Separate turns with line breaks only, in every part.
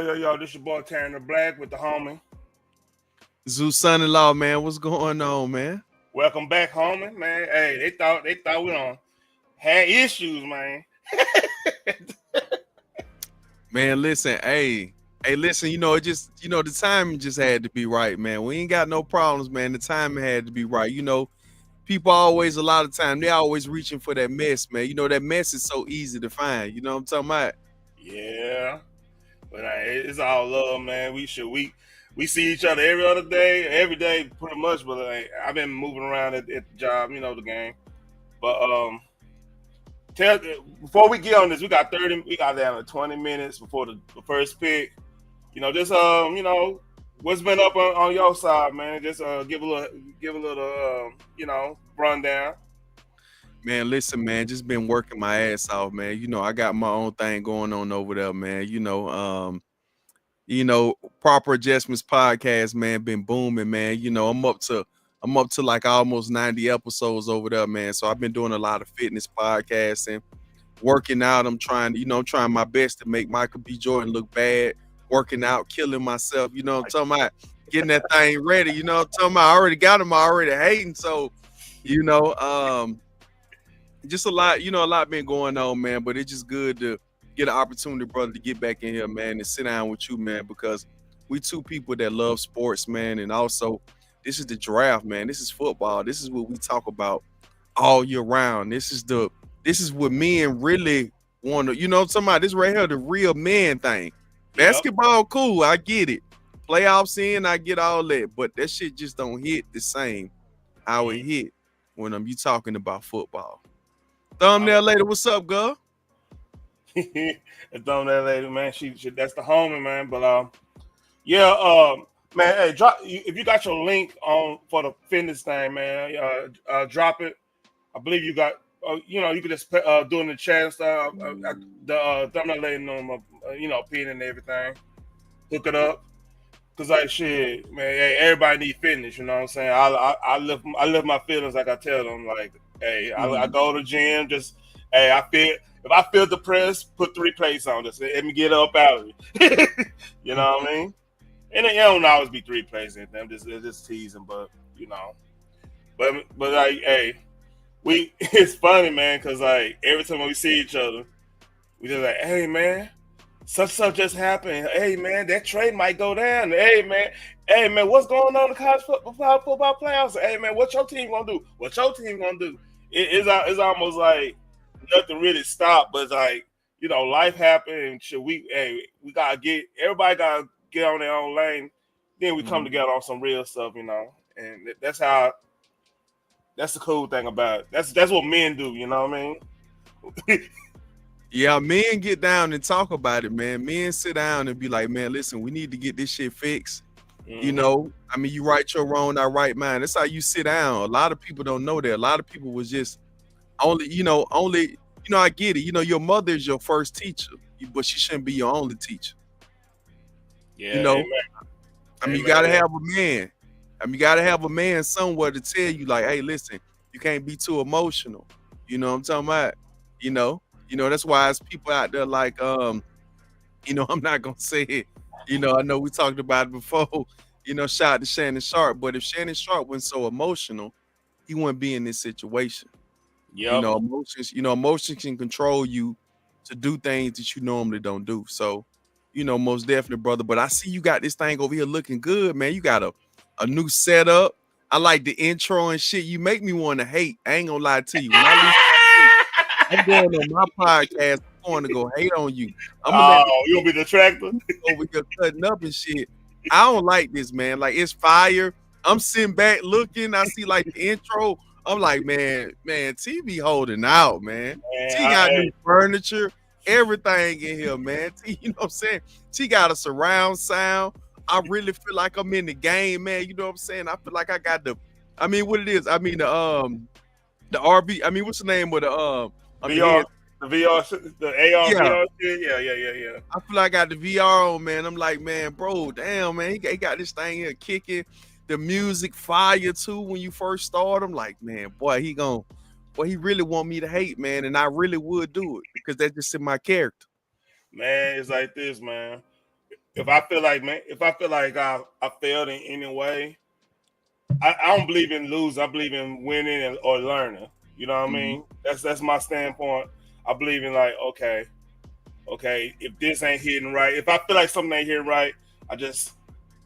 Yo, this your boy Tanner Black with the homie.
Zeus son-in-law, man, what's going on, man?
Welcome back, homie, man. Hey, they thought we on had issues, man.
Man, listen, listen, the timing just had to be right, man. We ain't got no problems, man. The timing had to be right. People always, a lot of time, they always reaching for that mess, man. That mess is so easy to find. You know what I'm talking about?
Yeah, but it's all love, man. We see each other every other day, every day, pretty much. But I've been moving around at the job, the game. But before we get on this, we got down to 20 minutes before the first pick. Just what's been up on your side, man. Just give a little rundown.
Man, listen, man, just been working my ass off, man. I got my own thing going on over there, man. Proper Adjustments podcast, man, been booming, man. I'm up to like almost 90 episodes over there, man. So I've been doing a lot of fitness podcasting, working out. I'm trying my best to make Michael B. Jordan look bad, working out, killing myself. You know what I'm talking about? Getting that thing ready. You know what I'm talking about? I already got him already hating. So, just a lot been going on, man. But it's just good to get an opportunity, brother, to get back in here, man, and sit down with you, man, because we two people that love sports, man, and also this is the draft, man. This is football. This is what we talk about all year round. This is what men really want to, what I'm talking about? This right here, the real man thing. Yep. Basketball, cool, I get it. Playoffs in, I get all that, but that shit just don't hit the same how it hit when you talking about football. Thumbnail lady, what's up, girl?
The thumbnail lady, man, she that's the homie, man. But man, hey, drop if you got your link on for the fitness thing, man. Drop it. I believe you got. You can just do it in the chat and stuff. The thumbnail lady know pin and everything. Hook it up. Cause like shit, man. Hey, everybody need fitness. You know what I'm saying? I lift my feelings like I tell them. Like, hey, I go to the gym. Just hey, if I feel depressed, put 3 plates on. Just let me get up out of it. You know what I mean? And it don't always be 3 plays in them. Just teasing, but but like, hey, it's funny, man, because like every time we see each other, we just like, hey, man, such stuff just happened. Hey, man, that trade might go down. Hey, man, what's going on in the college football playoffs? Hey, man, what your team gonna do? What your team gonna do? It's almost like nothing really stopped, but it's like life happened. We gotta everybody gotta get on their own lane. Then we come together on some real stuff, and that's the cool thing about it. That's what men do, you know what I mean?
Yeah, men get down and talk about it, man. Men sit down and be like, man, listen, we need to get this shit fixed. Mm-hmm. You right your wrong, I right mine. That's how you sit down. A lot of people don't know that. A lot of people was just only, I get it. Your mother is your first teacher, but she shouldn't be your only teacher.
Yeah, amen.
You gotta have a man. You gotta have a man somewhere to tell you, like, hey, listen, you can't be too emotional. You know what I'm talking about? That's why it's people out there like, I'm not gonna say it. I know we talked about it before. Shout out to Shannon Sharp, but if Shannon Sharp wasn't so emotional, he wouldn't be in this situation.
Yep.
Emotions can control you to do things that you normally don't do. So, most definitely, brother. But I see you got this thing over here looking good, man. You got a new setup. I like the intro and shit. You make me want to hate. I ain't gonna lie to you. When I'm going on my podcast, I'm going to go hate on you.
You'll be the tractor
over here cutting up and shit. I don't like this, man. Like, it's fire. I'm sitting back looking. I see like the intro. I'm like, man, T be holding out, man. T got new furniture, everything in here, man. T, you know what I'm saying? T got a surround sound. I really feel like I'm in the game, man. You know what I'm saying? I feel like I got what it is. The RB. What's the name of the
VR? The VR, the AR,
yeah.
VR shit? Yeah.
I feel like I got the VR on, man. I'm like, man, bro, damn, man. He got this thing here kicking. The music fire too when you first start. I'm like, man, boy, he really want me to hate, man, and I really would do it because that's just in my character.
Man, it's like this, man. if I feel like, man, if I feel like I failed in any way, I don't believe in losing. I believe in winning or learning. You know what I
Mhm.
mean? That's my standpoint. I believe in like, okay, if this ain't hitting right, if I feel like something ain't hitting right, I just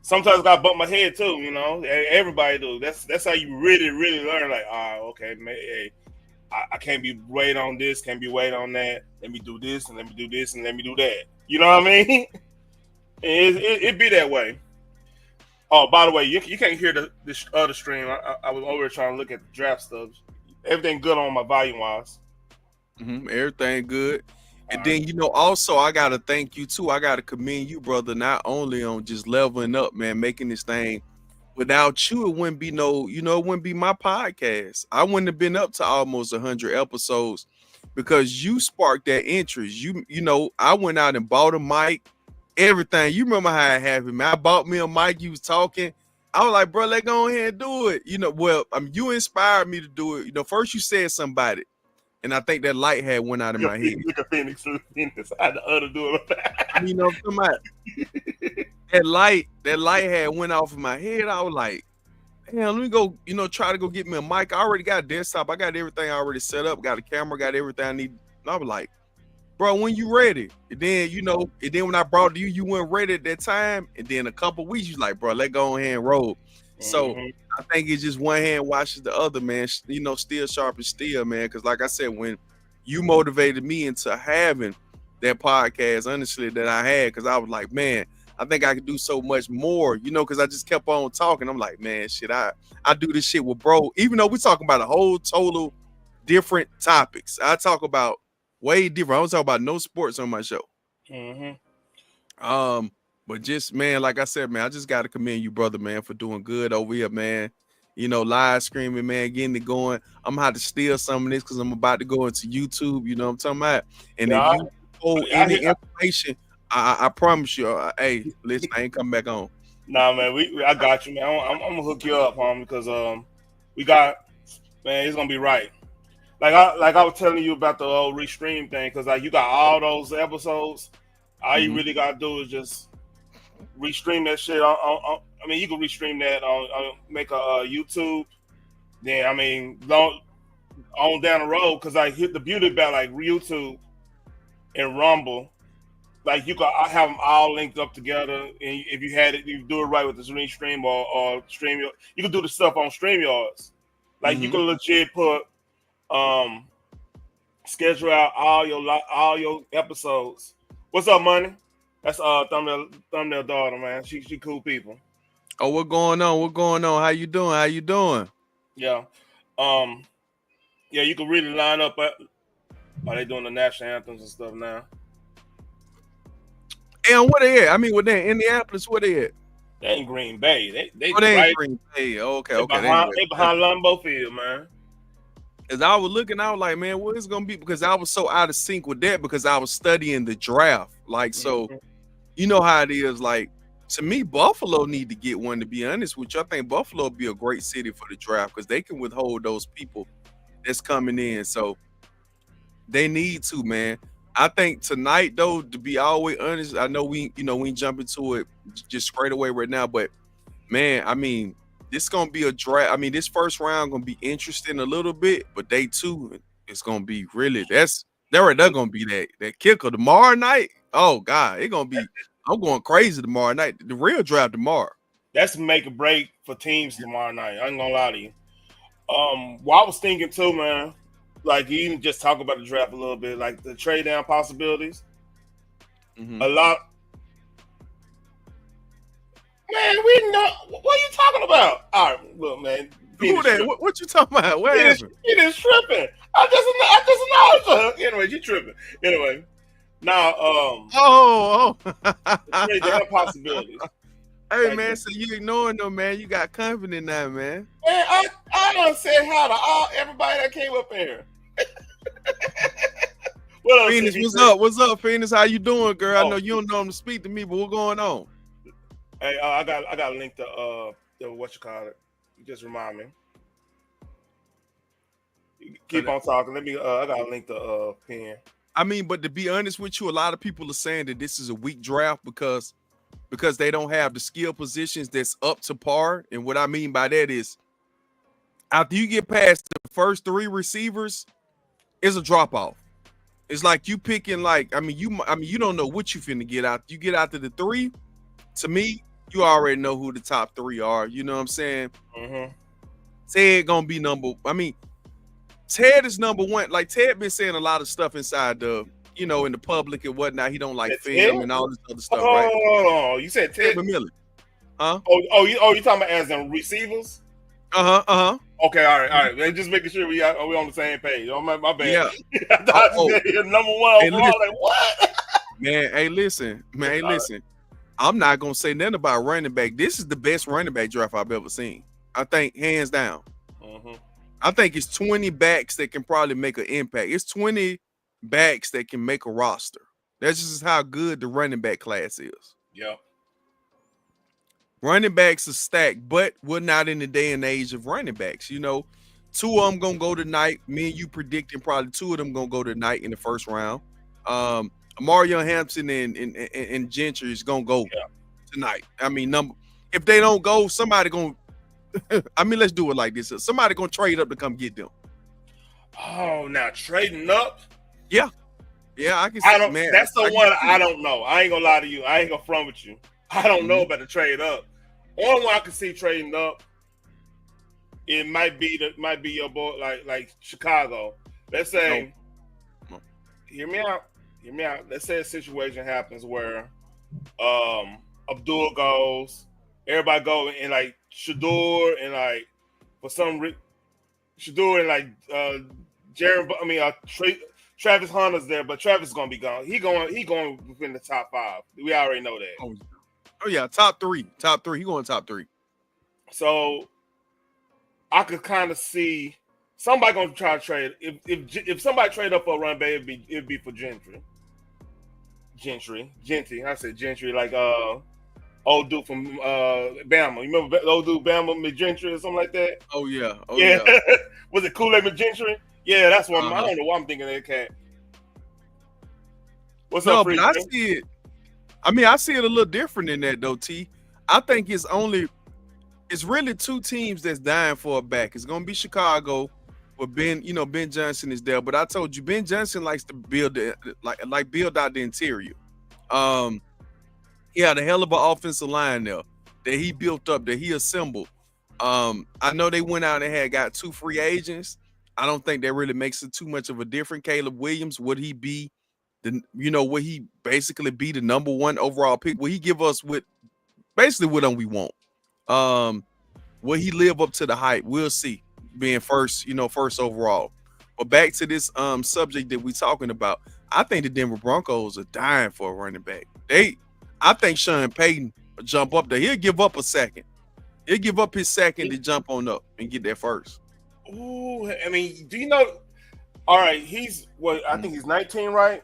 sometimes got to bump my head too. You know, everybody do. That's how you really learn. Like, okay, man, hey, I can't be waiting on this, can't be waiting on that. Let me do this and let me do this and let me do that. You know what I mean? It be that way. Oh, by the way, you can't hear the other stream. I was over here trying to look at the draft stuff. Everything good on my volume wise.
Everything good.
All
And
right.
then, also, I got to thank you too. I got to commend you, brother, not only on just leveling up, man, making this thing. Without you, it wouldn't be it wouldn't be my podcast. I wouldn't have been up to almost 100 episodes because you sparked that interest. I went out and bought a mic, everything. You remember how it happened, man. I bought me a mic. You was talking. I was like, bro, let's go ahead and do it. You inspired me to do it. First you said somebody. And I think that light had went out of my head.
Look at Phoenix. Phoenix. I had the other do it.
I mean, I'm talking about that light had went off in my head. I was like, damn, let me go, try to go get me a mic. I already got a desktop. I got everything already set up. Got a camera, got everything I need. And I was like, bro, when you ready? And then, when I brought it to you, you weren't ready at that time. And then a couple weeks, you like, bro, let's go ahead and roll. So I think it's just one hand washes the other, man. Steel sharp as steel, man. Because like I said, when you motivated me into having that podcast, honestly, that I had, because I was like, man, I think I could do so much more, because I just kept on talking. I'm like, man, shit, I do this shit with bro. Even though we're talking about a whole total different topics. I talk about way different. I don't talk about no sports on my show. But just, man, like I said, man, I just got to commend you, brother, man, for doing good over here, man. Live streaming, man, getting it going. I'm gonna have to steal some of this because I'm about to go into YouTube. You know what I'm talking about? And if you hold any information, I promise you, hey, listen, I ain't coming back on.
Nah, man, I got you, man. I'm gonna hook you up, homie, because we got, man, it's gonna be right. Like I was telling you about the old restream thing, because like you got all those episodes. All you really gotta do is just restream that shit. I mean, you can restream that on make a YouTube. Then I mean, on down the road, because I hit the beauty about like YouTube and Rumble. Like I have them all linked up together, and if you had it, you do it right with the stream or stream. You can do the stuff on StreamYards. Like you can legit put schedule out all your episodes. What's up, money? That's thumbnail daughter, man. She cool people.
Oh, what going on? What going on? How you doing? How you doing?
Yeah. Yeah, you can really line up. Are they doing the national anthems and stuff now?
And what they at? I mean, what they in Indianapolis? What they at?
They in Green Bay. They
right.
In
Green Bay. Okay,
they
okay.
They behind Lambeau Field, man.
As I was looking, I was like, man, what is it gonna be? Because I was so out of sync with that because I was studying the draft. Like, so you know how it is. Like, to me, Buffalo need to get one, to be honest with you. I think Buffalo would be a great city for the draft because they can withhold those people that's coming in. So they need to, man. I think tonight, though, to be always honest, I know we ain't jump into it just straight away right now, but man, I mean, this gonna be a draft. I mean, this first round gonna be interesting a little bit, but day two, it's gonna be really they're gonna be that kicker tomorrow night. Oh God, it's gonna be. I'm going crazy tomorrow night. The real draft tomorrow.
That's make or break for teams tomorrow night. I ain't gonna lie to you. What I was thinking too, man, like you even just talk about the draft a little bit, like the trade down possibilities. A lot. Man, we know what are you talking about? All right, look, man.
Who that? What you talking about? What happened?
It is tripping. I just acknowledged her. Anyway, you tripping. Anyway, now trade down possibilities.
Hey, like, man, so you ignoring them, man. You got confidence now, man.
Man, I done said hi to everybody that came up in here.
What else, Phoenix, what's up? What's up, Phoenix? How you doing, girl? I know you don't know them to speak to me, but what's going on?
Hey, I got a link to what you call it. You just remind me. Keep on talking. Let me I got a link to pin.
I mean, but to be honest with you, a lot of people are saying that this is a weak draft because because they don't have the skill positions that's up to par. And what I mean by that is after you get past the first 3 receivers, it's a drop off. It's like you picking you don't know what you finna get out. You get out to the 3. To me, you already know who the top 3 are. You know what I'm saying?
Mm-hmm.
Ted gonna be Ted is number 1. Like Ted been saying a lot of stuff inside the, in the public and whatnot. He don't like film and all this other stuff, right?
Hold on. You said Ted
McMillan. Huh?
You talking about as in receivers? Okay, all right. Man, just making sure we on the same page. Oh, my bad.
Yeah.
I thought you're number 1 overall. Like what?
Man, hey, listen. I'm not gonna say nothing about running back. This is the best running back draft I've ever seen. I think hands down.
Mm-hmm.
I think it's 20 backs that can probably make an impact. It's 20 backs that can make a roster. That's just how good the running back class is.
Yeah.
Running backs are stacked, but we're not in the day and age of running backs. 2 of them gonna go tonight. Me and you predicting probably 2 of them gonna go tonight in the first round. Mario Hampton and Gentry is gonna go tonight. I mean, if they don't go, somebody gonna. Let's do it like this. Somebody gonna trade up to come get them.
Oh, now trading up.
Yeah, I can.
That's the one I don't know. I ain't gonna lie to you. I ain't gonna front with you. I don't know about the trade up. Only one I can see trading up, it might be your boy like Chicago. Let's say, hear me out. Let's say a situation happens where Abdul goes, everybody go, and like Sheduer and like for some Sheduer and like Travis Hunter's there, but Travis is gonna be gone. He going within the top 5. We already know that.
Oh yeah, top 3. He going top 3.
So I could kind of see somebody gonna try to trade. If somebody trade up for a run back, it'd be for Gentry. I said Gentry, like old dude from Bama. You remember old dude Bama McGentry or something like that?
Oh yeah.
Was it Kool-Aid McGentry? Yeah, that's what I don't know why I'm thinking of that cat. What's up, Freak?
I see it. I see it a little different than that though, T. I think it's really 2 teams that's dying for a back. It's gonna be Chicago, where Ben Johnson is there. But I told you, Ben Johnson likes to build build out the interior. He had a hell of an offensive line there that he built up, that he assembled. I know they went out and got 2 free agents. I don't think that really makes it too much of a difference. Caleb Williams, would he be would he basically be the number 1 overall pick? Will he give us basically what we want? Will he live up to the hype? We'll see. Being first overall. But back to this subject that we're talking about, I think the Denver Broncos are dying for a running back. I think Sean Payton will jump up there. He'll give up a second. He'll give up his second to jump on up and get there first.
Ooh, do you know? All right, he's what? I think he's 19, right?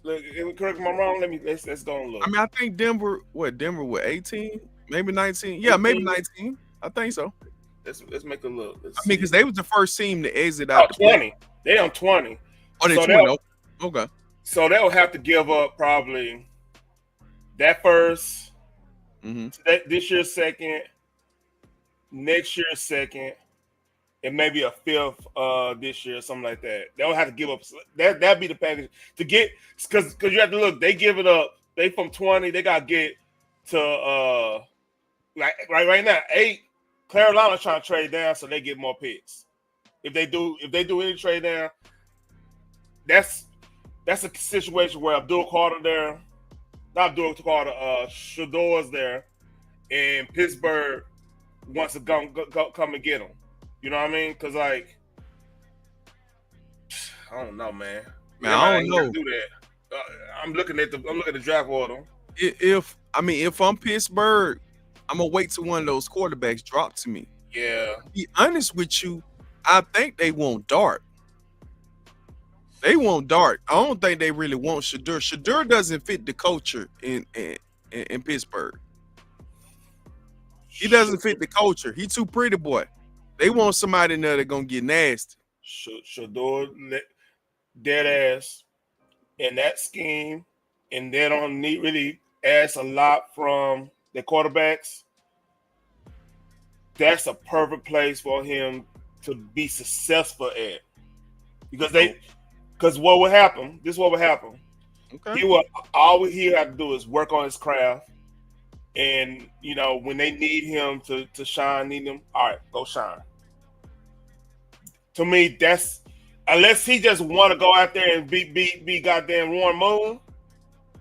Correct me if I'm wrong. Let's go and look.
I think Denver 18, maybe 19. Yeah, maybe 19. I think so.
Let's make a look.
Because they was the first team to exit out.
20. They on 20.
Oh, they 20. Okay.
So they'll have to give up probably that first, this year's second, next year's second, and maybe a 5th this year, something like that. They'll have to give up. That'd be the package to get, because you have to look. They give it up. They from 20. They got to get to like right now 8. Carolina's trying to trade down so they get more picks. If they do any trade down, that's a situation where Sheduer's there, and Pittsburgh wants to come and get him. You know what I mean? Because I don't know, man.
I don't know.
Do that. I'm looking at the draft order.
If I'm Pittsburgh, I'm gonna wait till one of those quarterbacks drop to me.
Yeah.
To be honest with you, I think they want Dart. I don't think they really want Sheduer. Sheduer doesn't fit the culture in Pittsburgh. He doesn't fit the culture. He too pretty boy. They want somebody in there that's gonna get nasty.
Sheduer dead ass in that scheme, and they don't need really asks a lot from the quarterbacks, that's a perfect place for him to be successful at. Because
Oh,
what would happen? This is what would happen.
okay.
He will all he have to do is work on his craft, and when they need him to shine, need him. All right, go shine. To me, that's unless he just want to go out there and be goddamn Warren Moon.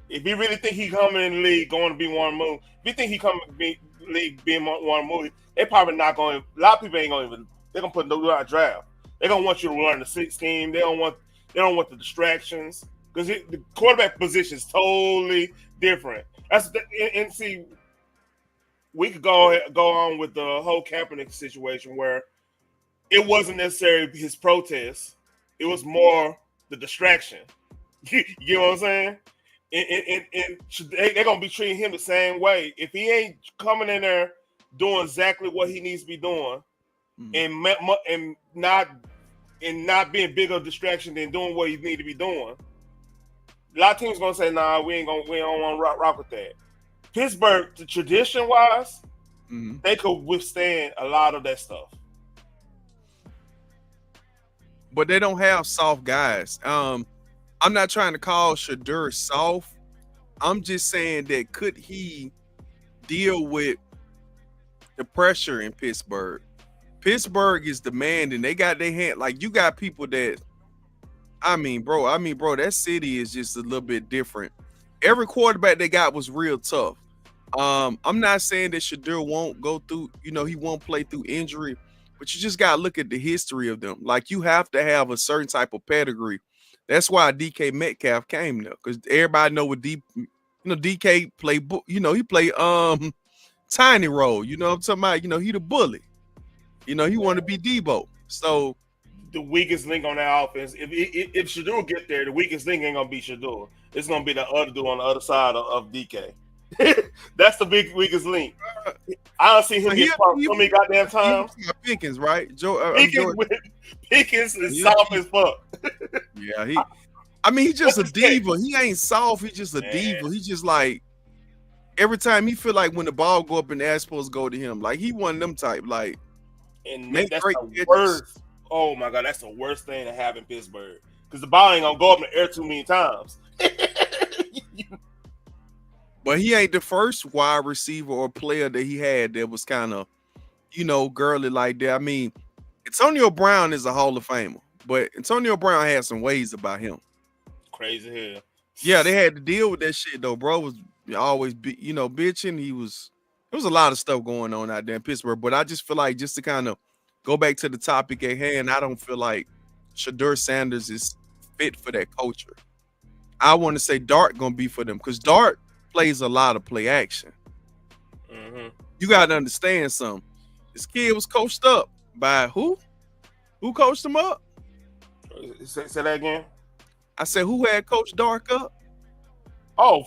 If he really think he coming in the league going to be Warren Moon, if he think he coming to be league being Warren Moon, they probably not going. A lot of people ain't going to even. They're gonna put no out draft. They're gonna want you to learn the six scheme. They don't want the distractions because the quarterback position is totally different. And see, we could go on with the whole Kaepernick situation where it wasn't necessarily his protest. It was more the distraction. You know what I'm saying? And they're going to be treating him the same way. If he ain't coming in there doing exactly what he needs to be doing and not being bigger of a distraction than doing what he need to be doing, a lot of teams going to say, nah, we don't want to rock with that. Pittsburgh, the tradition-wise, they could withstand a lot of that stuff.
But they don't have soft guys. I'm not trying to call Sheduer soft. I'm just saying that could he deal with the pressure in Pittsburgh? Pittsburgh is demanding. They got their hand. Like, you got people that, bro, that city is just a little bit different. Every quarterback they got was real tough. I'm not saying that Sheduer won't go through, he won't play through injury, but you just got to look at the history of them. Like, you have to have a certain type of pedigree. That's why DK Metcalf came there, because everybody know what DK play. He play tiny role. You know what I'm talking about? He the bully. He want to be Debo. So
the weakest link on that offense, if Sheduer get there, the weakest link ain't gonna be Sheduer. It's gonna be the other dude on the other side of DK. That's the big weakest link. I don't see him get pumped so many goddamn times.
Pickens, right?
Pickens is soft as fuck.
Yeah, he's just a diva. He ain't soft. He's just a diva. He's just like, every time he feel like when the ball go up and the ass supposed to go to him, like he one of them type. Like,
and that's the worst. Oh my god, that's the worst thing to have in Pittsburgh, because the ball ain't gonna go up in the air too many times.
But he ain't the first wide receiver or player that he had that was kind of, girly like that. I mean, Antonio Brown is a Hall of Famer, but Antonio Brown had some ways about him.
Crazy hell.
Yeah, they had to deal with that shit though. Bro was always, bitching. There was a lot of stuff going on out there in Pittsburgh. But I just feel like, just to kind of go back to the topic at hand, I don't feel like Sheduer Sanders is fit for that culture. I want to say Dart gonna be for them, because Dart plays a lot of play action. You got to understand something. This kid was coached up by who? Who coached him up?
Say that again.
I said, who had Coach Dark up?
Oh,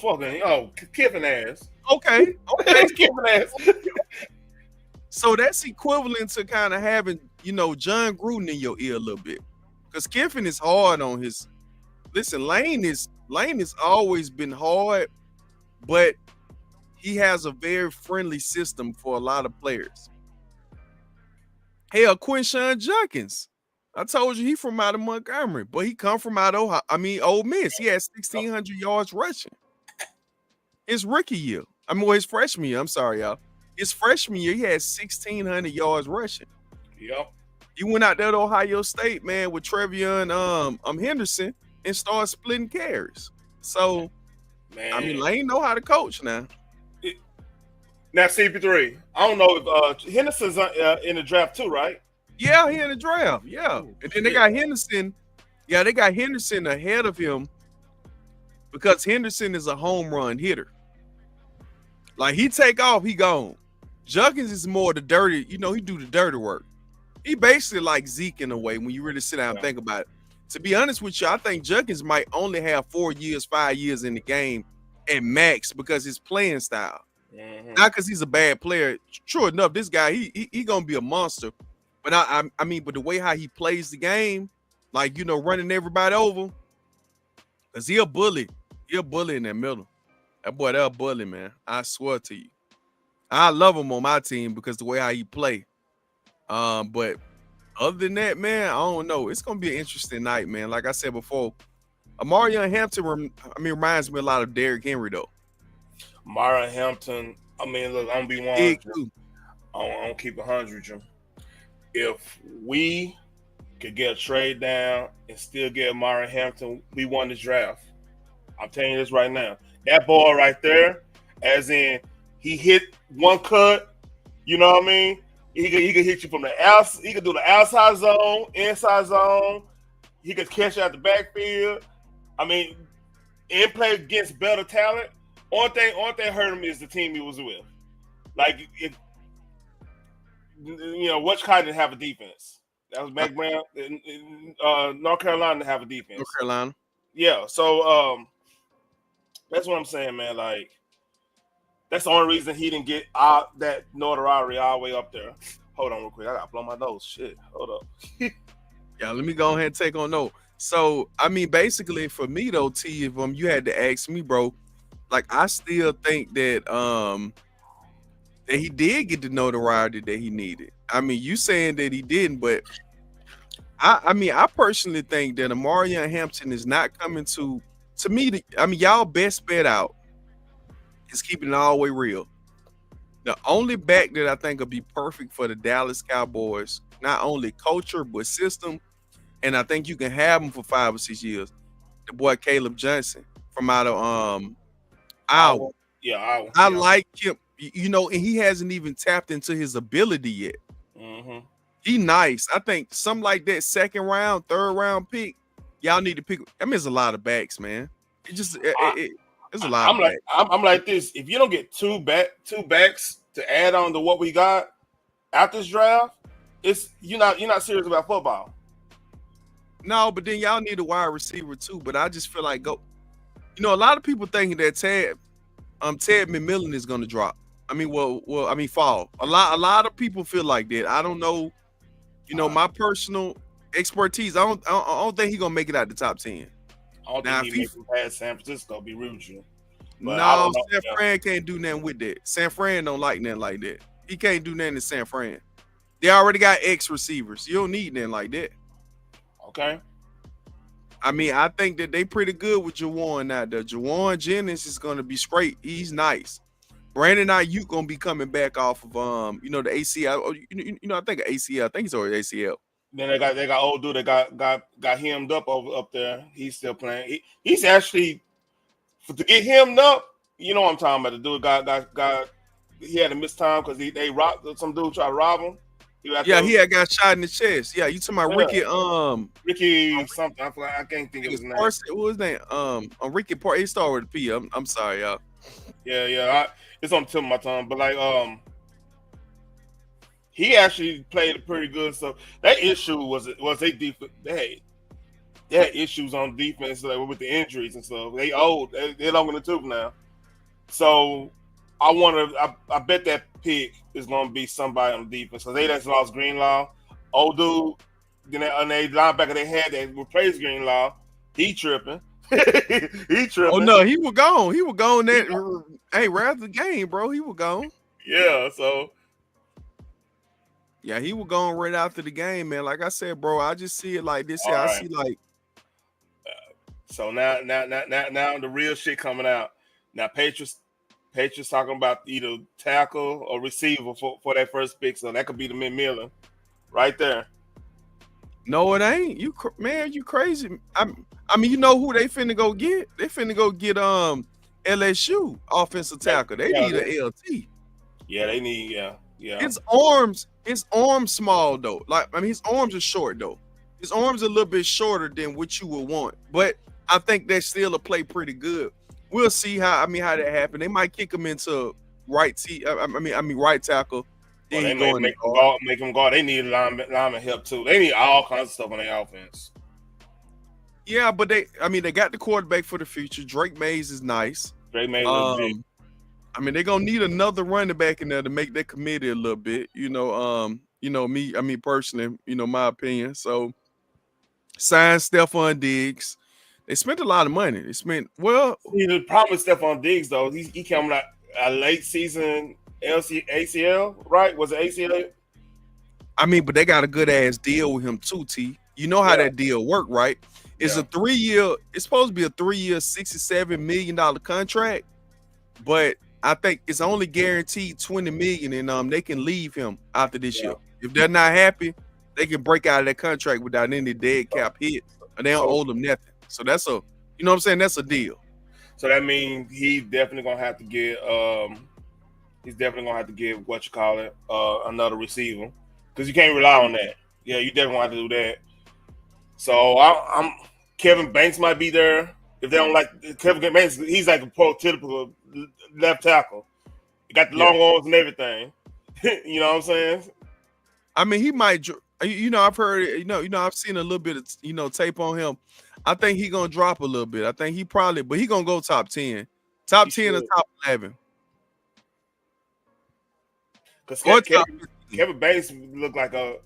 Kiffin ass.
Okay.
Kiffin ass.
So that's equivalent to kind of having, John Gruden in your ear a little bit, because Kiffin is hard on his. Listen, Lane has always been hard, but he has a very friendly system for a lot of players. Hell, Quinshawn Judkins, I told you he from out of Montgomery, but he come from out of Ole Miss. He had 1,600 yards rushing his rookie year. His freshman year. I'm sorry, y'all. His freshman year, he had 1,600 yards rushing.
Yep.
You went out there to Ohio State, man, with Trevion Henderson and started splitting carries. So,
man,
Lane know how to coach now.
Now, CP3, I don't know if Henderson's in the draft too, right?
Yeah, he in the draft. Yeah. And then they got Henderson. Yeah, they got Henderson ahead of him because Henderson is a home run hitter. Like, he take off, he gone. Judkins is more the dirty, he do the dirty work. He basically like Zeke in a way when you really sit down and think about it. To be honest with you, I think Judkins might only have 4 years, 5 years in the game at max because his playing style. Not because he's a bad player. True enough, this guy, he gonna be a monster. But but the way how he plays the game, like, running everybody over, because he a bully. He a bully in that middle. That boy, that a bully, man. I swear to you. I love him on my team because the way how he play. But other than that, man, I don't know. It's gonna be an interesting night, man. Like I said before, Amarion Hampton, reminds me a lot of Derrick Henry, though.
Mara Hampton. I mean, look, I'm gonna be one.
Big too.
I'm gonna keep 100. Jim. If we could get a trade down and still get Mara Hampton, we won this draft. I'm telling you this right now. That ball right there, as in he hit one cut. You know what I mean? He could hit you from the outside. He could do the outside zone, inside zone. He could catch you at the backfield. I mean, and play against better talent. Only thing hurt him is the team he was with. Like, which kind didn't have a defense? That was Mac Brown. North Carolina didn't have a defense.
North Carolina.
Yeah, so that's what I'm saying, man. Like, that's the only reason he didn't get that notoriety all the way up there. Hold on real quick. I got to blow my nose. Shit. Hold up.
Yeah, let me go ahead and take on note. So, I mean, basically for me, though, T, if you had to ask me, bro, like, I still think that that he did get the notoriety that he needed. I mean, you saying that he didn't, but I mean, I personally think that Amarion Hampton is not coming to me. I mean, y'all best bet out is keeping it all the way real. The only back that I think will be perfect for the Dallas Cowboys, not only culture but system, and I think you can have him for 5 or 6 years. The boy Caleb Johnson from out of Iowa.
Yeah, Iowa.
I like him, and he hasn't even tapped into his ability yet.
Mm-hmm.
He nice. I think something like that 2nd round, 3rd round pick. Y'all need to pick. I mean, it's a lot of backs, man. It's a lot.
I'm like this. If you don't get two backs to add on to what we got after this draft, you're not serious about football.
No, but then y'all need a wide receiver too. But I just feel like a lot of people thinking that Ted McMillan is going to drop. I mean, fall. A lot of people feel like that. I don't know. My personal expertise. I don't think he's gonna make it out the top 10.
I don't think he makes it past San Francisco. Be rude with you.
No, San Fran can't do nothing with that. San Fran don't like nothing like that. He can't do nothing in San Fran. They already got X receivers. You don't need nothing like that.
Okay.
I mean, I think that they pretty good with Jawan now. The Jawan Jennings is gonna be straight. He's nice. Brandon Ayuk gonna be coming back off of the ACL. I think ACL. I think he's already ACL.
Then they got old dude that got hemmed up up there. He's still playing. He's actually to get hemmed up. You know what I'm talking about? The dude got he had a missed time because they robbed some dude tried to rob him.
He had got shot in the chest. Yeah, you talking about Ricky?
Ricky something. I can't think of his name.
What was his name? Ricky Park. He started with a P. I'm sorry, y'all.
Yeah. It's on the tip of my tongue, but like he actually played pretty good. So that issue was they defense. They had issues on defense like, with the injuries and stuff. They old. They're long in the tooth now. So I bet that pick is going to be somebody on defense. So they just lost Greenlaw. Old dude. Then they linebacker they had that replaced Greenlaw. He tripping. He tripping.
Oh no, he was gone. He was gone. Hey, right after the game, bro. He was gone.
Yeah. So.
Yeah, he was gone right after the game, man. Like I said, bro, I just see it like this. I see like.
So now the real shit coming out. Now Patriots talking about either tackle or receiver for that first pick. So that could be the McMillan right there.
No, it ain't. You crazy. I mean, you know who they finna go get? They finna go get LSU offensive tackle. They need an LT.
Yeah, they need
His arms small though. Like I mean, his arms are short though. His arms are a little bit shorter than what you would want. But I think they still play pretty good. We'll see how that happen. They might kick him into right tackle.
Then they make him guard. They need lineman help too. They need all kinds of stuff on their offense.
Yeah, but they got the quarterback for the future. Drake Mays is nice.
Drake Mays is big.
I mean, they're gonna need another running back in there to make that committee a little bit. Me personally, my opinion. So sign Stephon Diggs. They spent a lot of money. They spent well.
See, the problem with Stephon Diggs though, he came out a late season ACL, right? Was it ACL?
I mean, but they got a good ass deal with him too. T. You know how
Yeah.
that deal work, right? It's
Yeah.
a 3-year. It's supposed to be a 3-year, $67 million contract, but I think it's only guaranteed $20 million, and they can leave him after this year. If they're not happy, they can break out of that contract without any dead cap hit, and they don't owe them nothing. So that's a, you know what I'm saying? That's a deal.
So that means he's definitely gonna have to get he's definitely gonna have to get what you call it, another receiver. Because you can't rely on that. Yeah, you definitely have to do that. So I'm Kevin Banks might be there. If they don't like Kevin Banks, he's like a prototypical left tackle. He got the long arms and everything. You know what I'm saying?
I mean, he might. I've heard. I've seen a little bit of tape on him. I think he's gonna drop a little bit. I think he probably, but he gonna go top 10, top 10 or top 11.
Because Kevin Banks look like a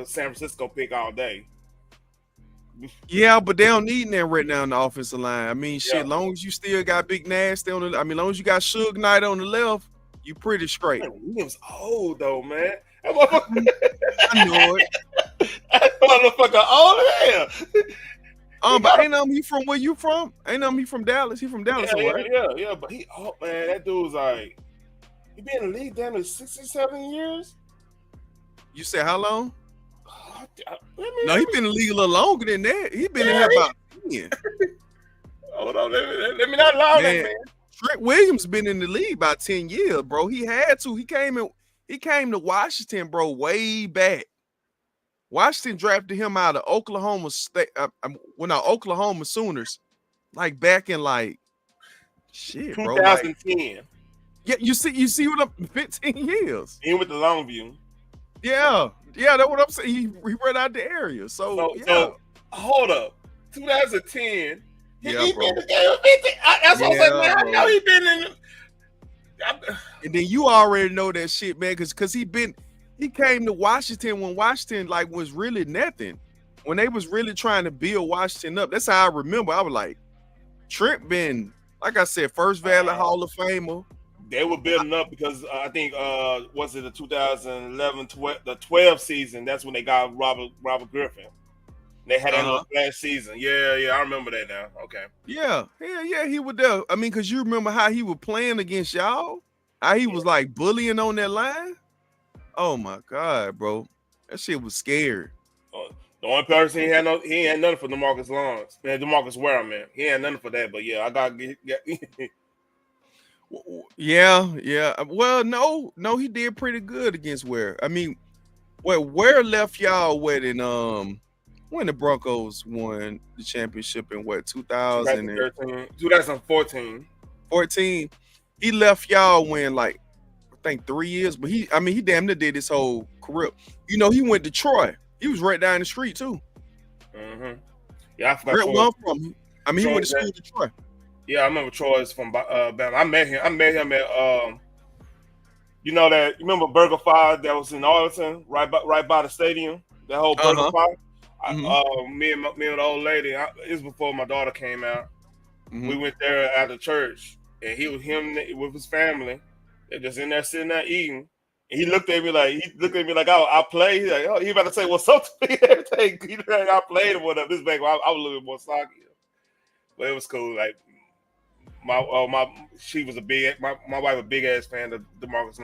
San Francisco pick all day.
Yeah, but they don't need that right now in the offensive line. I mean, shit, long as you still got Big Nasty on the, long as you got Suge Knight on the left, you pretty straight.
Man, Williams old though, man.
I know it.
That motherfucker old hell.
But ain't he from where you from? Ain't he from Dallas? He from Dallas, right?
Yeah. But he, man, that dude's like, he been in the league down to 67 years.
You said how long? No, he been in the league a little longer than that. He been in here about 10.
Hold on, let me not lie, man.
Trent Williams been in the league about 10 years, bro. He had to. He came to Washington, bro, way back. Washington drafted him out of Oklahoma State. Oklahoma Sooners, like back in like shit,
2010.
Bro. Like, yeah, you see what I'm 15 years.
He went to Longview.
Yeah, that's what I'm saying. He ran out the area. So
hold up. 2010. He
bro.
been in the game 15. That's what I'm saying, man. I know he been in the...
And then you already know that shit, man, because he came to Washington when Washington like was really nothing. When they was really trying to build Washington up. That's how I remember. I was like, Trent been, like I said, First Valley Hall of Famer.
They were building up because I think was it the 2011 the 12 season? That's when they got Robert Griffin. They had that last season. Yeah, I remember that now. Okay.
Yeah, he was there. I mean, because you remember how he was playing against y'all? How he was like bullying on that line? Oh my God, bro. That shit was scary.
The only person he had nothing for DeMarcus Lawrence. Man, DeMarcus Ware, man. He had nothing for that, but yeah, I got
Yeah. Well, no, he did pretty good against Ware. I mean, Ware left y'all when the Broncos won the championship in
2014.
14. He left y'all when like I think 3 years, but he damn near did his whole career. He went to Troy. He was right down the street too.
Mm-hmm. Yeah, I forgot where
from him. He went to school to Troy.
Yeah, I remember Troy's from Bama. I met him at you remember Burger Fire that was in Arlington, right by the stadium. That whole Burger Fire. Me and the old lady. It was before my daughter came out. Mm-hmm. We went there after church, and he was with his family. They're just in there sitting there eating. And he looked at me like I played. He's like, he about to say what's up to me. Everything. I played or whatever. This back, I was a little bit more stocky, but it was cool. Like my wife a big ass fan of DeMarcus.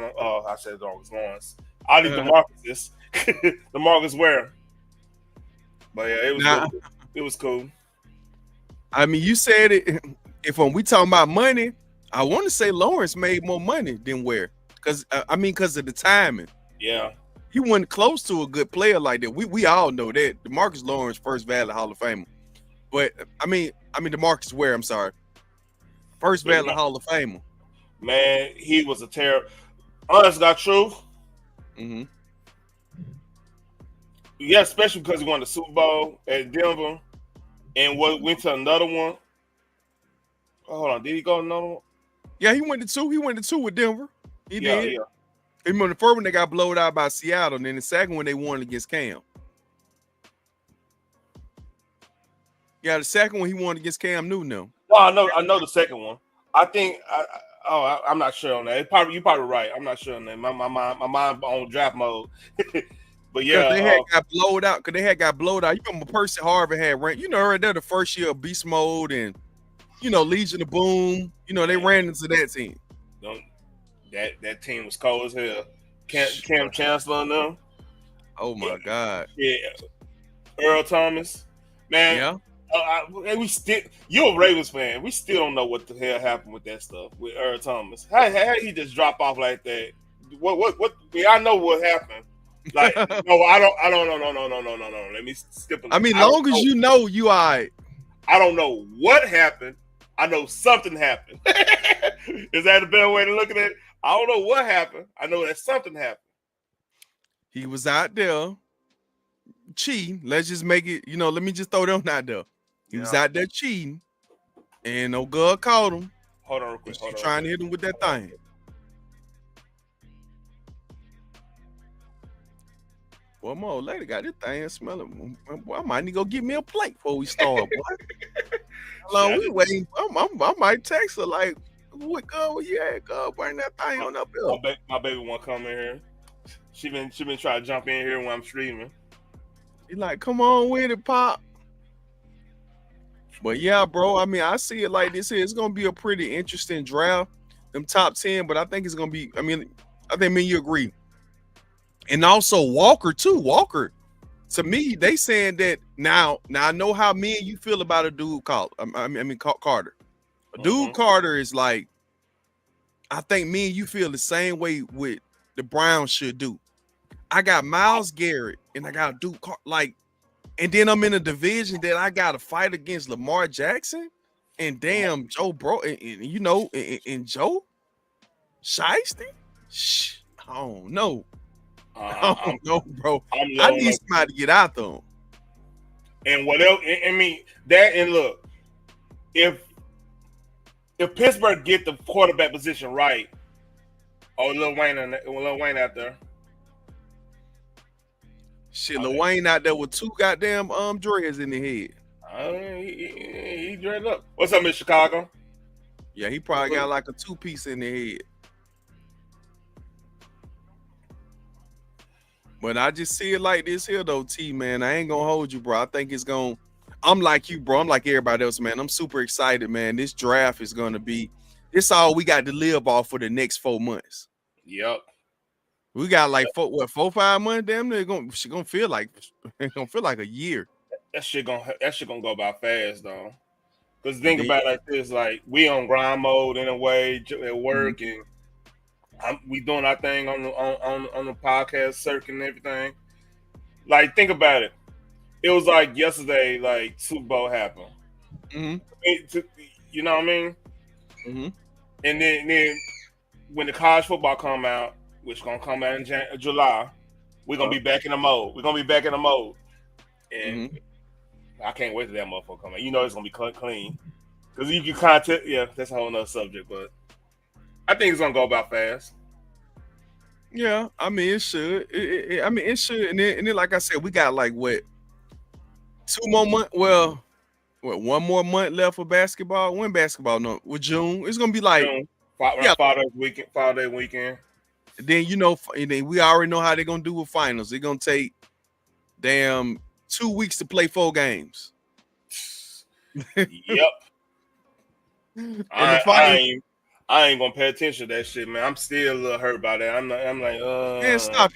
I said DeMarcus Lawrence. I need DeMarcus. DeMarcus Ware. But yeah, it was cool.
I mean, you said it. If we talking about money, I want to say Lawrence made more money than Ware, because of the timing.
Yeah,
he wasn't close to a good player like that. We all know that. DeMarcus Lawrence, First Valley Hall of Famer, but DeMarcus Ware. I'm sorry, First Valley Hall of Famer.
Man, he was a terror. Honest God truth.
Mm-hmm.
Yeah, especially because he won the Super Bowl at Denver and went to another one. Oh, hold on, did he go to another one?
Yeah, he went to two. He went to two with Denver. He did.
Yeah.
Remember the first one they got blown out by Seattle, and then the second one they won against Cam. Yeah, the second one he won against Cam Newton. Now.
No, I know the second one. I think. I'm not sure on that. You probably right. I'm not sure on that. My mind on draft mode. But
Because
yeah,
they had got blowed out. Because they had got blowed out. You remember Percy Harvin had ran. You know, right there the first year of Beast Mode and Legion of Boom. They ran into that team.
That team was cold as hell. Cam Chancellor and them.
Oh my God.
Yeah, Earl Thomas. Man,
Yeah.
And we still, you're a Ravens fan. We still don't know what the hell happened with that stuff with Earl Thomas. How he just drop off like that? What? Yeah, I know what happened. Like, no, I don't no. Let me skip.
I mean, long as you know, you all right.
I don't know what happened. I know something happened. Is that a better way to look at it? I don't know what happened. I know that something happened.
He was out there cheating. Let's just make it. Let me just throw them out there. He was out there cheating, and no girl caught him.
Hold on real quick.
She's trying to hit him with that thing. One more lady got this thing smelling. Boy, I might need to go get me a plate before we start, boy. How long we waiting? I might text her like, "What girl where you at? Girl, bring that thing on up here."
My baby won't come in here. She been trying to jump in here when I'm streaming.
He like, come on with it, Pop. But yeah, bro. I mean, I see it like this here. It's gonna be a pretty interesting draft. Them top 10, but I think it's gonna be. I think me and you agree. And also Walker too. Walker, to me, they saying that now I know how me and you feel about a dude called Carter. A dude Carter is like, I think me and you feel the same way with the Browns should do. I got Myles Garrett and I got Duke like, and then I'm in a division that I got to fight against Lamar Jackson and damn Joe and Joe Shiesty. I don't know. I don't know, bro. I need somebody to get out there.
And what else? I mean, that and look, if Pittsburgh get the quarterback position right, Lil Wayne out there.
Shit, Lil Wayne out there with two goddamn dreads in the head.
He dreaded up. What's up in Chicago?
Yeah, he probably got like a 2-piece in the head. But I just see it like this here though, T, man. I ain't gonna hold you, bro. I think it's gonna. I'm like you, bro. I'm like everybody else, man. I'm super excited, man. This draft is gonna be. It's all we got to live off for the next 4 months.
Yep.
We got like 4-5 months. Damn, they're gonna feel like a year.
That shit gonna go by fast though. Cause think about it like this: like we on grind mode in a way at work, and we doing our thing on the podcast circuit and everything. Like, think about it. It was like yesterday, like Super Bowl happened. You know what I mean? And then when the college football come out, which gonna come out in July, we're gonna be back in the mode. And I can't wait till that motherfucker come out. You know it's gonna be clean. Because you can content, that's a whole nother subject, but I think it's gonna go about fast.
Yeah, I mean it should. It should. And then, like I said, we got like 2 more months. Well, one more month left for basketball. When basketball? No, with June. It's gonna be like
Father's weekend.
Then and then we already know how they're gonna do with finals. They're gonna take damn 2 weeks to play 4 games.
Yep. I ain't gonna pay attention to that shit, man. I'm still a little hurt by that. I'm like,
man, stop,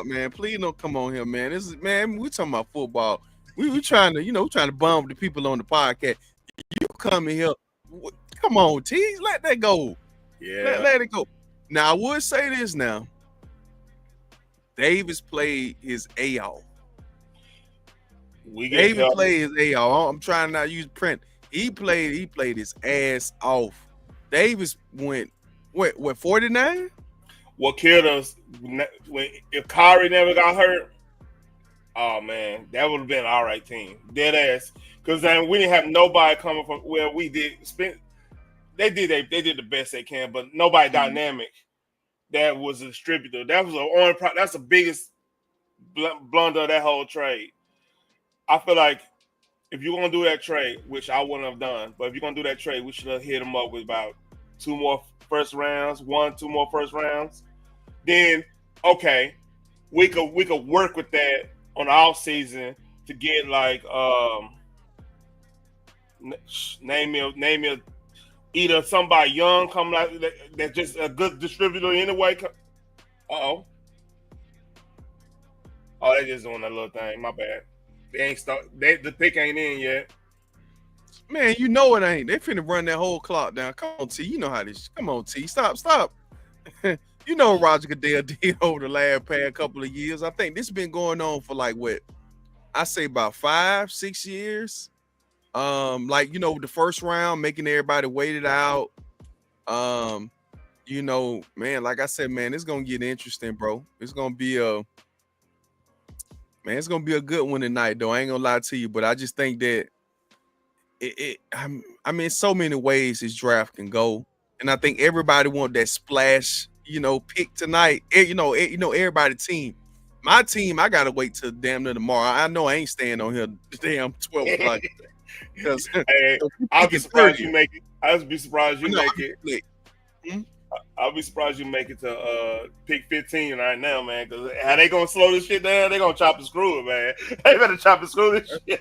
man. Please don't come on here, man. This is, man, we talking about football. We trying to bum the people on the podcast. You come in here, come on, T, let that go.
Yeah,
let it go. Now I would say this now. Davis played his A off. Davis played his A off. I'm trying not to use print. He played his ass off. Davis went 49?
What killed us if Kyrie never got hurt? Oh man, that would have been an all right team. Dead ass. Because then we didn't have nobody coming from where we did spend. They did the best they can, but nobody dynamic that was a distributor. That's the biggest blunder of that whole trade. I feel like if you're gonna do that trade, which I wouldn't have done, but if you're gonna do that trade, we should have hit him up with about 2 more first rounds, 2 more first rounds. Then okay, we could work with that on the off season to get like name me either somebody young coming out that's just a good distributor anyway. Oh, oh, they just doing that little thing. My bad. They ain't start. The pick ain't in yet.
Man, you know it ain't. They finna run that whole clock down. Come on, T. You know how this. Come on, T. Stop. You know what Roger Goodell did over the past couple of years. I think this been going on for like what I say about 5-6 years. Like the first round, making everybody wait it out. Man, like I said, man, it's gonna get interesting, bro. It's gonna be a good one tonight, though. I ain't gonna lie to you, but I just think that I mean, so many ways this draft can go, and I think everybody want that splash, pick tonight. Everybody team. My team, I gotta wait till damn near tomorrow. I know I ain't staying on here damn 12 o'clock because
Hey, I'll be surprised you make it. I'll be surprised you make it. I'll be surprised you make it to pick 15 right now, man. Because how they gonna slow this shit down? They gonna chop and screw it, man. They better chop and screw this shit. They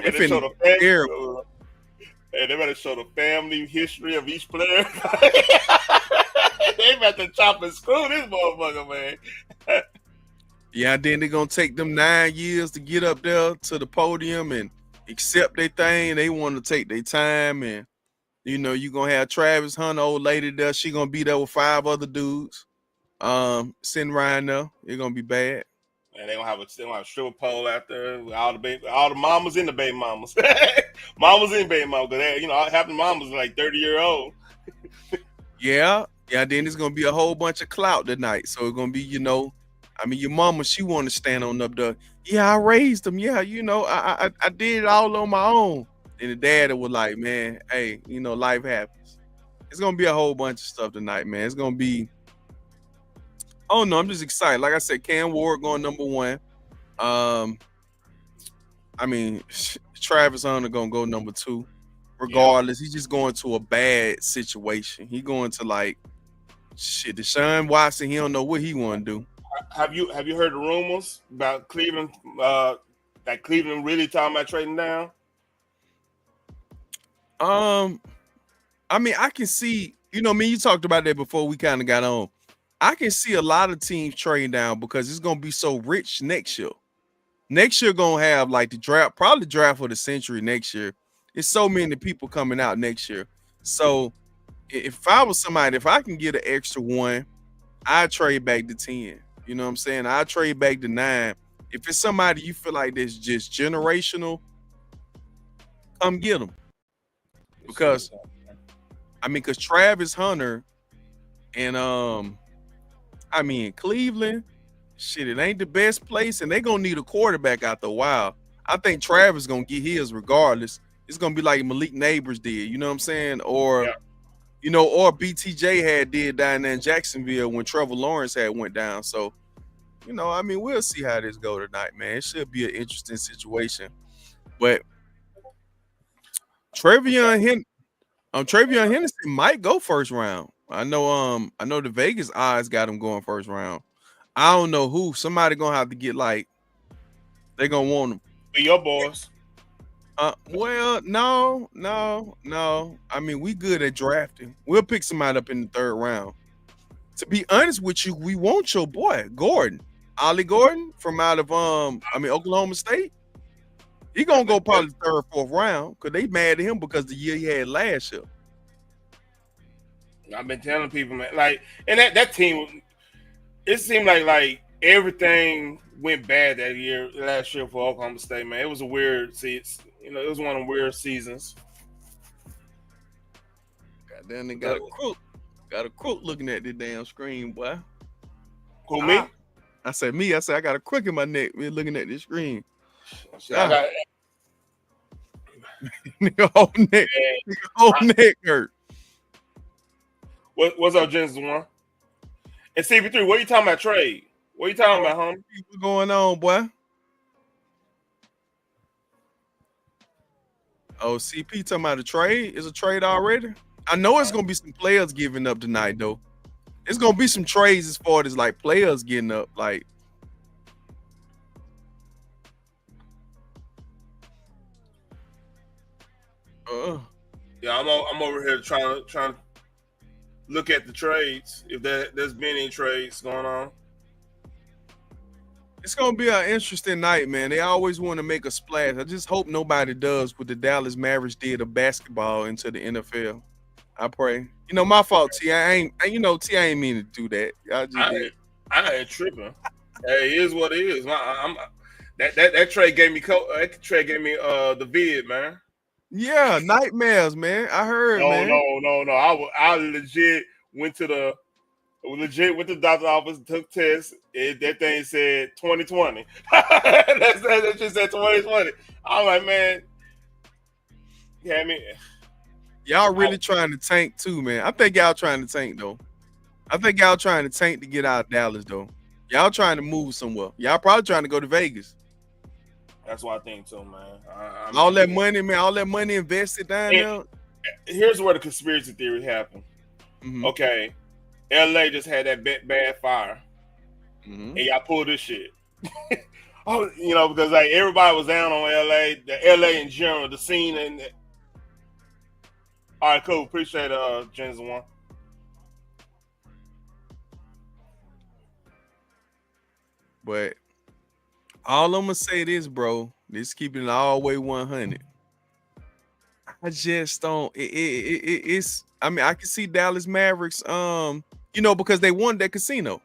better show the family. Hey, they better show the family history of each player. They better chop and screw this motherfucker, man.
Yeah, then they're gonna take them 9 years to get up there to the podium and accept their thing. They want to take their time, and you're gonna have Travis Hunter, old lady there. She gonna be there with 5 other dudes. Sitting right there. It's gonna be bad.
And they gonna have a stripper pole out there with all the mamas and the baby mamas. Mamas and baby mamas. Because half the mamas are like 30-year-old.
Yeah. Then it's gonna be a whole bunch of clout tonight. So it's gonna be, your mama, she want to stand on up there. Yeah, I raised them. Yeah, I did it all on my own. And the dad was like, man, hey, life happens. It's gonna be a whole bunch of stuff tonight, man. It's gonna be. Oh no, I'm just excited. Like I said, Cam Ward going number 1. Travis Hunter gonna go number 2. Regardless, he's just going to a bad situation. He going to like shit. Deshaun Watson, he don't know what he want to do.
Have you heard the rumors about Cleveland? That Cleveland really talking about trading down?
I can see. You talked about that before we kind of got on. I can see a lot of teams trading down because it's gonna be so rich next year. Next year gonna have like the draft, probably draft of the century next year. It's so many people coming out next year. So if I was somebody, if I can get an extra 1, I'd trade back to 10. You know what I'm saying? I'd trade back to 9. If it's somebody you feel like that's just generational, come get them. Because Travis Hunter and Cleveland, shit, it ain't the best place, and they gonna need a quarterback after a while. I think Travis gonna get his regardless. It's gonna be like Malik Neighbors did, you know what I'm saying? Or or BTJ had did down there in Jacksonville when Trevor Lawrence had went down. So, we'll see how this go tonight, man. It should be an interesting situation. But Travion Henderson might go first round. I know the Vegas odds got him going first round. I don't know who. Somebody gonna have to get they gonna want him.
Be your boss.
Well, no. We good at drafting. We'll pick somebody up in the 3rd round. To be honest with you, we want your boy Gordon, Ollie Gordon from out of Oklahoma State. He gonna go probably 3rd, 4th round because they mad at him because the year he had last year.
I've been telling people, man, and that team, it seemed like everything went bad last year for Oklahoma State, man. It was a weird season. It was one of the weird seasons.
Goddamn, they got a crook looking at the damn screen, boy.
Who, me?
I said me. I said I got a crook in my neck. We're looking at this screen. Nigga, whole neck hurt.
What's up, Genesis 1? And CP3, what are you talking about trade? What are you talking about, homie?
What's going on, boy? Oh, CP talking about a trade? Is a trade already? I know it's gonna be some players giving up tonight though. It's gonna be some trades as far as like players getting up. Like,
Yeah, I'm over here trying to look at the trades. If there's been any trades going on.
it's gonna be an interesting night, man. They always want to make a splash. I just hope nobody does what the Dallas Mavericks did of basketball into the NFL. I pray. You know, my fault, T. I ain't. T. I ain't mean to do that. I just did.
I ain't tripping. Hey, it is what it is. That trade gave me the vid, man.
Yeah, nightmares, man. I heard, man.
No. I legit went to the doctor's office, took tests. That thing said 2020. that just said 2020. I'm like, man, yeah, I mean,
y'all really trying to tank too, man. I think y'all trying to tank though. I think y'all trying to tank to get out of Dallas though. Y'all trying to move somewhere. Y'all probably trying to go to Vegas.
That's what I think too, man.
All that money, man. All that money invested down there.
Here's where the conspiracy theory happened.
Mm-hmm.
Okay, LA just had that bad fire,
and
y'all pulled this shit. Because like everybody was down on LA, the LA in general, the scene. And all right, cool. Appreciate Gens one.
But all I'm gonna say this, bro. This keeping it all the way 100. I just don't. It's. I mean, I can see Dallas Mavericks. Because they won that casino.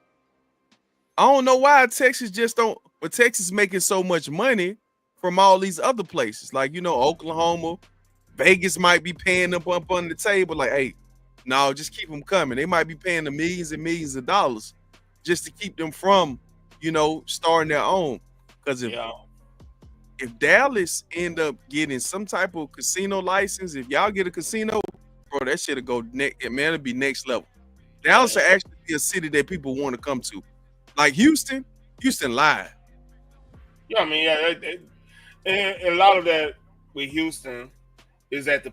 I don't know why Texas just don't. But Texas making so much money from all these other places, like Oklahoma, Vegas might be paying them up on the table. Like, hey, no, just keep them coming. They might be paying them millions and millions of dollars just to keep them from, starting their own. Because if Dallas end up getting some type of casino license, if y'all get a casino, bro, that shit'll go next. Man, it'll be next level. Dallas will actually be a city that people want to come to. Like Houston lied.
Yeah, I mean, and a lot of that with Houston is that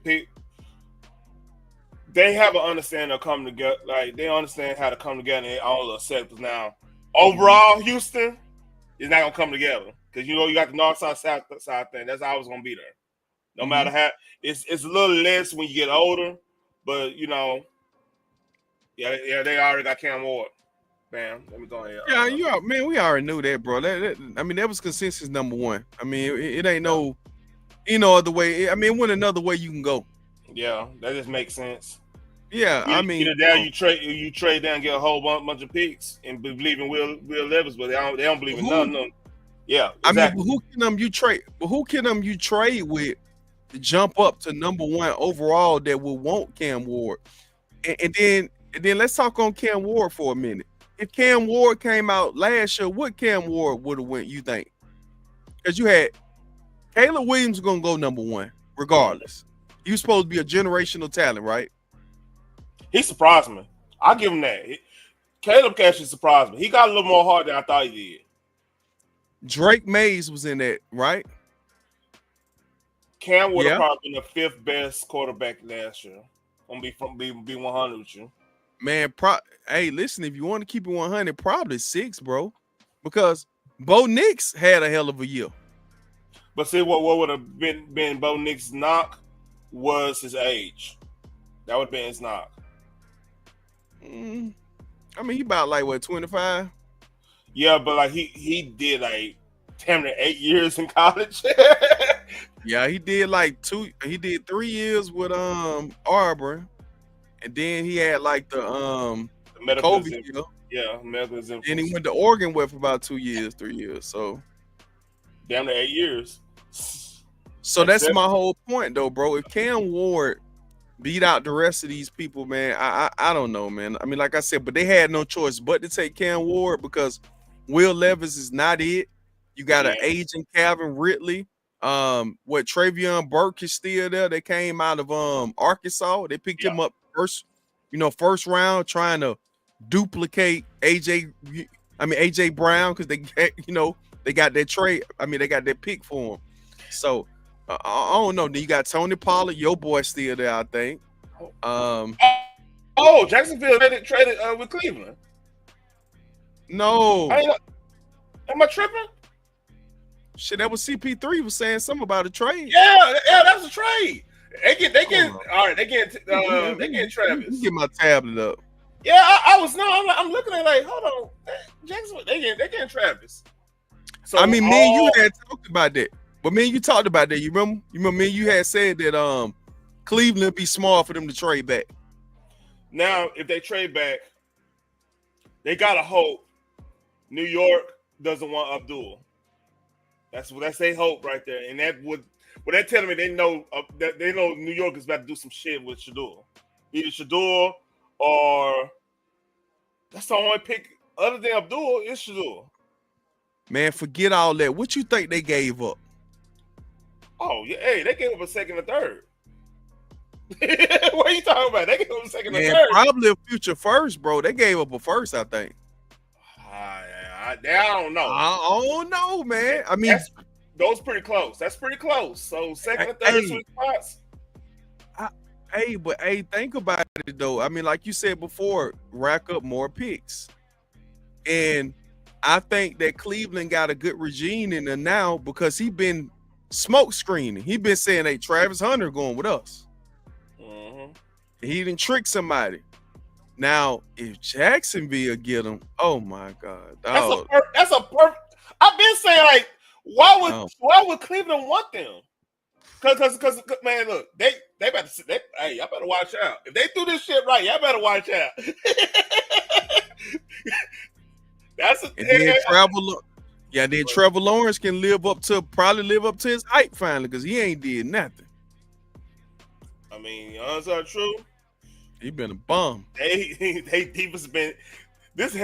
they have an understanding of coming together. Like they understand how to come together in all the sectors. Now, overall, Houston is not gonna come together because you got the north side, south side thing. That's always gonna be there. No matter how it's a little less when you get older, but they already got Cam Ward. Bam, let me go ahead.
Yeah, man, we already knew that, bro. That was consensus number one. I mean, it ain't no, other way. I mean, it went another way you can go.
Yeah, that just makes sense.
Yeah, I mean,
you trade down, get a whole bunch of picks, and believe in Will Levis, but they don't believe in nothing. Yeah, exactly.
I mean, who can you trade with to jump up to number one overall that will want Cam Ward? And then let's talk on Cam Ward for a minute. If Cam Ward came out last year, what Cam Ward would have went, you think? Because you had Caleb Williams going to go number one, regardless. He was supposed to be a generational talent, right?
He surprised me. I'll give him that. Caleb actually surprised me. He got a little more heart than I thought he did.
Drake Mays was in that, right?
Cam would have probably been the fifth best quarterback last year. I'm going to be 100 with you.
Man, hey, listen, if you want to keep it 100, probably 6, bro. Because Bo Nix had a hell of a year.
But see, what would have been Bo Nix's knock was his age. That would have been his knock.
I mean, he about 25?
Yeah, but he did 10 to 8 years in college.
Yeah, he did 3 years with Auburn. And then he had the
COVID year. Yeah, medical exemption.
And he went to Oregon for about 3 years. So
damn near 8 years.
So that's my whole point, though, bro. If Cam Ward beat out the rest of these people, man, I don't know, man. I mean, like I said, but they had no choice but to take Cam Ward because Will Levis is not it. You got an aging Calvin Ridley. Travion Burke is still there. They came out of Arkansas. They picked him up first round, trying to duplicate AJ Brown because they got that trade. I mean, they got that pick for him. So I don't know. Then you got Tony Pollard, your boy still there, I think.
Jacksonville traded with Cleveland.
No.
Am I tripping?
Shit, that was CP3 was saying something about a trade.
Yeah, that was a trade. They get Travis.
Get my tablet up.
Yeah, I'm looking at like, hold on, Jacksonville, they getting Travis. So
I mean, me and you had talked about that, but me and you talked about that. You remember? Me and you had said that Cleveland be smart for them to trade back.
Now, if they trade back, they gotta hope New York doesn't want Abdul. That's their hope right there, and that would. Well, they're telling me they know New York is about to do some shit with Sheduer. Either Sheduer or that's the only pick other than Abdul is Sheduer.
Man, forget all that. What you think they gave up?
Oh, yeah, hey, they gave up a second and third. What are you talking about? They gave up a second and third.
Probably a future first, bro. They gave up a first, I think.
I don't know.
I don't know, man. I mean,
those pretty close. That's pretty close. So second and third sweet spots.
Think about it though. I mean, like you said before, rack up more picks, and I think that Cleveland got a good regime in there now because he been smoke screening. He been saying, "Hey, Travis Hunter going with us."
Mm-hmm.
He didn't trick somebody. Now, if Jacksonville get him, oh my God, dog.
That's a perfect. I've been saying like, why would Cleveland want them? Cause man, look, they about to. Hey, y'all better watch out. If they do this shit right, y'all better watch out. That's a.
And then Trevor Lawrence can probably live up to his hype finally because he ain't did nothing.
I mean, that's not true.
He been a bum.
They defense been this.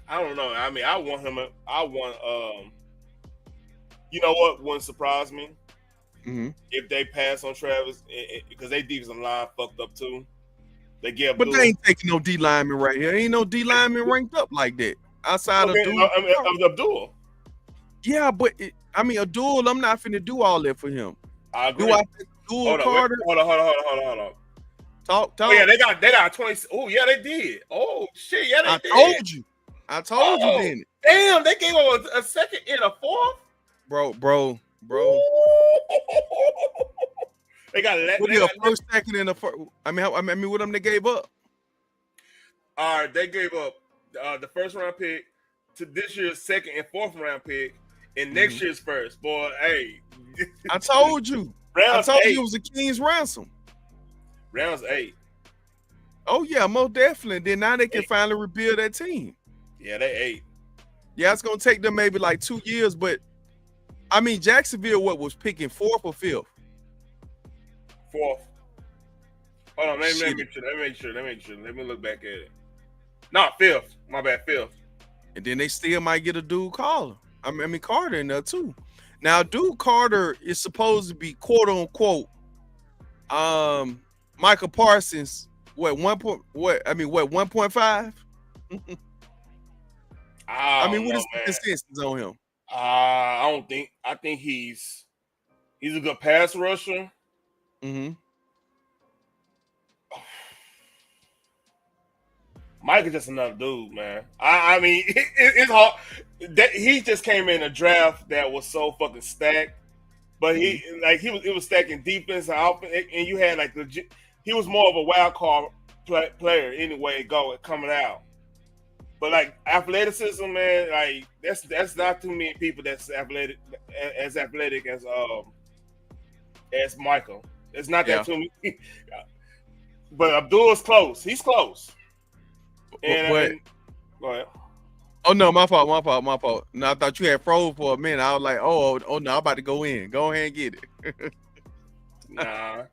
I don't know. I mean, I want. You know what wouldn't surprise me?
Mm-hmm.
If they pass on Travis, because they defensive line fucked up too. They get,
but they ain't taking no D lineman right here. Ain't no D lineman ranked up like that outside of
Abdul.
Yeah, but Abdul, I'm not finna do all that for him.
I agree.
Do I think Abdul Carter?
Hold on.
Talk.
Oh yeah, they got 20. Oh yeah, they did. Oh shit, yeah, they did.
I told you, didn't it?
Damn, they gave him a second and a fourth.
Bro.
They got
first, second, and a first. I mean, what them they gave up?
All right, they gave up the first round pick to this year's second and fourth round pick, and next year's first. Boy, hey,
I told you. I told you it was a king's ransom.
Rounds 8.
Oh yeah, most definitely. Then now they can finally rebuild that team.
Yeah, they 8.
Yeah, it's gonna take them maybe like 2 years, but I mean Jacksonville was picking 4th or 5th?
4th. Hold on, let me make sure. Let me look back at it. No, 5th. My bad, 5th.
And then they still might get a dude Carter in there too. Now, dude Carter is supposed to be quote unquote Michael Parsons, 1.5? I mean, what is the consensus on him?
I think he's a good pass rusher.
Mm-hmm.
Mike is just another dude, man. I mean, it's hard. He just came in a draft that was so fucking stacked, but it was stacking defense and offense, and you had like legit. He was more of a wild card player anyway, coming out. But like athleticism, man, like that's not too many people that's athletic as Michael. It's not that too many. But Abdul's close. He's close. And go ahead.
Oh no, my fault. No, I thought you had froze for a minute. I was like, oh no, I'm about to go in. Go ahead and get it.
Nah,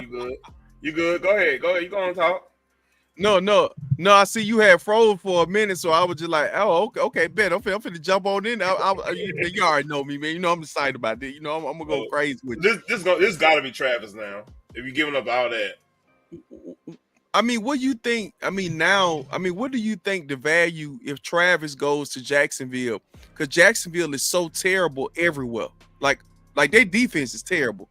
you good. You good. Go ahead. You gonna talk.
No. I see you had froze for a minute, so I was just like, oh, okay, bet. I'm finna jump on in. You already know me, man. You know I'm excited about this. You know I'm gonna go crazy with you.
This got to be Travis now. If you're giving up all that.
I mean, what do you think? I mean, what do you think the value if Travis goes to Jacksonville? Because Jacksonville is so terrible everywhere. Like Like their defense is terrible.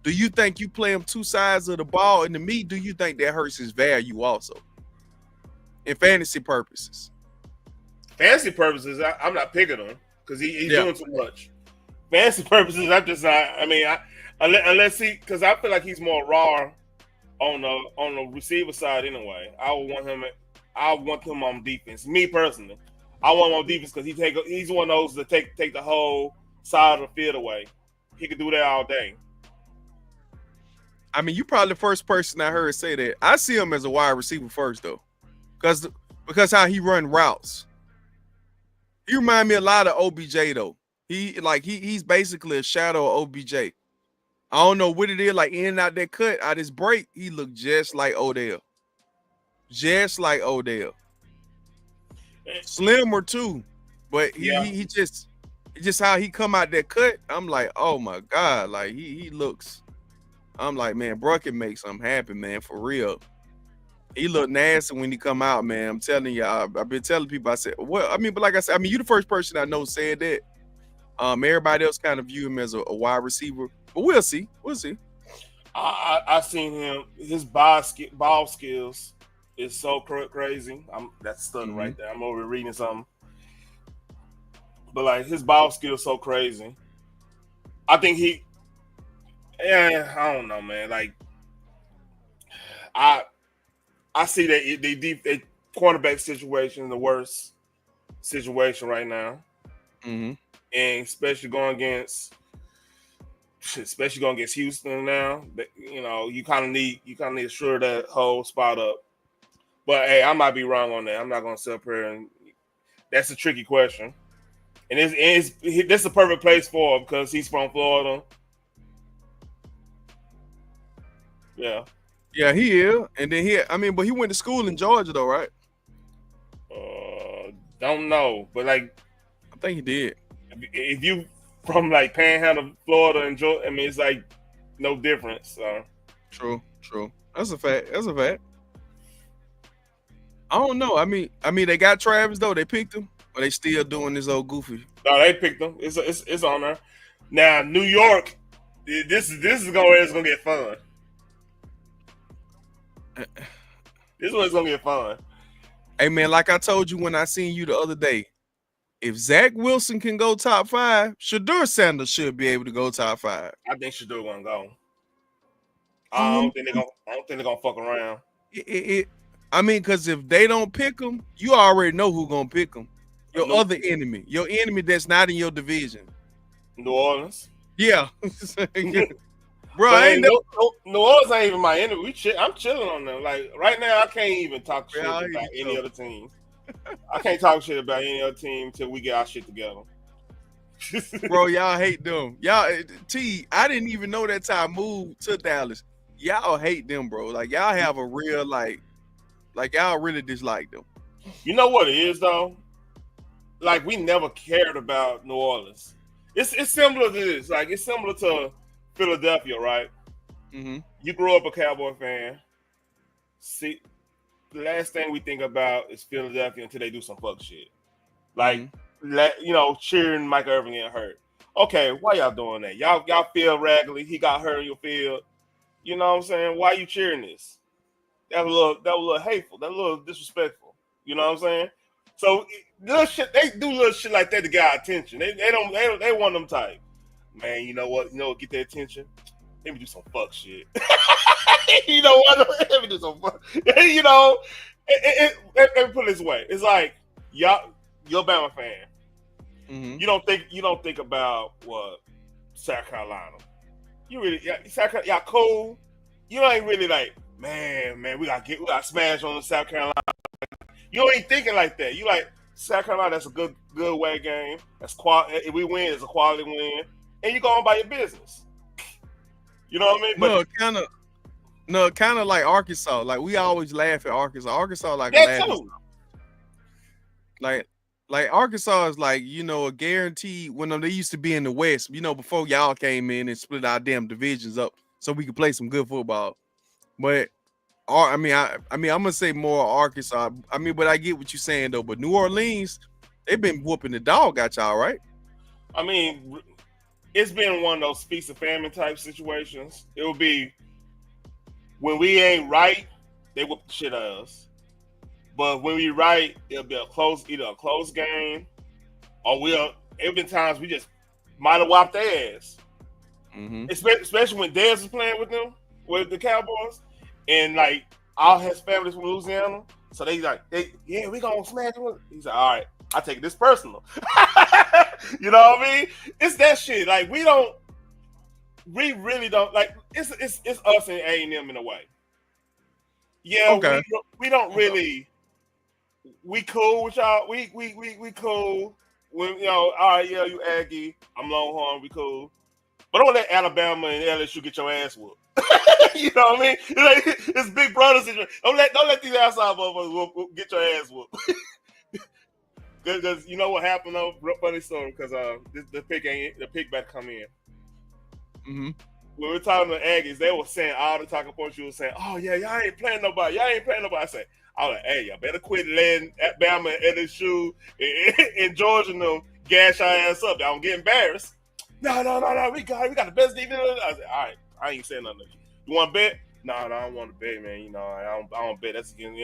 Do you think you play them two sides of the ball? And to me, do you think that hurts his value also in fantasy purposes?
Fantasy purposes, I'm not picking him because he's
Yeah.
doing too much. Fantasy purposes, I'm just not. I mean, unless he, because I feel like he's more raw on the receiver side anyway. I want him on defense. Me personally, I want him on defense because he's one of those that take the whole side of the field away. He could do that all day.
I mean, you probably the first person I heard say that. I see him as a wide receiver first though, because how he run routes. He remind me a lot of OBJ though. He's basically a shadow of OBJ. I don't know what it is, like in and out that cut, out his break, he looked just like Odell. Just like Odell. Slimmer too. But he just how he come out that cut, I'm like, oh my God. Like he looks, I'm like, man, bro can make something happen, man, for real. He look nasty when he come out, man. I'm telling you, I've been telling people, I said, well, I mean, but like I said, I mean, you the first person I know said that. Everybody else kind of view him as a wide receiver, but we'll see. We'll see.
I seen him. His ball skills is so crazy. That's stunning right there. I'm over reading something, but like his ball skills so crazy. I think I don't know, man. Like I see that the cornerback situation is the worst situation right now.
Mm-hmm.
And especially going against Houston now, you know, you kind of need to shore that whole spot up. But hey, I might be wrong on that. I'm not gonna sit up here, and that's a tricky question. And this is a perfect place for him because he's from Florida. Yeah.
Yeah, he is. And then but he went to school in Georgia though, right?
Don't know, but like
I think he did.
If you from like Panhandle, Florida, and Georgia, I mean, it's like no difference. So.
True. That's a fact. I don't know. I mean, they got Travis though. They picked him, or they still doing this old goofy.
No, they picked him. It's on there. Now New York, this is gonna get fun. This one's gonna get fun.
Hey man, like I told you when I seen you the other day, if Zach Wilson can go top 5, Sheduer Sanders should be able to go top 5.
I think Sheduer gonna go. I don't think they're gonna fuck around.
I mean, because if they don't pick him, you already know who's gonna pick him. Your other enemy, your enemy that's not in your division.
New Orleans.
Yeah, bro.
New Orleans ain't even my enemy. I'm chilling on them. Like right now, I can't even talk shit about any other teams. I can't talk shit about any other team until we get our shit together.
Bro, y'all hate them. Y'all, I didn't even know that time moved to Dallas. Y'all hate them, bro. Like y'all have a real like y'all really dislike them.
You know what it is though? Like we never cared about New Orleans. It's similar to this. Like it's similar to Philadelphia, right?
Mm-hmm.
You grew up a Cowboy fan. See, the last thing we think about is Philadelphia until they do some fuck shit. Like, cheering Mike Irvin getting hurt. Okay, why y'all doing that? Y'all feel raggedy. He got hurt in your field. You know what I'm saying? Why you cheering this? That was a little hateful. That was a little disrespectful. You know what I'm saying? So little shit, they do little shit like that to get our attention. They want them type. Man, you know what? Get their attention. Let me do some fuck shit. You know what? Let me do some fuck. Let me put it this way. It's like you're a Bama fan.
Mm-hmm.
You don't think about what South Carolina. You really South Carolina, y'all cool. You ain't really like, man, we got smash on the South Carolina. You ain't thinking like that. You like South Carolina. That's a good way game. That's quality. If we win, it's a quality win, and you go on by your business. You know what I mean? But,
kind of like Arkansas. Like we always laugh at Arkansas. Arkansas like
that too.
Like Arkansas is like, a guarantee when they used to be in the West, before y'all came in and split our damn divisions up so we could play some good football. But I'm gonna say more Arkansas. But I get what you're saying though. But New Orleans, they've been whooping the dog at y'all, right?
I mean, it's been one of those feast of famine type situations. It will be when we ain't right, they whoop the shit out of us. But when we right, it'll be either a close game, or we'll. It been times we just might have whopped their ass.
Mm-hmm.
Especially when Dez was playing with them, with the Cowboys, and like all his family's from Louisiana, so yeah, we gonna smash him. He's like, all right, I take this personal. You know what I mean? It's that shit. Like we really don't like. It's us and A&M in a way. Yeah,
Okay.
we don't really. We cool with y'all. We cool. When all right, yeah, you Aggie, I'm Longhorn, we cool. But don't let Alabama and LSU get your ass whooped. You know what I mean? It's big brothers. Don't let these outside motherfuckers get your ass whooped. Because you know what happened though? Funny story. Because the pick back come in.
Mm-hmm.
When we were talking to Aggies, they were saying all the talking points. You were saying, "Oh yeah, y'all ain't playing nobody. Y'all ain't playing nobody." I say, "I was like, hey, y'all better quit letting Alabama and LSU and Georgia and them gash our ass up. Y'all don't get embarrassed." No. We got the best defense. I said, all right, I ain't saying nothing. You want to bet? No, I don't want to bet, man. You know, I don't bet. That's again,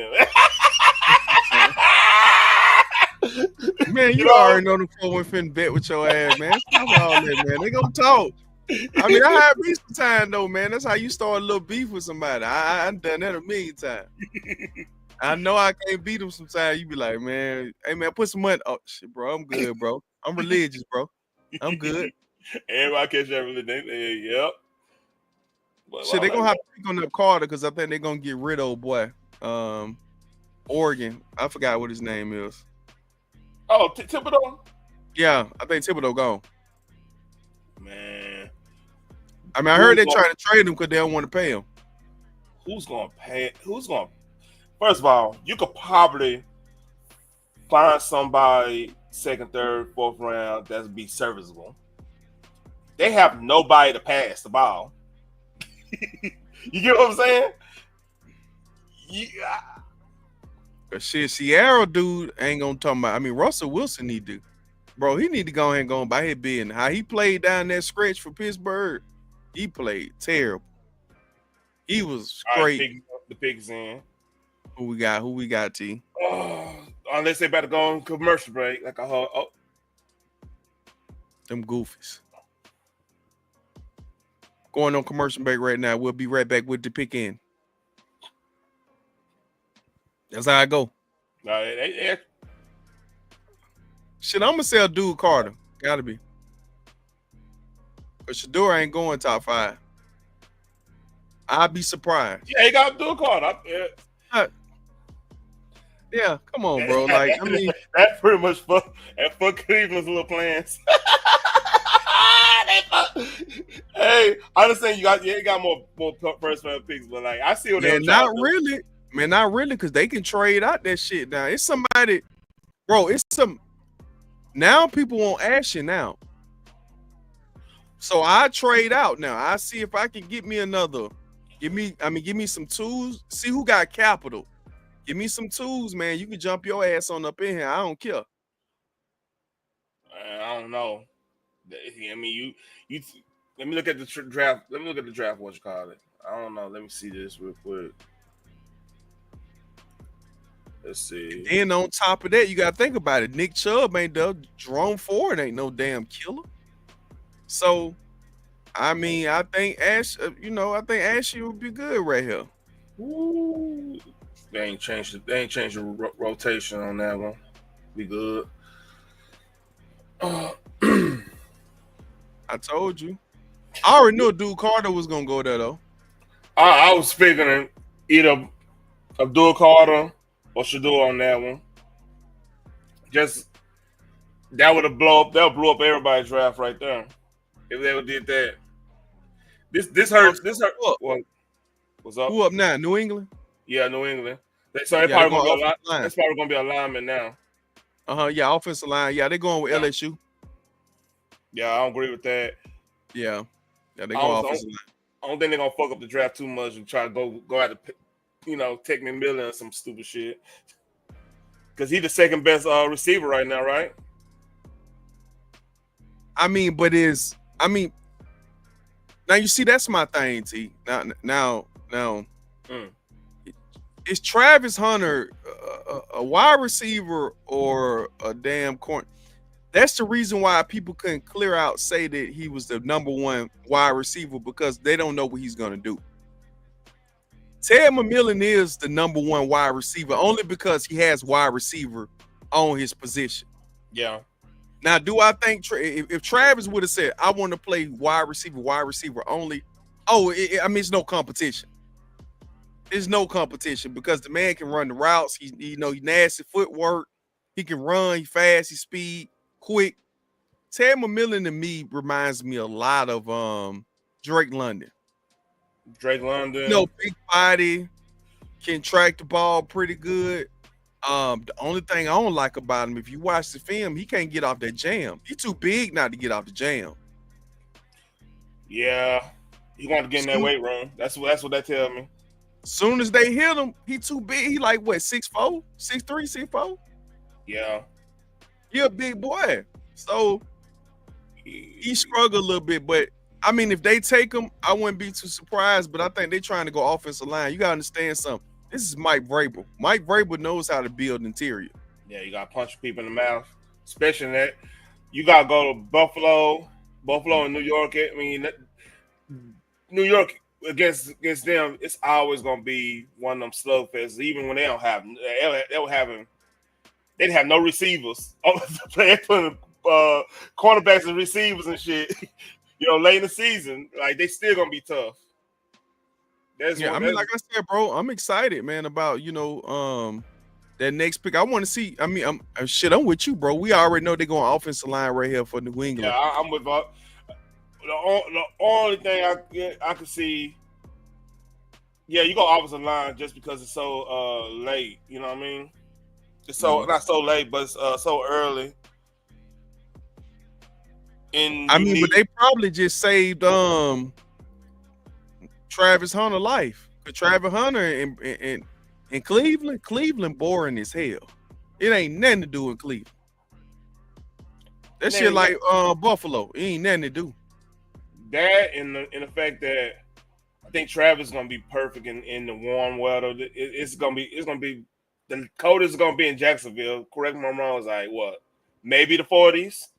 Man, you already know the 4 finna bet with your ass, man. Stop all that, man. They gonna talk. I mean, I had beef time though, man. That's how you start a little beef with somebody. I done that a million times. I know I can't beat them sometimes. You be like, man, hey man, put some money. Oh shit, bro, I'm good, bro. I'm religious, bro. I'm good.
Everybody catch that religion. Yep.
But, shit, they gonna have to pick on up Carter because I think they're gonna get rid of old boy. Oregon. I forgot what his name is.
Oh, Thibodeau?
Yeah, I think Thibodeau gone.
Man.
I mean, I heard they're trying to trade him because they don't want to pay him.
Who's gonna pay? First of all, you could probably find somebody second, third, fourth round that's be serviceable. They have nobody to pass the ball. You get what I'm saying? Yeah.
But shit, Sierra dude ain't gonna talk about. I mean, Russell Wilson need to, bro. He need to go ahead and go by his business. How he played down that stretch for Pittsburgh, he played terrible. He was great.
Right, the pig's in.
Who we got, T?
Unless they about to go on commercial break, like I heard. Oh.
Them goofies. Going on commercial break right now. We'll be right back with the pick in. That's how I go. Shit, I'm gonna sell Dude Carter. Gotta be. But Sheduer ain't going top 5. I'd be surprised.
Yeah, he got Dude Carter.
Yeah, come on, bro. Like, I mean,
that's pretty much for Cleveland's little plans. Hey, I understand you got more first round picks, but like I see what they're
not really. Man, not really, because they can trade out that shit now. It's somebody, bro. Now people won't ask you now. So I trade out now. I see if I can get me another. Give me some tools. See who got capital. Give me some tools, man. You can jump your ass on up in here. I don't care.
I don't know. I mean, you. Let me look at the draft. Let me look at the draft. What you call it? I don't know. Let me see this real quick. Let's see.
And on top of that, you got to think about it. Nick Chubb ain't done. Jerome Ford ain't no damn killer. So, I mean, I think Ashley would be good right here.
Ooh. They ain't changed the rotation on that one. Be good.
I told you. I already knew Dude Carter was gonna go there though.
I was figuring either Abdul Carter or Sheduer on that one. Just that would have blow up everybody's draft right there if they would did that. This hurts. This hurt. What's up?
Who up now? New England.
Yeah, New England. So they probably that's probably gonna be a lineman now.
Yeah, offensive line. Yeah, they're going with LSU.
Yeah, I don't agree with that.
Yeah, they go offensive line.
I don't think they're gonna fuck up the draft too much and try to go out to, take McMillan or some stupid shit. Because he's the second best receiver right now, right?
I mean, but is I mean, now you see that's my thing, T. Now,
Mm.
is Travis Hunter a wide receiver or a damn corner? That's the reason why people couldn't clear out say that he was the number one wide receiver because they don't know what he's gonna do. Ted McMillan is the number one wide receiver only because he has wide receiver on his position.
Yeah.
Now, do I think if Travis would have said, "I want to play wide receiver only," I mean, it's no competition. There's no competition because the man can run the routes. He nasty footwork. He can run. He fast. He speed quick. Ted McMillan to me reminds me a lot of Drake London.
Drake London.
Big body, can track the ball pretty good. The only thing I don't like about him, if you watch the film, he can't get off that jam. He's too big not to get off the jam.
Yeah, he want to get in that weight room. That's what they tell me.
Soon as they hit him, he too big. He like what, 6'4", 6'3", 6'4"?
Yeah.
He a big boy. So he struggled a little bit, but I mean, if they take him, I wouldn't be too surprised. But I think they're trying to go offensive line. You gotta understand something. This is Mike Vrabel. Mike Vrabel knows how to build interior.
Yeah, you gotta punch people in the mouth, especially in that. You gotta go to Buffalo and New York. I mean, New York against them, it's always gonna be one of them slugfests. Even when they don't have, they'd have no receivers. They're putting cornerbacks and receivers and shit. Late in the season, like they still gonna be tough.
I mean, like I said, bro, I'm excited, man, about that next pick. I want to see. I mean, I'm with you, bro. We already know they're going offensive line right here for New England.
Yeah, I'm with the only thing I can see. Yeah, you go offensive line just because it's so late. You know what I mean? It's so not so late, but it's so early.
But they probably just saved Travis Hunter life. Because Travis Hunter in Cleveland boring as hell. It ain't nothing to do in Cleveland. That shit like Buffalo. It ain't nothing to do.
That in the fact that I think Travis is gonna be perfect in the warm weather. It's gonna be the coldest is gonna be in Jacksonville. Correct me if I'm wrong. It's like what? Maybe the 40s.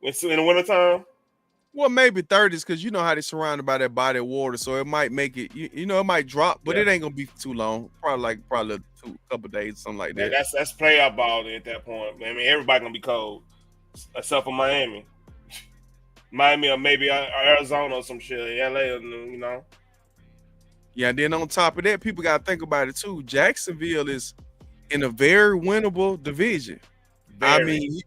In the wintertime?
Well, maybe 30s because you know how they're surrounded by that body of water, so it might make it. It might drop, but it ain't gonna be for too long. Probably a couple days, something like that.
Yeah, that's playoff ball at that point. I mean, everybody gonna be cold, except for Miami, or maybe Arizona or some shit. LA,
Yeah, and then on top of that, people gotta think about it too. Jacksonville is in a very winnable division. I mean,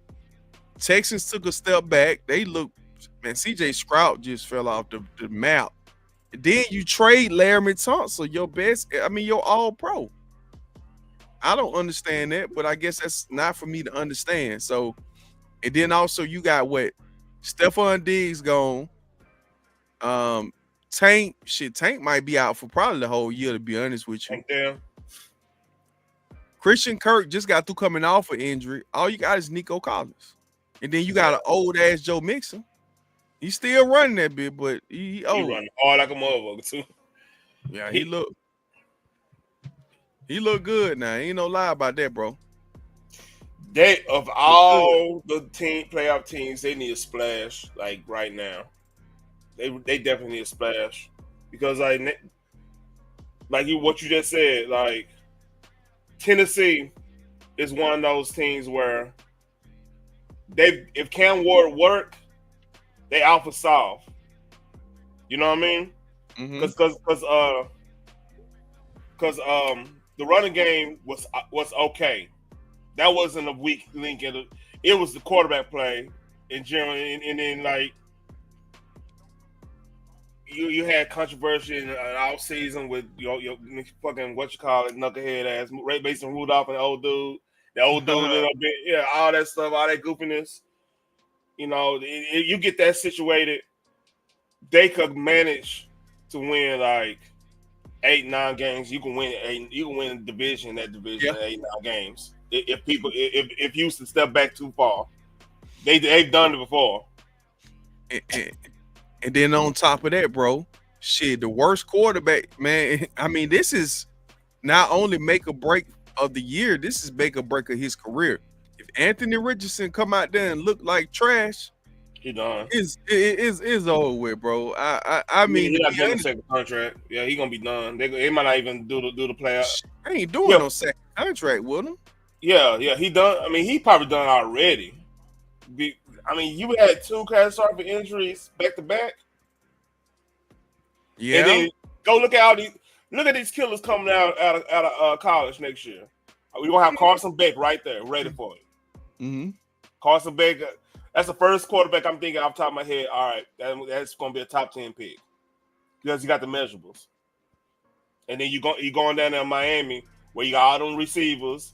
Texans took a step back. They look, man, CJ Stroud just fell off the map. Then you trade Laramie Tunsil, your all-pro. I don't understand that, but I guess that's not for me to understand. So, and then also you got what? Stephon Diggs gone. Tank might be out for probably the whole year, to be honest with you.
Damn.
Christian Kirk just got through coming off an injury. All you got is Nico Collins. And then you got an old-ass Joe Mixon. He's still running that bit, but he old.
He running hard like a motherfucker, too.
Yeah, he look good now. Ain't no lie about that, bro.
Of all the playoff teams, they need a splash, like, right now. They definitely need a splash. Because, like what you just said, like, Tennessee is one of those teams where if Cam Ward work, they alpha solve. You know what I mean? Because the running game was okay. That wasn't a weak link. It was the quarterback play in general, and then like you had controversy in the off season with your fucking knucklehead ass Mason Rudolph and the old dude. The old dude, all that stuff, all that goofiness. You get that situated, they could manage to win like 8-9 games. You can win the division, 8-9 games. If Houston step back too far, they've done it before.
And then on top of that, bro, shit, the worst quarterback, man. I mean, this is not only make or break of the year, this is make or break of his career. If Anthony Richardson come out there and look like trash,
He done.
is over with, bro. I mean,
He
to
not
be
getting a
honest,
second contract. Yeah, he gonna be done. They might not even do the playoff.
I ain't doing
Yeah,
no second contract with him.
yeah. He done. I mean, he probably done already. I mean, you had two catastrophic injuries back to back, and
Yeah.
then go look at these killers coming out of college next year. We're gonna have Carson Beck right there, ready for it.
Mm-hmm.
Carson Beck, that's the first quarterback I'm thinking off the top of my head. All right, that's gonna be a top 10 pick because you got the measurables, and then you going down there in Miami where you got all them receivers.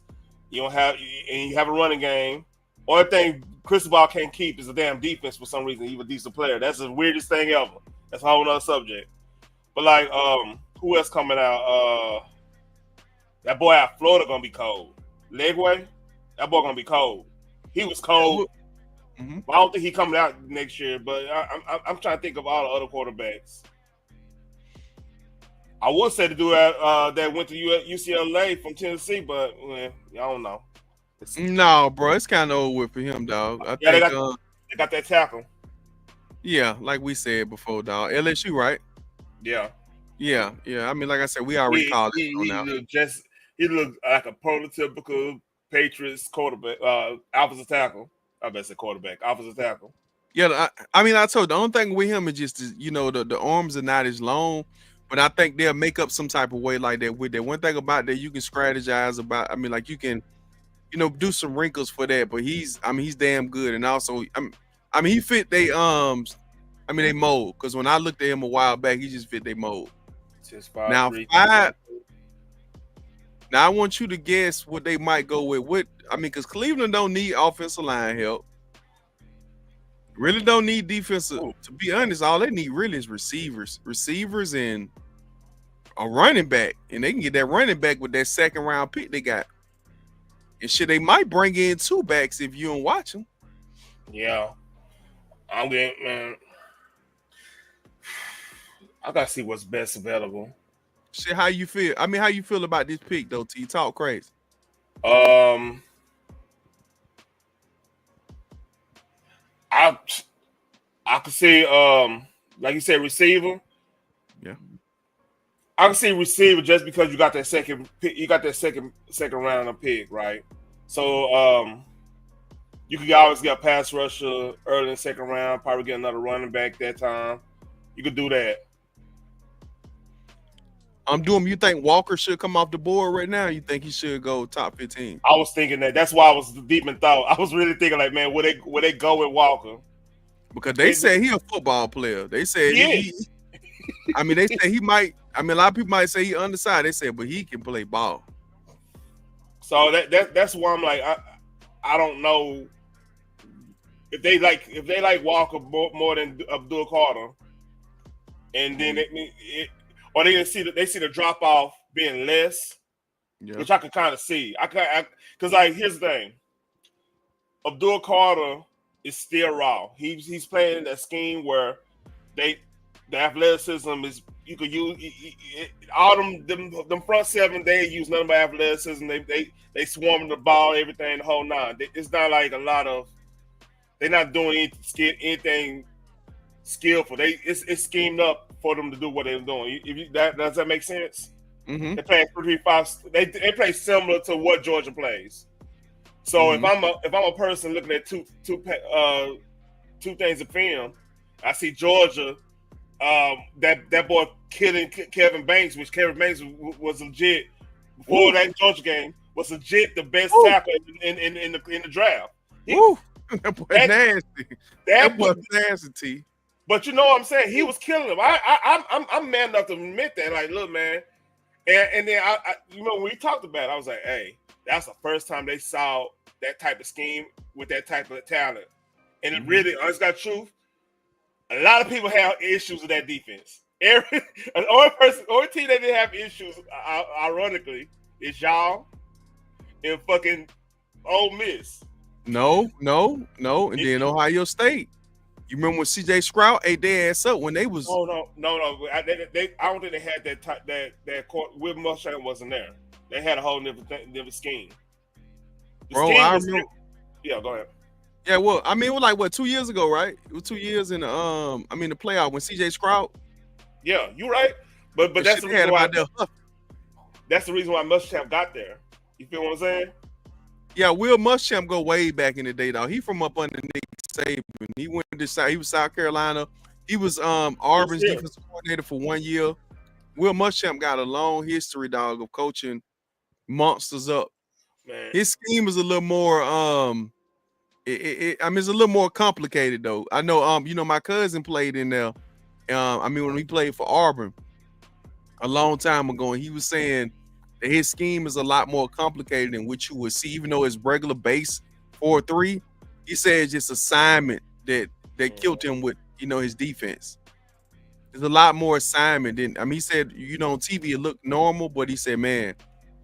You don't have and you have a running game. Only thing Cristobal can't keep is a damn defense for some reason. He's a decent player. That's the weirdest thing ever. That's a whole nother subject. But like, who else coming out? That boy out of Florida gonna be cold. Legway, that boy gonna be cold. He was cold.
Mm-hmm.
I don't think he coming out next year. But I'm trying to think of all the other quarterbacks. I would say to do that went to UCLA from Tennessee, but I don't know.
No, bro, it's kind of over with for him, dog. I
Yeah,
think,
they got that tackle.
yeah, like we said before, dog. LSU, right?
Yeah.
Yeah. I mean, like I said, we already called it on now.
He looked like a prototypical Patriots quarterback, offensive tackle. I bet say quarterback, offensive tackle.
Yeah, I mean, I told you, the only thing with him is just, the arms are not as long, but I think they'll make up some type of way like that with that. One thing about that, you can strategize about. I mean, like you can, do some wrinkles for that. But he's damn good, and also, he fit they they mold. Because when I looked at him a while back, he just fit they mold. Now, now I want you to guess what they might go with. Because Cleveland don't need offensive line help. Really don't need defensive. To be honest, all they need really is receivers and a running back, and they can get that running back with that second round pick they got. And shit, they might bring in two backs if you don't watch them.
Yeah, I'm getting, man. I gotta see what's best available.
Shit, how you feel? I mean, how you feel about this pick though? T, talk crazy.
I could see like you said, receiver.
Yeah.
I can see receiver just because you got that second pick, you got that second round of pick, right? So you could always get a pass rusher early in the second round, probably get another running back that time. You could do that.
You think Walker should come off the board right now? You think he should go top 15?
I was thinking that. That's why I was deep in thought. I was really thinking like, man, would they go with Walker?
Because they say he a football player. They said they say he might. I mean, a lot of people might say he undersized. They said, but he can play ball.
So that's why I'm like, I don't know if they like Walker more than Abdul Carter, and then or they see the drop off being less, which I can kind of see. Because like here's the thing, Abdul Carter is still raw. He's playing that scheme where the athleticism is, you could use all them front seven. They use nothing but athleticism. They swarming the ball, everything, the whole nine. It's not like a lot of. They're not doing anything skillful. It's schemed up for them to do what they're doing. Does that make sense?
Mm-hmm.
They play 3-5. They play similar to what Georgia plays. So if I'm a person looking at two things of film, I see Georgia. That boy killing Kevin Banks, which Kevin Banks was legit before that Georgia game, was legit the best tackle in the draft.
That boy nasty. That boy nasty.
But you know what I'm saying? He was killing him. I'm man enough to admit that. Like, look, man. And then I when we talked about it, I was like, hey, that's the first time they saw that type of scheme with that type of talent. And it really, honest got truth. A lot of people have issues with that defense. The only team that didn't have issues, ironically, is y'all and fucking Ole Miss.
No. And then Ohio State. You remember when CJ Stroud ate their ass up when they was?
No. I don't think they had that type, that court. Will Muschamp wasn't there. They had a whole different scheme. The
Bro,
scheme
I
was
remember.
yeah. Go ahead.
Yeah, well, I mean, it was like what 2 years ago, right? It was 2 years in the the playoff when CJ Stroud.
Yeah, you're right. But
And
that's
shit,
the
they had
reason
him
why.
out there.
That's the reason why Muschamp got there. You feel what I'm saying?
Yeah, Will Muschamp go way back in the day, though. He from up under Nick Saban. He went to He was South Carolina. He was
Yes,
Auburn's
yeah.
defensive coordinator for 1 year. Will Muschamp got a long history, dog, of coaching monsters up.
Man.
His scheme is a little more I mean, it's a little more complicated though. I know my cousin played in there. When he played for Auburn a long time ago, and he was saying that his scheme is a lot more complicated than what you would see, even though it's regular base 4-3. He said it's just assignment that killed him with his defense. There's a lot more assignment than he said, on TV it looked normal, but he said, man,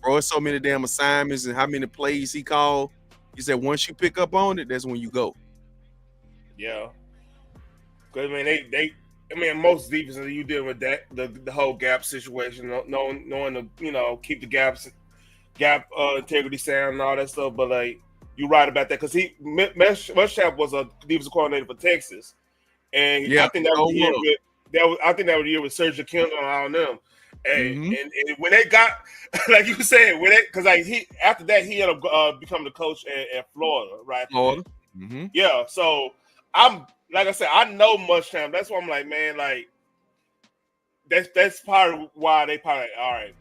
bro, it's so many damn assignments and how many plays he called. He said once you pick up on it, that's when you go.
Yeah. Because most defenses you deal with that the whole gap situation, knowing to keep the gap integrity sound and all that stuff. But like you're right about that because Muschamp was a defensive coordinator for Texas, and
Yeah,
I think that was the year with Sergio Kendall and all them. And when they got like you said, because after that he ended up becoming the coach at Florida, right?
Florida.
Yeah, so I'm like I said, I know Muschamp. That's why I'm like, man, like that's part of why they probably all right.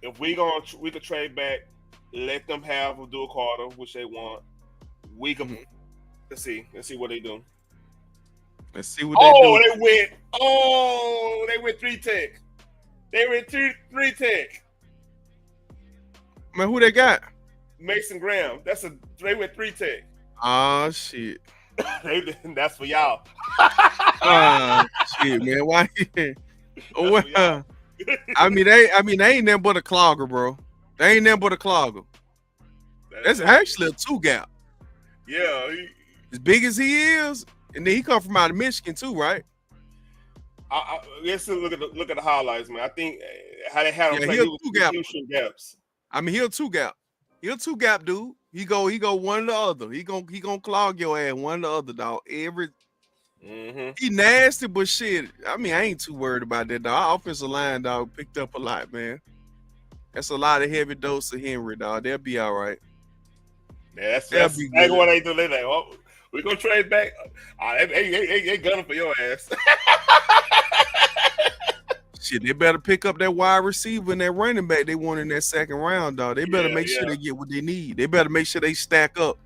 If we could trade back, let them have do a Carter, which they want. We can let's see what they do.
Let's see what they do.
They went 3-tech. They went 3-tech.
Man, who they got?
Mason Graham. They went 3-tech.
Oh shit.
That's for y'all.
Shit, man. Why? They ain't nothing but a clogger, bro. They ain't nothing but a clogger. That's actually a 2-gap.
Yeah.
As big as he is, and then he come from out of Michigan too, right?
Let's look at the highlights, man. I think how they had him play,
he was 2-gap.
gaps.
He'll 2-gap. He'll 2-gap, dude. He go one or the other. He gonna clog your ass one or the other, dog. He nasty, but shit. I ain't too worried about that, dog. Our offensive line, dog, picked up a lot, man. That's a lot of heavy dose of Henry, dog. They'll be all right.
Yeah, that's what they do. They like, oh, we're gonna trade back. They gunning for your ass.
Shit, they better pick up that wide receiver and that running back they want in that second round, dog. They better make sure they get what they need. They better make sure they stack up.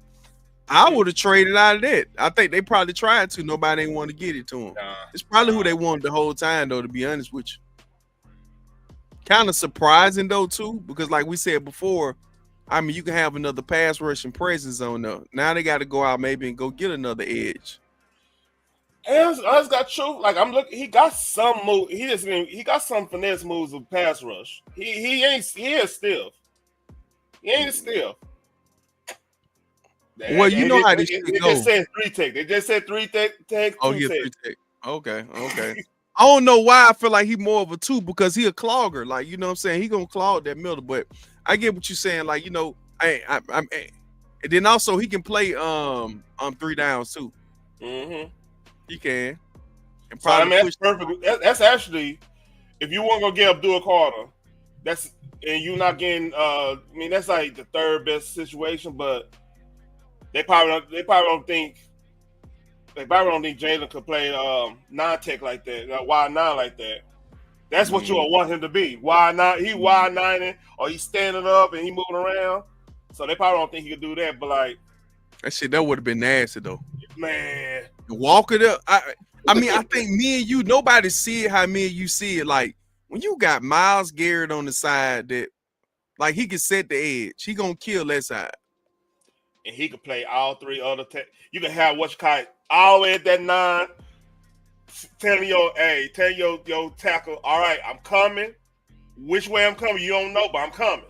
I would have traded out of that. I think they probably tried to. Nobody ain't want to get it to them. It's probably who they wanted the whole time, though, to be honest with you. Kind of surprising, though, too, because like we said before, you can have another pass rushing presence on there. Now they got to go out maybe and go get another edge.
Us got true. Like I'm looking, he got some move. He got some finesse moves with pass rush. He is stiff. He ain't stiff.
Well, you know how this shit go.
They just said 3-tech. They just said 3-tech.
Oh, yeah, 3-tech. Okay. I don't know why I feel like he more of a 2 because he a clogger. Like, you know what I'm saying? He gonna clog that middle, but I get what you're saying. Like, and then also he can play 3 downs too. He can. And
probably that's perfect. That's actually, if you weren't gonna get Abdul Carter, and you're not getting. That's like the third best situation, but they probably don't think Jalen could play non-tech like that, wide 9 like that. That's what you want him to be. Wide 9, he wide 9ing, or he's standing up and he moving around. So they probably don't think he could do that. But like
that would have been nasty though.
Man,
walk it up. I think me and you, nobody see it how me and you see it. Like when you got Myles Garrett on the side that, like he can set the edge, he gonna kill that side,
and he could play all 3 other. You can have all the way at that 9. Tell your tackle, all right, I'm coming. Which way I'm coming, you don't know, but I'm coming.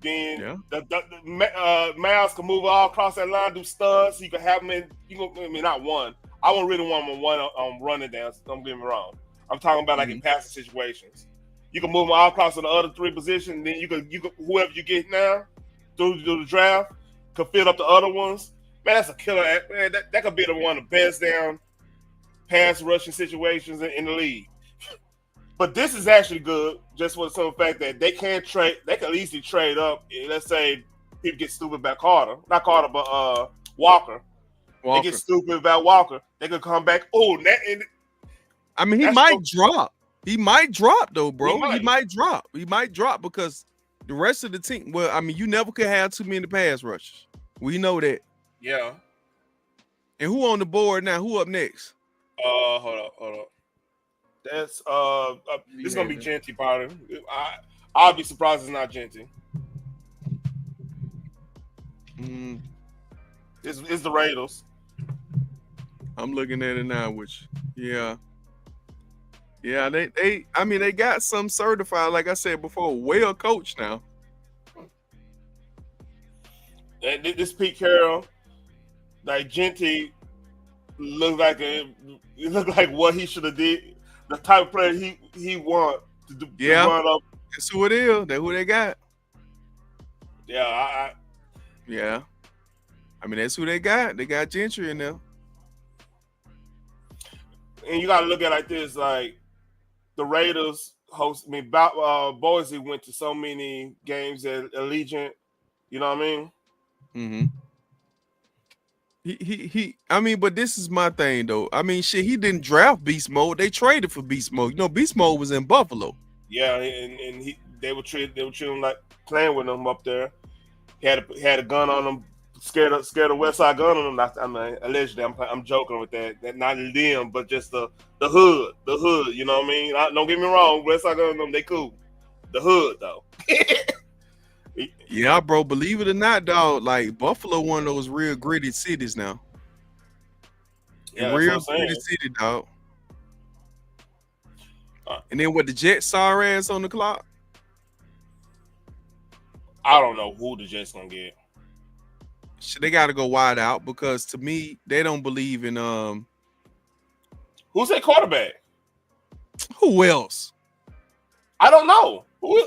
Then Myles can move all across that line, do studs. You can have him in. Not one, I won't really want him on running downs. Don't get me wrong. I'm talking about like in passing situations. You can move him all across to the other three positions, and then you could whoever you get now through the draft could fill up the other ones. Man, that's a killer. Man, that could be the one of the best down pass rushing situations in the league. But this is actually good, just for the simple fact that they can trade. They can easily trade up. Let's say people get stupid about Carter, not Carter, but Walker. They get stupid about Walker. They could come back. Oh,
I mean, he might drop. He might drop though, bro. He might drop. He might drop because the rest of the team. Well, I mean, you never could have too many pass rushers. We know that.
Yeah.
And who on the board now? Who up next?
Hold up. That's this is gonna be Genty probably. I'll be surprised it's not Genty. It's the Raiders.
I'm looking at it now, yeah, they got some certified, like I said before, well coached now.
And this Pete Carroll, like Genty, looked like what he should have did. The type of player he want to do.
Yeah,
to run up.
That's who it is. That's who they got.
Yeah,
yeah. I mean, that's who they got. They got Gentry in there.
And you got to look at it like this: like the Raiders host. I mean, Boise went to so many games at Allegiant. You know what I mean?
I mean, but this is my thing though. I mean, shit, he didn't draft Beast Mode. They traded for Beast Mode. You know, Beast Mode was in Buffalo.
Yeah, and they were treating him like playing with him up there. He had a gun on him, scared of West Side gun on him. I mean, allegedly, I'm joking with that. That not them, but just the hood. You know what I mean? Don't get me wrong, West Side gun on them, they cool. The hood though.
Yeah, bro. Believe it or not, dog. Like Buffalo, one of those real gritty cities now.
Yeah,
real gritty city, dog. And then what the Jets saw her ass on the clock.
I don't know who the Jets gonna get.
They got to go wide out because to me, they don't believe in
Who's that quarterback?
Who else?
I don't know. Who?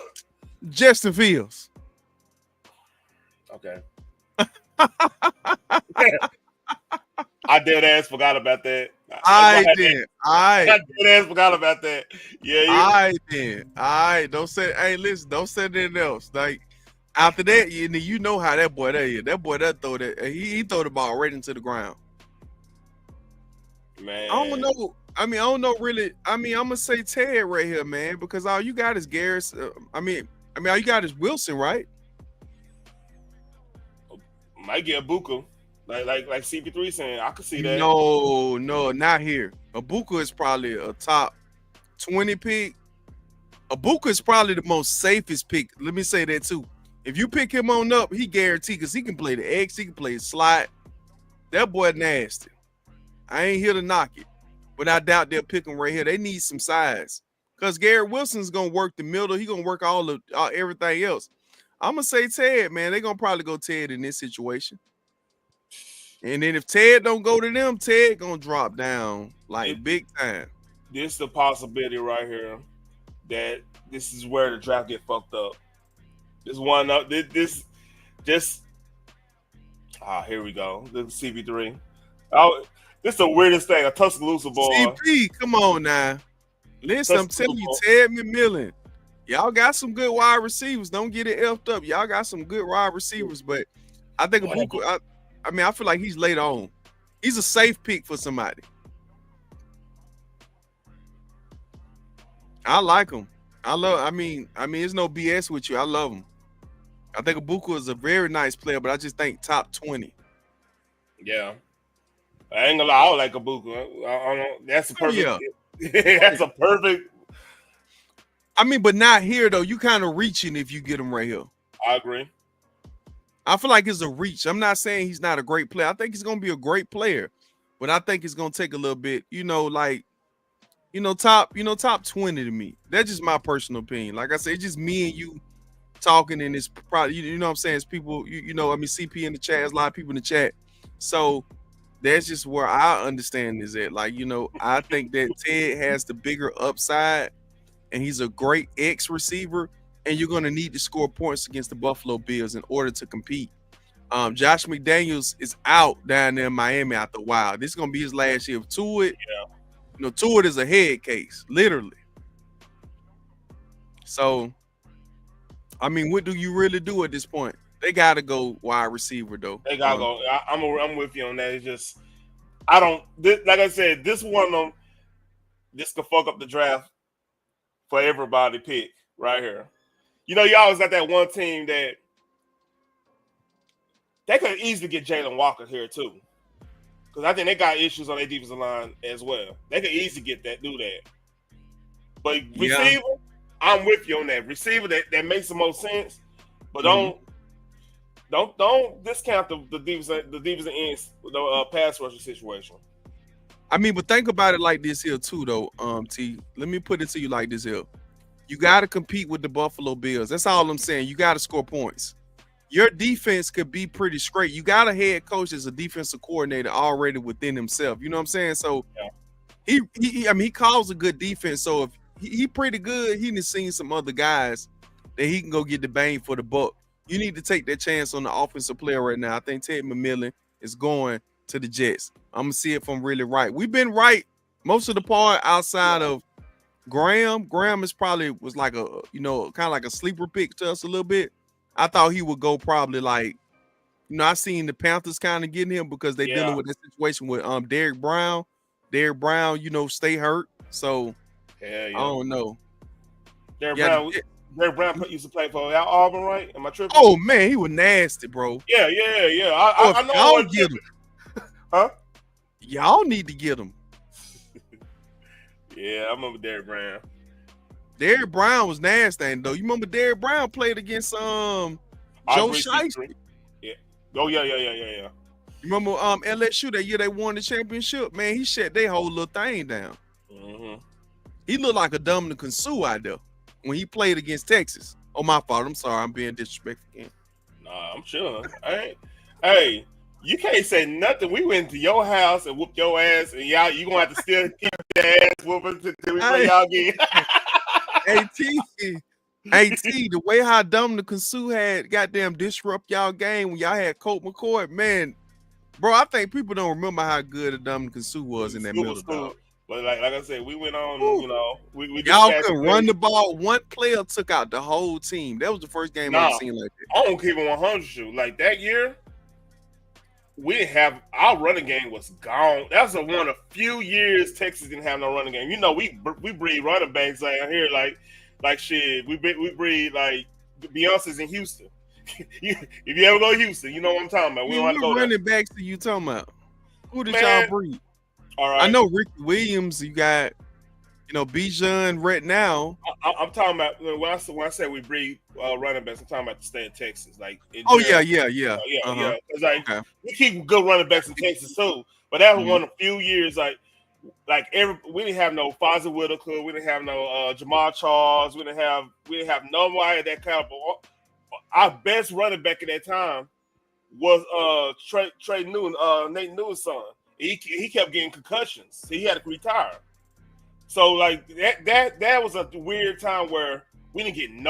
Justin Fields.
Okay. I dead ass forgot about that.
I dead
ass forgot about that. Yeah.
I did. Don't say. Hey, listen. Don't say anything else. Like after that, you know how that boy that is. That boy that throw that. He throw the ball right into the ground.
Man,
I don't know. I don't know really. I'm gonna say Ted right here, man, because all you got is Garris. All you got is Wilson, right?
Might get Abuka, like CP3 saying. I could see that.
No, not here. Abuka is probably a top 20 pick. Abuka is probably the most safest pick. Let me say that too. If you pick him on up, he guaranteed because he can play the X, he can play the slot. That boy nasty. I ain't here to knock it, but I doubt they'll pick him right here. They need some size because Garrett Wilson's gonna work the middle. He gonna work all of everything else. I'm gonna say Ted, man. They're gonna probably go Ted in this situation. And then if Ted don't go to them, Ted gonna drop down like big time.
This is a possibility right here that this is where the draft get fucked up. This one up. This just here we go. This is CP3. Oh, this is the weirdest thing. A Tuscaloosa boy.
CP, come on now. Listen, I'm telling you, Ted McMillan. Y'all got some good wide receivers. Don't get it effed up. Y'all got some good wide receivers, but I think Abuka, I feel like he's late on. He's a safe pick for somebody. I like him. There's no BS with you. I love him. I think Abuka is a very nice player, but I just think top 20.
Yeah. I ain't gonna lie, I like Abuka. That's a perfect. Yeah. That's a perfect.
But not here though. You kind of reaching if you get him right here.
I agree.
I feel like it's a reach. I'm not saying he's not a great player. I think he's gonna be a great player, but I think it's gonna take a little bit. Top 20 to me. That's just my personal opinion. Like I said, it's just me and you talking, and it's probably you know what I'm saying. It's people. CP in the chat. There's a lot of people in the chat. So that's just where I understand is at. Like, I think that Ted has the bigger upside, and he's a great X receiver, and you're going to need to score points against the Buffalo Bills in order to compete. Josh McDaniels is out down there in Miami after a while. This is going to be his last year. Tuitt, Tuitt is a head case, literally. So, I mean, what do you really do at this point? They got to go wide receiver, though.
They gotta go. I'm with you on that. It's just like I said, this one of them. This could fuck up the draft for everybody pick right here. You always got that one team that they could easily get Jalen Walker here too, because I think they got issues on their defensive line as well. They could easily do that. But receiver, I'm with you on that. Receiver, that makes the most sense. But don't discount the defensive ends, the pass rusher situation.
I mean, but think about it like this here too, though. T, let me put it to you like this here. You got to compete with the Buffalo Bills. That's all I'm saying. You got to score points. Your defense could be pretty straight. You got a head coach as a defensive coordinator already within himself. You know what I'm saying? So he calls a good defense. So if he pretty good, he done seen some other guys that he can go get the bang for the buck. You need to take that chance on the offensive player right now. I think Ted McMillan is going to the Jets. I'm gonna see if I'm really right. We've been right most of the part outside of Graham. Graham was like a kind of like a sleeper pick to us a little bit. I thought he would go probably like, I seen the Panthers kind of getting him because they're dealing with that situation with Derrick Brown. Derrick Brown, stay hurt. So I don't know.
Derrick Brown used to play for Auburn, right? Am I tripping?
Oh man, he was nasty, bro.
Yeah. I know.
Y'all get him.
Huh?
Y'all need to get him.
Yeah, I remember Derrick Brown.
Derrick Brown was nasty, though. You remember Derrick Brown played against Joe Shiesty?
Yeah. Oh yeah.
You remember LSU that year they won the championship? Man, he shut their whole little thing down.
Mm-hmm.
He looked like a Dominican Sue out there when he played against Texas. Oh, my fault. I'm sorry. I'm being disrespectful again.
Nah, I'm sure. Hey, you can't say nothing. We went to your house and whooped your ass, and you gonna have to still keep the ass whooping until we play y'all again.
T, the way how Dominican Sue had goddamn disrupt y'all game when y'all had Colt McCoy, man, bro, I think people don't remember how good a Dominican Sue was in that middle. Dog.
But like I said, we went on. We
y'all couldn't run the ball. One player took out the whole team. That was the first game I've seen like that.
I don't keep it 100. Like that year, we didn't have our running game was gone. That was one of the few years Texas didn't have no running game. We breed running backs out here like shit. We breed like Beyonce's in Houston. If you ever go to Houston, you know what I'm talking about. We don't have to go
running backs that you talking about? Who did y'all breed?
All right.
I know Ricky Williams. You got, Bijan right now.
I'm talking about when I say we breed running backs. I'm talking about the state of Texas. Like,
yeah.
Because we keep good running backs in Texas too. But that was one of the few years we didn't have no Fonzie Whitaker. We didn't have no Jamal Charles. We didn't have nobody at that caliber. Our best running back at that time was Trey Newton, Nate Newton's son. He kept getting concussions. So he had to retire. So like that was a weird time where we didn't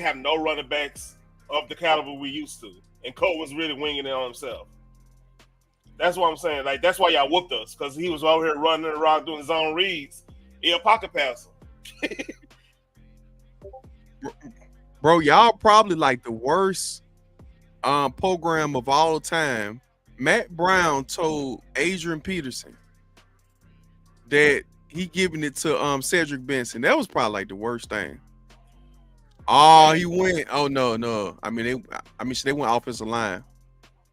have no running backs of the caliber we used to. And Cole was really winging it on himself. That's what I'm saying. Like that's why y'all whooped us, because he was over here running around doing zone reads. He a pocket passer.
Bro, y'all probably like the worst program of all time. Matt Brown told Adrian Peterson that he giving it to Cedric Benson. That was probably like the worst thing. Oh, he went. Oh no. I mean they went offensive line.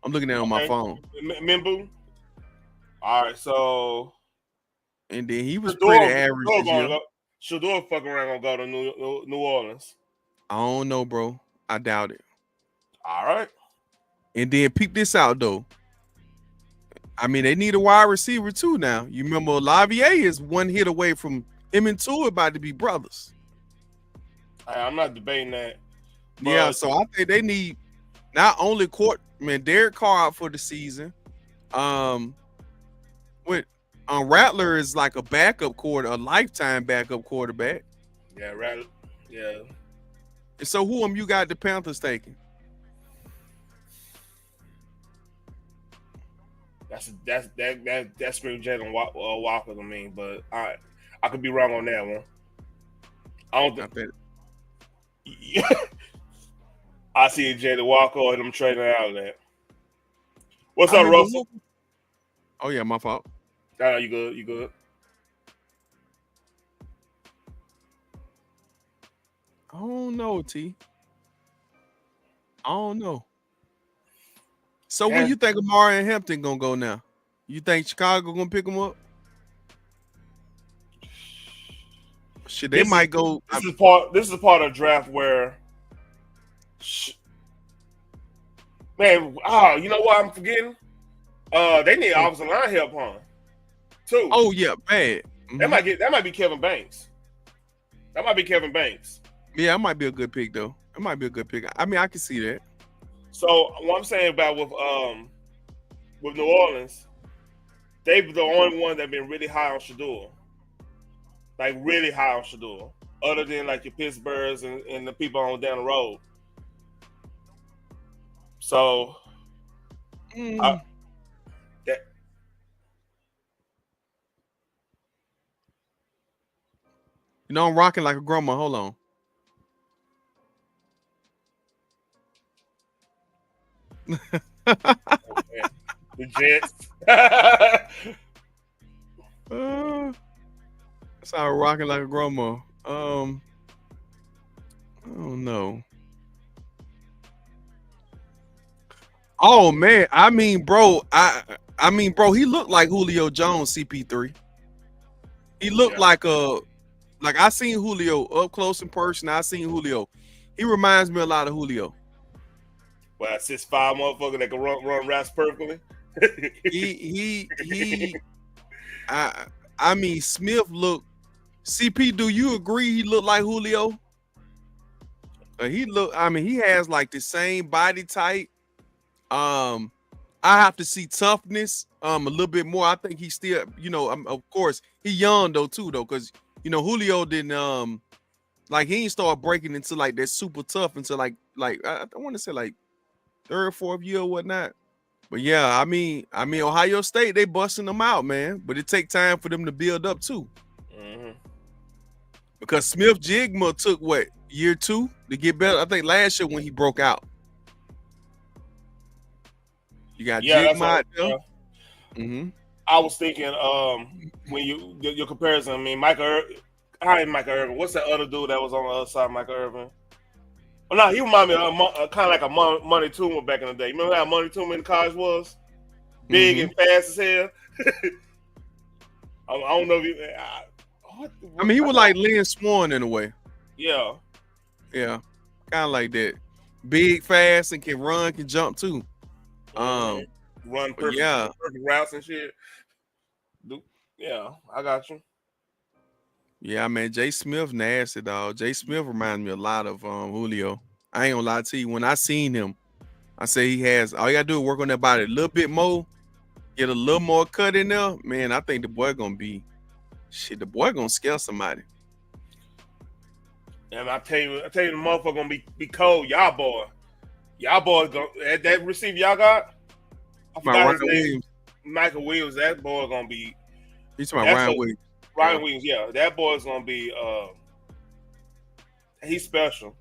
I'm looking at it on my phone.
Mimbu. All right, so
and then he was pretty average.
Sheduer fucking around gonna go to New Orleans.
I don't know, bro. I doubt it.
All right.
And then peep this out though. I mean, they need a wide receiver too now. You remember Lavier is one hit away from him and Tua about to be brothers.
I'm not debating that.
Yeah, so I think they need not only Derek Carr out for the season. What? Rattler is like a a lifetime backup quarterback.
Yeah, right. Yeah.
And so who you got the Panthers taking?
That's screams Jalen Walker to me, but I could be wrong on that one. I don't
I
think.
bet.
I see Jalen Walker and I'm trading out of that. What's
I
up,
mean,
Russell?
Oh yeah, my fault.
No, you good? You good?
I don't know, T. I don't know. So where you think Amari and Hampton gonna go now? You think Chicago gonna pick him up? Shit, they might go.
This is part of the draft where, man. You know what I'm forgetting? They need offensive line help, huh? Too.
Oh yeah, bad. Mm-hmm.
That might be Kevin Banks. That might be Kevin Banks.
Yeah, that might be a good pick though. It might be a good pick. I mean, I can see that.
So what I'm saying about with New Orleans, they've the only one that been really high on Sheduer. Like really high on Sheduer. Other than like your Pittsburghs and the people on down the road. So that
you know I'm rocking like a grandma. Hold on.
The Jets.
That's how I'm rocking like a grandma. I don't know. Oh man, I mean, bro, he looked like Julio Jones, CP3. He looked like I seen Julio up close in person. I seen Julio. He reminds me a lot of Julio.
Well, 6'5" motherfucker that can run routes perfectly.
I mean, Smith looked. CP, do you agree he looked like Julio? He has like the same body type. I have to see toughness a little bit more. I think he's still, of course, he young though, because Julio didn't like he ain't start breaking into like that super tough until like I want to say like third, fourth year or whatnot. But yeah, I mean Ohio State, they busting them out, man. But it take time for them to build up too.
Mm-hmm.
Because Smith Jigma took what, year 2 to get better? I think last year when he broke out. You got Jigma out there. Mm-hmm.
I was thinking when your comparison, I mean Michael Irvin. What's that other dude that was on the other side of Michael Irvin? Oh, no, he reminded me of kind of like a Money Toomer back in the day. Remember how Money Toomer in college was? Big and fast as hell. I don't know if you.
He was like Lynn Swan in a way.
Yeah.
Yeah. Kind of like that. Big, fast, and can run, can jump too.
Run perfect routes and shit. Yeah, I got you.
Yeah, man, Jay Smith nasty, dog. Jay Smith reminds me a lot of Julio. I ain't gonna lie to you. When I seen him, I say he has all you gotta do is work on that body a little bit more, get a little more cut in there. Man, I think the boy gonna scare somebody.
And I tell you, the motherfucker gonna be cold. Y'all boys gonna that receiver y'all got. I forgot his name. Williams. Michael Williams. That boy gonna be.
He's talking about Ryan Williams.
Ryan Williams, yeah, that boy's gonna be. He's special.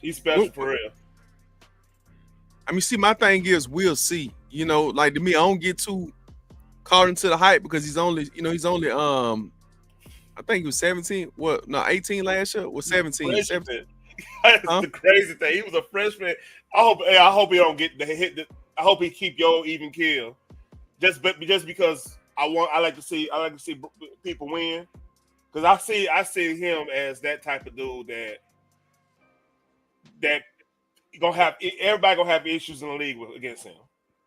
He's special for real.
I mean, see, my thing is, we'll see. Like to me, I don't get too caught into the hype because he's only, I think he was 17. 18 last year? Was 17? 17.
That's the crazy thing. He was a freshman. I hope he don't get the hit. I hope he keep your even kill. Just because I like to see people win. Because I see him as that type of dude that everybody gonna have issues in the league against him.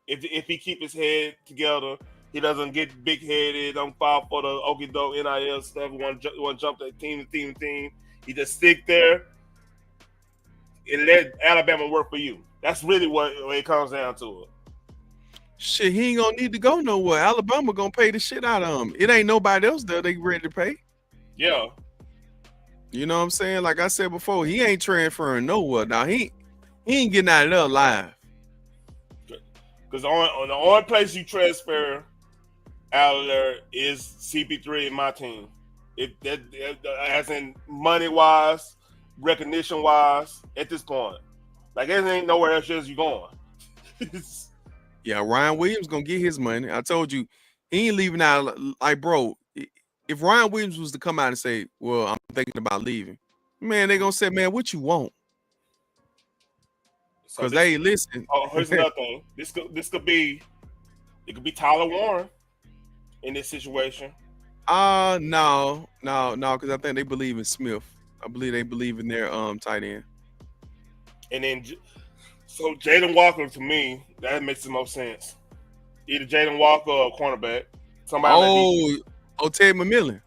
If he keep his head together, he doesn't get big headed, don't fall for the okie doke NIL stuff. Want to jump to team. He just stick there and let Alabama work for you. That's really what it comes down to.
Shit, he ain't gonna need to go nowhere. Alabama gonna pay the shit out of him. It ain't nobody else there they ready to pay.
Yeah.
You know what I'm saying? Like I said before, he ain't transferring nowhere. Now he ain't getting out of there alive.
Because the only place you transfer out of there is CP3 in my team. As in money wise, recognition wise, at this point, like there ain't nowhere else you going.
Yeah, Ryan Williams gonna get his money. I told you, he ain't leaving out. Like, bro, if Ryan Williams was to come out and say, "Well, I'm thinking about leaving," man, they gonna say, "Man, what you want?"
So
Because hey, listen.
Here's another thing. This could be Tyler Warren in this situation.
No, because I think they believe in Smith. I believe they believe in their tight end.
And then, so Jaden Walker, to me, that makes the most sense. Either Jaden Walker or a cornerback. Somebody.
Ted McMillan.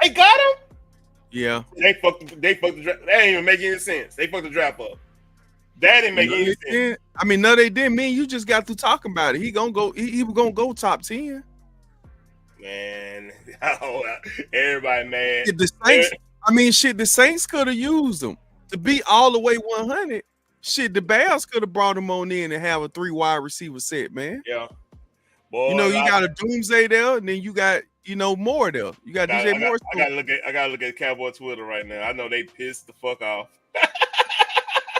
They got him.
Yeah.
They fucked the draft. That ain't even make any sense. They fucked the draft up. That didn't make any sense.
I mean, no, they didn't. Man, you just got through talking about it. He gonna go. He was gonna go top 10.
Man, everybody mad.
The Saints. I mean, shit. The Saints could have used him to be all the way 100. Shit, the Bears could have brought him on in and have a 3 wide receiver set, man.
Yeah. Boy,
you got a Doomsday there, and then you got more there. You got DJ Moore.
I gotta look at Cowboy Twitter right now. I know they pissed the fuck off.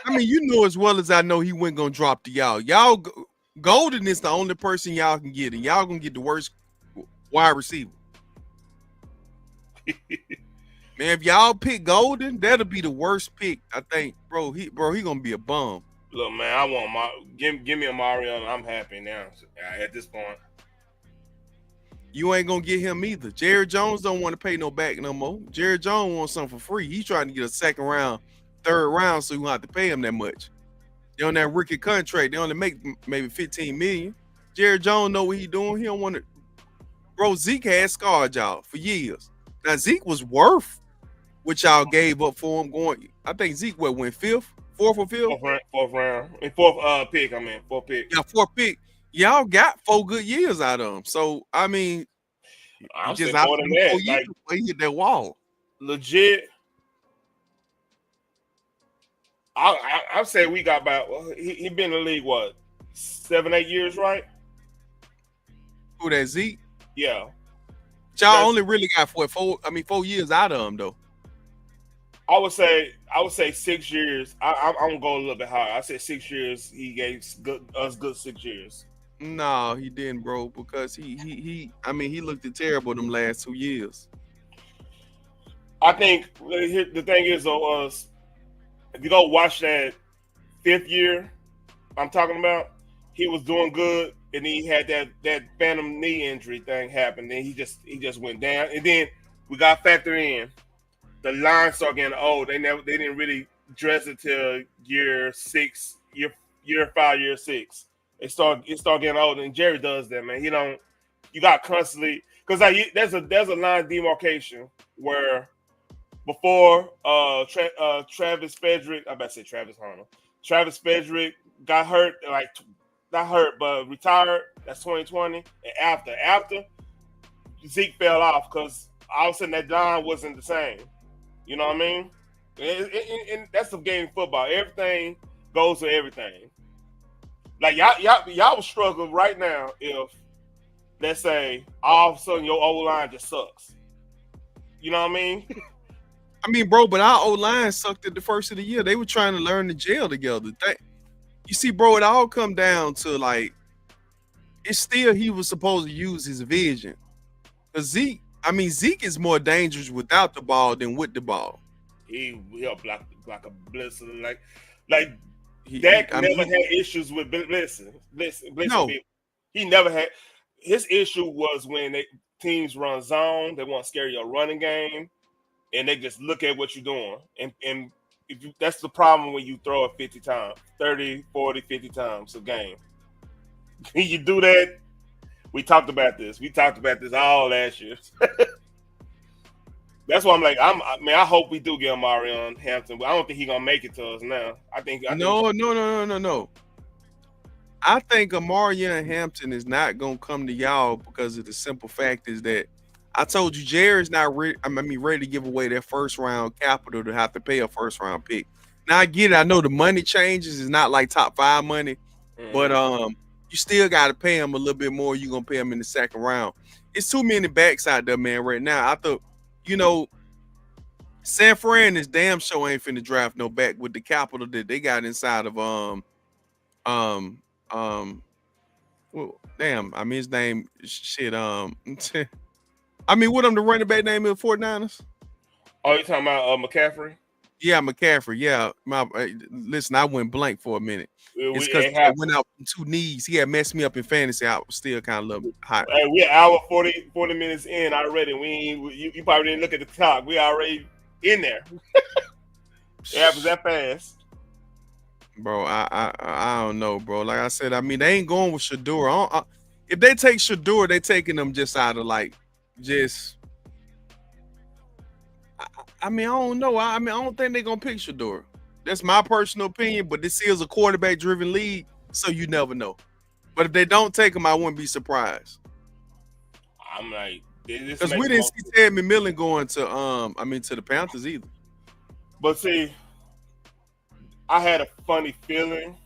I mean, you know as well as I know he wasn't gonna drop to y'all. Y'all Golden is the only person y'all can get, and y'all gonna get the worst wide receiver. Man, if y'all pick Golden, that'll be the worst pick, I think, bro. He gonna be a bum.
Look, man, I want give me a Marion. I'm happy now at this point.
You ain't gonna get him either. Jared Jones don't want to pay no back no more. Jared Jones wants something for free. He's trying to get a second round, third round, so you don't have to pay him that much. They on that rookie contract. They only make maybe $15 million. Jared Jones know what he doing. He don't want to. Bro, Zeke had scarred y'all for years. Now Zeke was worth what y'all gave up for him going. I think Zeke went fifth, fourth or fifth?
Fourth round. And fourth pick, fourth pick.
Yeah, fourth pick. Y'all got 4 good years out of him. So I mean,
I'm just out of that. Like,
he hit that wall.
Legit. I'll say we got about he been in the league what 7-8 years, right?
Who that Zeke?
Yeah.
Y'all only really got 4 years out of him though.
I would say 6 years. I'm gonna go a little bit higher. I said 6 years. He gave us good 6 years.
No, he didn't, bro, because he looked terrible them last 2 years.
I think the thing is though, if you go watch that 5th year I'm talking about, he was doing good, and then he had that phantom knee injury thing happen. Then he just went down, and then we got factored in. The line started getting old. They didn't really dress it till year 6, year 5, year 6. It start getting old, and Jerry does that, man. You got constantly, because there's a line demarcation where before Travis Frederick, I about to say Travis Hunter. Travis Frederick got hurt, not hurt, but retired. That's 2020. And after Zeke fell off because all of a sudden that line wasn't the same. You know what I mean? And that's the game of football. Everything goes to everything. Like y'all would struggle right now if, let's say, all of a sudden your O line just sucks. You know what I mean?
I mean, bro, but our O-line sucked at the first of the year. They were trying to learn the jail together. You see, bro, it all come down to, like, it's still he was supposed to use his vision. Because Zeke is more dangerous without the ball than with the ball.
He'll block a blitzer. Like Dak never had issues with blitzing. No. He never had. His issue was when teams run zone. They want to scare your running game. And they just look at what you're doing. And that's the problem when you throw it 50 times, 30, 40, 50 times a game. You do that. We talked about this. We talked about this all last year. That's why I'm like, I hope we do get Amari on Hampton, but I don't think he's going to make it to us now. No.
I think Amaria and Hampton is not gonna come to y'all because of the simple fact is that I told you Jared's not ready. I mean, ready to give away their first round capital to have to pay a first round pick. Now I get it. I know the money changes. It's not like top five money, but
Mhm.
you still got to pay him a little bit more. You're gonna pay him in the second round. It's too many backs out there, man. Right now, I thought, you know, San Fran is damn sure ain't finna draft no back with the capital that they got inside of um um well, damn, I mean his name shit I mean what the running back name of the 49ers?
Oh, you talking about McCaffrey?
Yeah, McCaffrey. Yeah, listen, I went blank for a minute. It's because
It
he had went
happened.
out from two knees. He had messed me up in fantasy. I was still kind of a little hot.
Hey, we're hour 40 minutes in already. We ain't, you probably didn't look at the clock. We already in there. It happens that fast.
Bro, I don't know, bro. Like I said, I mean they ain't going with Sheduer. If they take Sheduer, they taking them just out of like just. I mean I don't know. I mean I don't think they're gonna pick Sheduer. That's my personal opinion, but this is a quarterback driven league, so you never know. But if they don't take him, I wouldn't be surprised.
I'm like, this
Because we
makes
didn't
more
see
sense.
Ted McMillan going to to the Panthers either.
But see, I had a funny feeling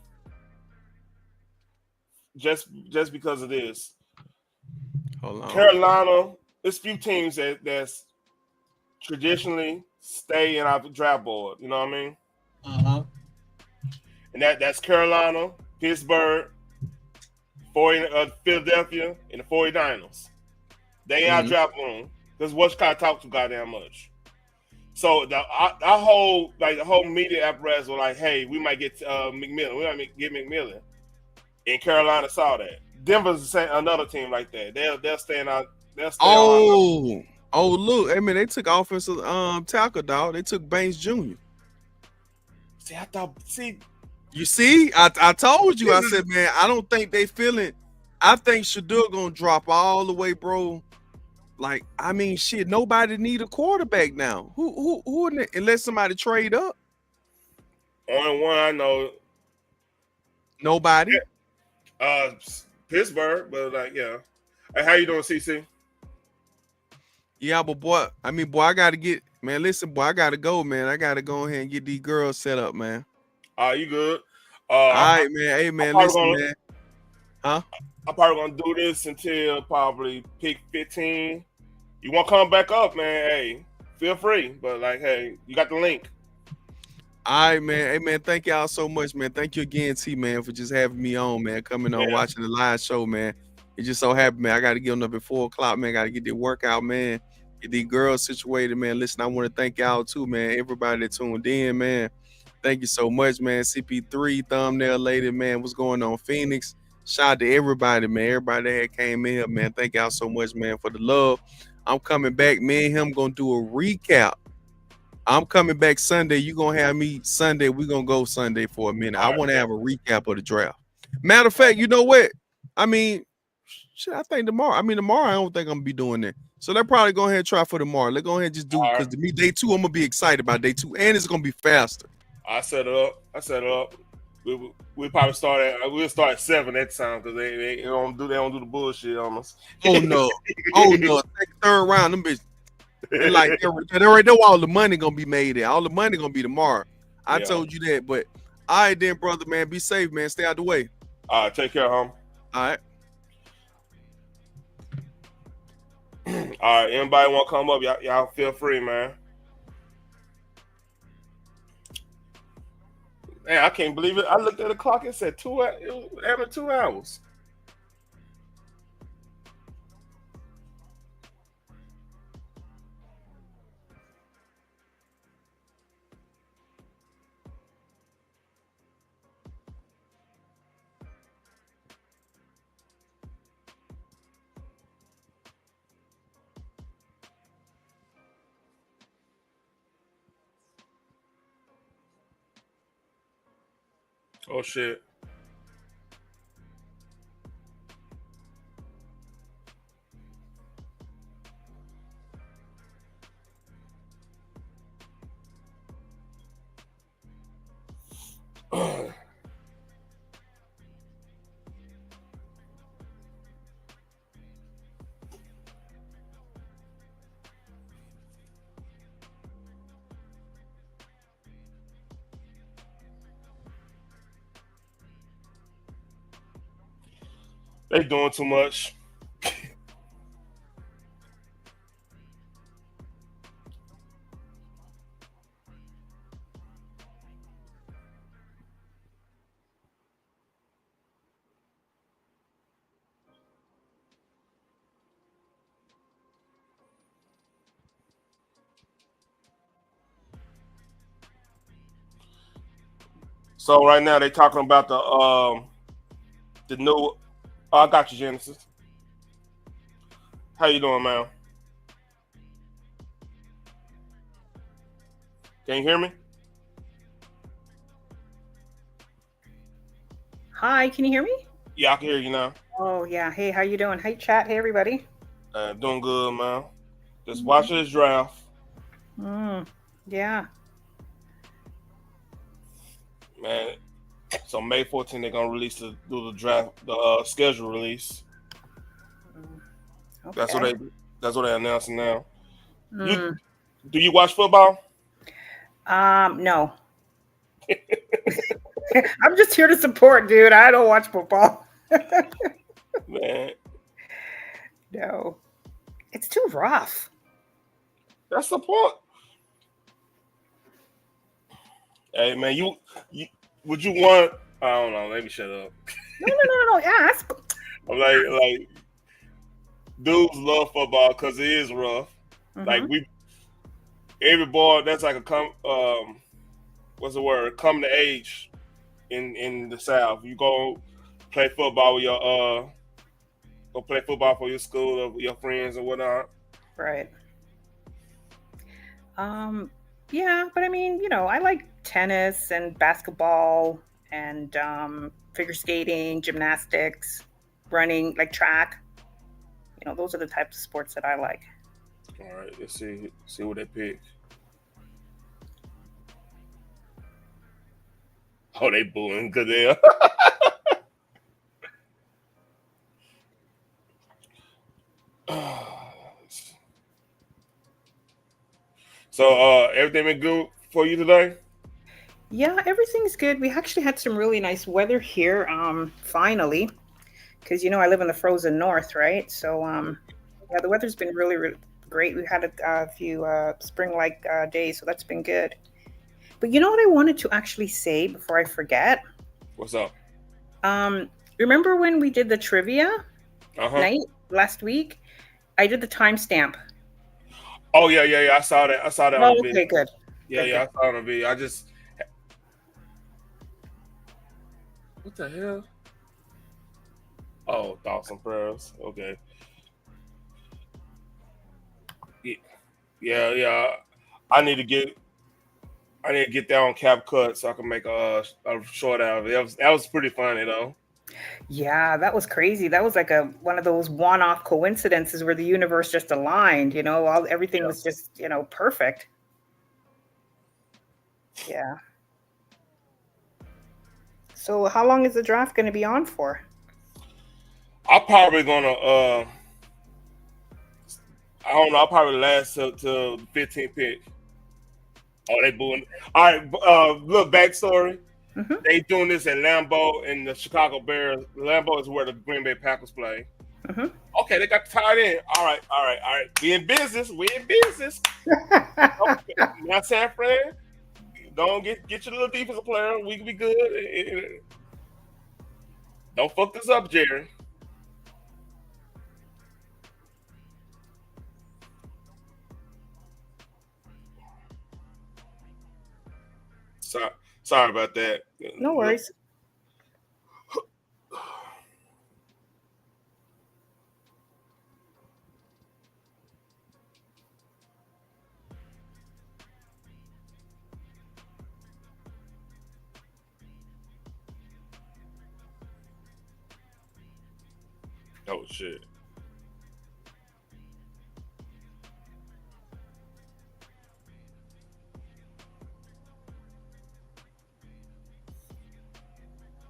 just because of this.
Hold on.
Carolina, there's few teams that's traditionally stay in our draft board. You know what I mean?
Uh-huh.
And that's Carolina, Pittsburgh, Philadelphia, and the 49ers. They ain't our
Mhm.
draft room because what's kind of talk too goddamn much. So our whole the whole media apparatus were like, "Hey, we might get McMillan. We might get McMillan." And Carolina saw that. Denver's another team like that. They'll stay in our they'll stay on our number.
Oh, look. I mean, they took offensive tackle dog. They took Banks Jr.
See, I thought see
You see, I told you. I said, man, I don't think they feeling. I think Shadur gonna drop all the way, bro. Like, I mean, shit. Nobody need a quarterback now. Unless somebody trade up.
only one I know,
Nobody.
uh, Pittsburgh. But like, yeah. Hey, how you doing, CC?
Yeah, but boy, I mean, boy, I gotta get man. Listen, boy, I gotta go, man. I gotta go ahead and get these girls set up, man.
You good?
All right, man. Hey,
I'm
man,
probably
listen,
gonna
man. Huh?
I'm probably gonna do this until probably pick 15. You want to come back up, man? Hey, feel free. But like, hey, you got the link.
All right, man. Hey, man, thank y'all so much, man. Thank you again, T, man, for just having me on, man. Coming on,
Yeah.
watching the live show, man. It just so happened, man. I got to get on up at 4 o'clock, man. Got to get the workout, man. Get these girls situated, man. Listen, I want to thank y'all too, man. Everybody that tuned in, man. Thank you so much, man. CP3, thumbnail lady, man. What's going on, Phoenix? Shout out to everybody, man. Everybody that came in here, man. Thank y'all so much, man, for the love. I'm coming back. Me and him gonna do a recap. I'm coming back Sunday. You gonna have me Sunday. We gonna go Sunday for a minute. I
All right,
want to
man.
have a recap of the draft. Matter of fact, you know what? I mean, shit, I think tomorrow. I mean, tomorrow I don't think I'm gonna be doing that. So they're probably go ahead and try for tomorrow. Let's go ahead and just do
All
because
right.
to me day two, I'm gonna be excited about day two, and it's gonna be faster.
I set it up. I set it up. We probably start at we'll start at 7 that time because they don't do the bullshit on us.
Oh no, oh no, second, third round, them bitch. They like they already know all the money gonna be made there. All the money gonna be tomorrow. I
Yeah.
told you that, but all right then, brother, man. Be safe, man. Stay out the way.
All right. Take care, home.
All right.
All right. Anybody want to come up? Y'all feel free, man. Man, I can't believe it. I looked at the clock. It said it was having 2 hours. Oh shit. they doing too much. So right now they talking about the new. Oh, I got you, Genesis. How you doing, man? Can you hear me?
Hi, can you hear me?
Yeah, I can hear you now.
Oh yeah. Hey, how you doing? Hey, chat. Hey, everybody.
Doing good, man. Just watching this draft,
Mm, yeah.
man. So May 14th they're gonna release do the draft, the schedule release.
Mm,
That's what
okay.
they that's what they're announcing now. You
Mm,
do you watch football?
no. I'm just here to support, dude. I don't watch football.
Man,
No. It's too rough.
that's the point. Hey, man, you would you want? I don't know. Let me shut up.
No. Yeah,
I'm like dudes love football because it is rough. Like
mm-hmm.
every boy that's like a what's the word? Come to age in the South. You go play football with your go play football for your school or your friends or whatnot.
Right. Um, yeah, but I mean, I like tennis and basketball and figure skating, gymnastics, running, like track. Those are the types of sports that I like.
All right, let's see what they pick. Oh, they booing because they. So everything been good for you today?
Yeah, everything's good. We actually had some really nice weather here, finally, because I live in the frozen north, right? So, yeah, the weather's been really, really great. We had a few spring-like days, so that's been good. But you know what I wanted to actually say before I forget?
What's up?
Um, Remember when we did the trivia
Uh-huh.
night last week? I did the timestamp.
Oh yeah. I saw that. I saw that on
Oh,
the video.
okay, good,
Yeah,
good.
I saw it on the video. I just what the hell? Oh, thoughts and prayers. Okay. Yeah, yeah. I need to get I need to get that on Cap Cut so I can make a short out of it. That was pretty funny though.
Yeah, that was crazy. That was like a one of those one-off coincidences where the universe just aligned, everything
Yeah.
was just, perfect. Yeah. So how long is the draft going to be on for?
I'm probably gonna I don't know, I'll probably last till the 15th pick. Oh, they booing. All right, look, backstory.
Hmm.
They doing this at Lambeau and the Chicago Bears. Lambeau is where the Green Bay Packers play.
Hmm.
Okay, they got the tight end. All right. We in business. We in business. Okay. Not San Fran. Don't get your little defensive player. We can be good. Don't fuck this up, Jerry. Sorry, sorry about that.
No
Look.
worries.
Oh shit.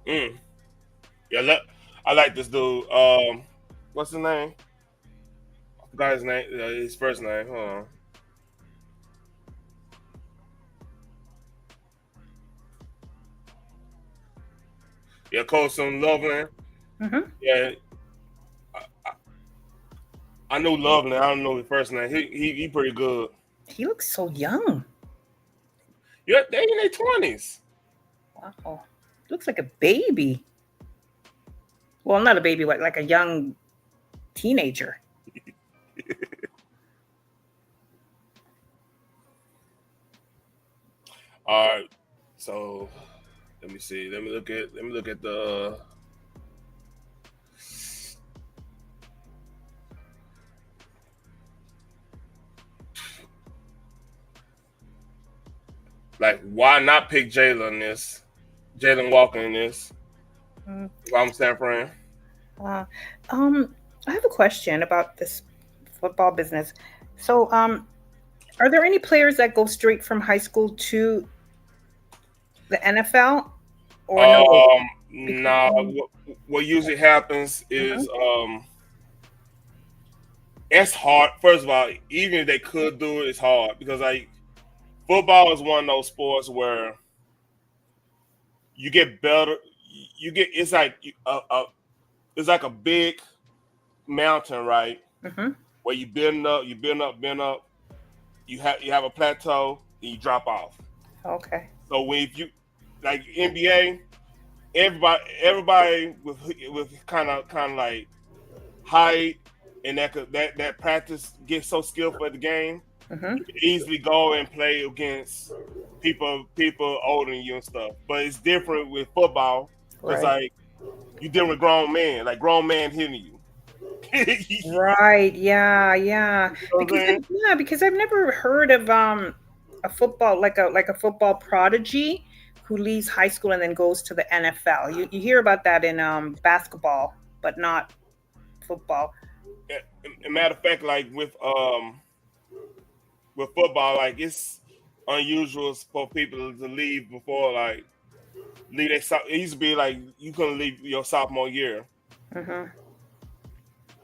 Mm. Yeah, look, I like this dude. What's his name? I forgot his name. His first name. Hold on. Yeah, Colson Loveland.
Hmm.
Yeah, I know Loveland. I don't know his first name. He pretty good.
He looks so young.
Yeah, they in their 20s.
Wow. Looks like a baby. Well, not a baby, like a young teenager.
All right. So let me see. Let me look at the like why not pick Jalen Walker in this? If I'm San Fran.
Uh, I have a question about this football business. So, are there any players that go straight from high school to the NFL or no? Because
Nah. What usually happens is
Mhm.
it's hard. First of all, even if they could do it, it's hard because like football is one of those sports where you get better. You get it's like a big mountain, right?
Mhm.
Where you building up. You have a plateau, and you drop off.
Okay.
So when if you like NBA, everybody with kind of like height and that practice gets so skillful at the game,
Mhm.
you can easily go and play against people older than you and stuff. But it's different with football because
Right.
like you dealing with grown men, like grown man hitting you. You
Right. Yeah. Yeah.
know what I'm saying?
Because I've never heard of a football like a football prodigy who leaves high school and then goes to the NFL. You hear about that in basketball, but not football.
Matter of fact, like with football, like it's unusual for people to leave before like leave their it used to be like you couldn't leave your sophomore year.
Mhm.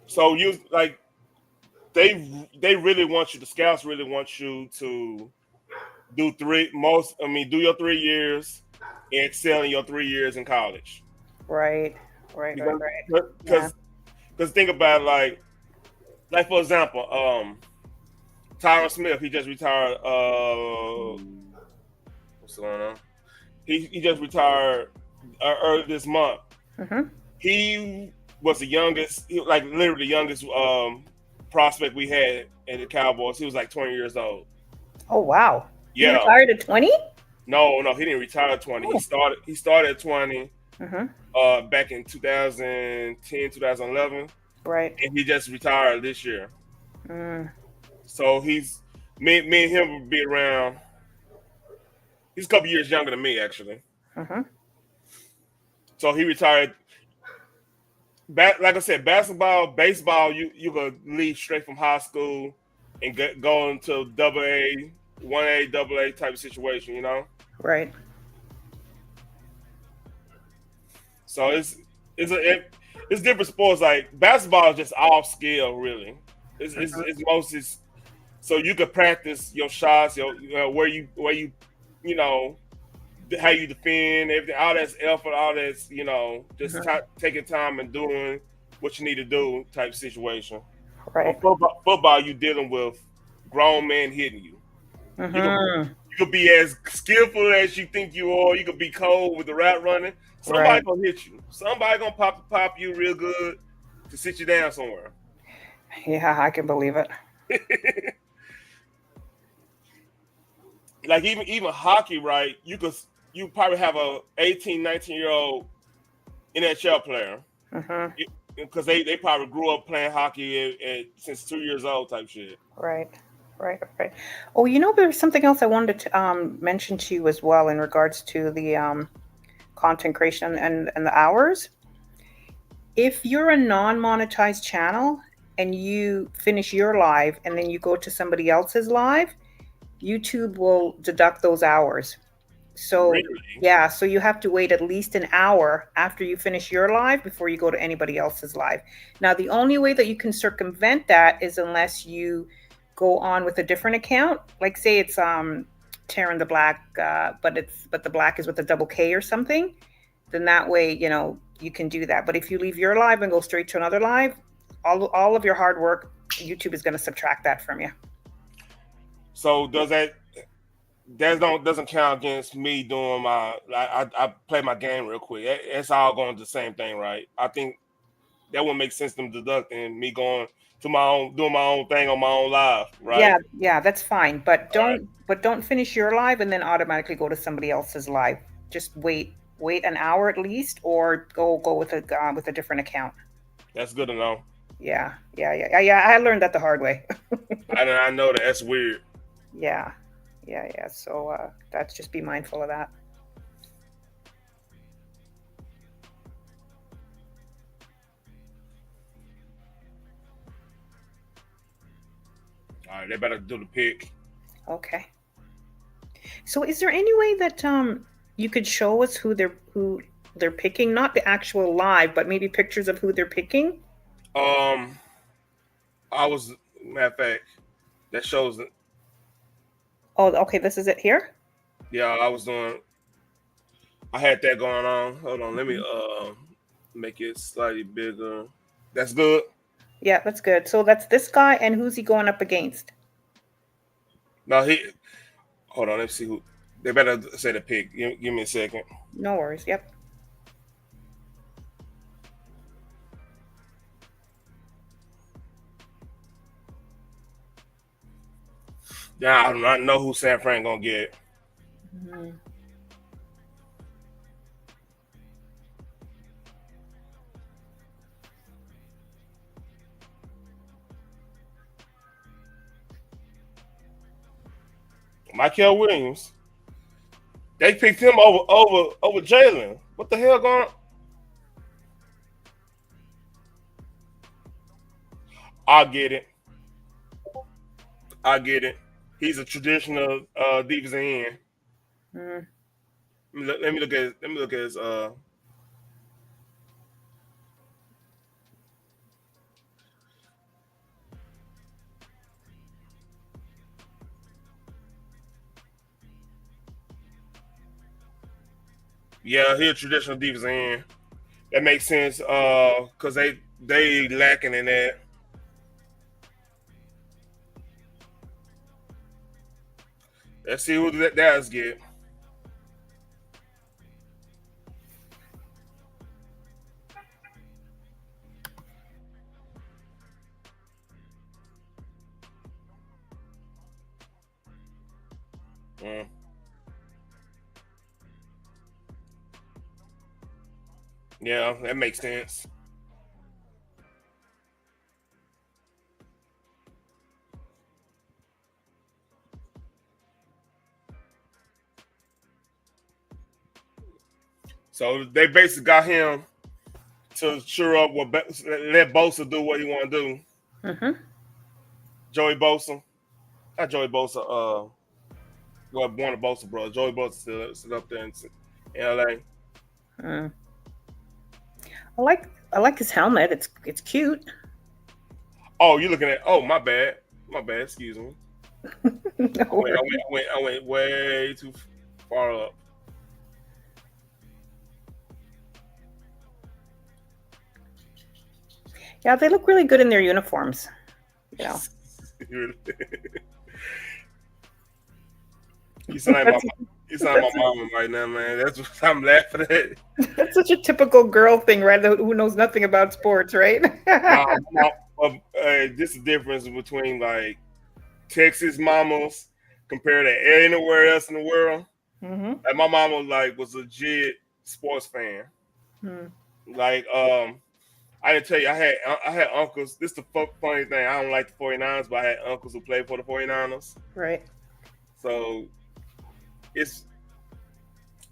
So you like they really want you. The scouts really want you to do your 3 years and excel in your 3 years in college.
Right. Right. Right.
Because
Right. Yeah.
because think about it, like for example, Tyron Smith, he just retired. What's going on? He just retired early this month.
Mhm.
He was the youngest, like literally the youngest prospect we had in the Cowboys. He was like 20 years old.
Oh wow. He
Yeah,
retired at 20?
no, he didn't retire at 20.
Oh.
He started at 20
Mhm.
back in 2010, 2011,
Right.
and he just retired this year.
Mm.
So me and him will be around. He's a couple years younger than me actually.
Mhm.
So he retired. Like I said, basketball, baseball, you could leave straight from high school and go into double A, 1A, double A type of situation, you know.
Right.
So it's different sports. Like basketball is just all skill, really. It's mostly so you could practice your shots, where you you know how you defend, everything, all that's effort, all that's just
Mhm.
taking time and doing what you need to do type situation.
Right.
But football, you dealing with grown men hitting you. You could
Mhm.
you could be as skillful as you think you are. You could be cold with the route running. Somebody
Right.
gonna hit you. Somebody gonna pop you real good to sit you down somewhere.
Yeah, I can believe it.
Like even hockey, right? You probably have a 18, 19-year old NHL player
Mhm.
because they probably grew up playing hockey since 2 years old type shit.
Right. Right. Right. Oh, there's something else I wanted to mention to you as well in regards to the content creation and the hours. If you're a non-monetized channel and you finish your live and then you go to somebody else's live, YouTube will deduct those hours. So,
Really?
yeah, so you have to wait at least an hour after you finish your live before you go to anybody else's live. Now, the only way that you can circumvent that is unless you go on with a different account. Like say it's Taryn the Black, but the black is with a double K or something. Then that way, you can do that. But if you leave your live and go straight to another live, all of your hard work YouTube is going to subtract that from you.
So doesn't count against me doing I play my game real quick. It's all going to the same thing, right? I think that would make sense them deducting me going to my own doing my own thing on my own live, right?
Yeah, that's fine. But
All right.
don't finish your live and then automatically go to somebody else's live. Just wait an hour at least, or go with a different account.
That's good to know.
Yeah. I learned that the hard way.
I know that's weird.
Yeah. So that's just be mindful of that.
All right, they better do the pick.
Okay. So is there any way that you could show us who they're picking? Not the actual live, but maybe pictures of who they're picking?
Um, I was matter of fact that shows that.
Oh, okay. This is it here.
Yeah, I was doing. I had that going on. Hold on, let me make it slightly bigger. That's good.
Yeah, that's good. So that's this guy, and who's he going up against?
Now he. Hold on, let's see who. They better say the pick. Give me a second.
No worries. Yep.
Yeah, I do not know who San Fran gonna get.
Mhm.
Michael Williams. They picked him over Jalen. What the hell going on? I get it. I get it. He's a traditional defensive end.
Mm.
Let me look at his yeah, he's a traditional defensive end. That makes sense because they lacking in that. Let's see who that does get. Mm. Yeah, that makes sense. So they basically got him to sure up let Bosa do what he want to do.
Mm-hmm.
Joey Bosa, not Joey Bosa. Well, born a Bosa brother. Joey Bosa still up there in L.A.
Mm. I like his helmet. It's cute.
Oh, you looking at? Oh, my bad. My bad. Excuse me.
No worries.
I went way too far up.
Yeah, they look really good in their uniforms. You know.
You sound like my
That's,
you sound like my mama right now, man. That's what I'm laughing at.
that's such a typical girl thing, right? Who knows nothing about sports, right?
Nah, this is the difference between like Texas mamas compared to anywhere else in the world.
Mm-hmm.
Like my mama was legit sports fan.
Hmm.
Like I didn't tell you I had uncles. This is the funny thing. I don't like the 49ers, but I had uncles who played for the 49ers.
Right.
So it's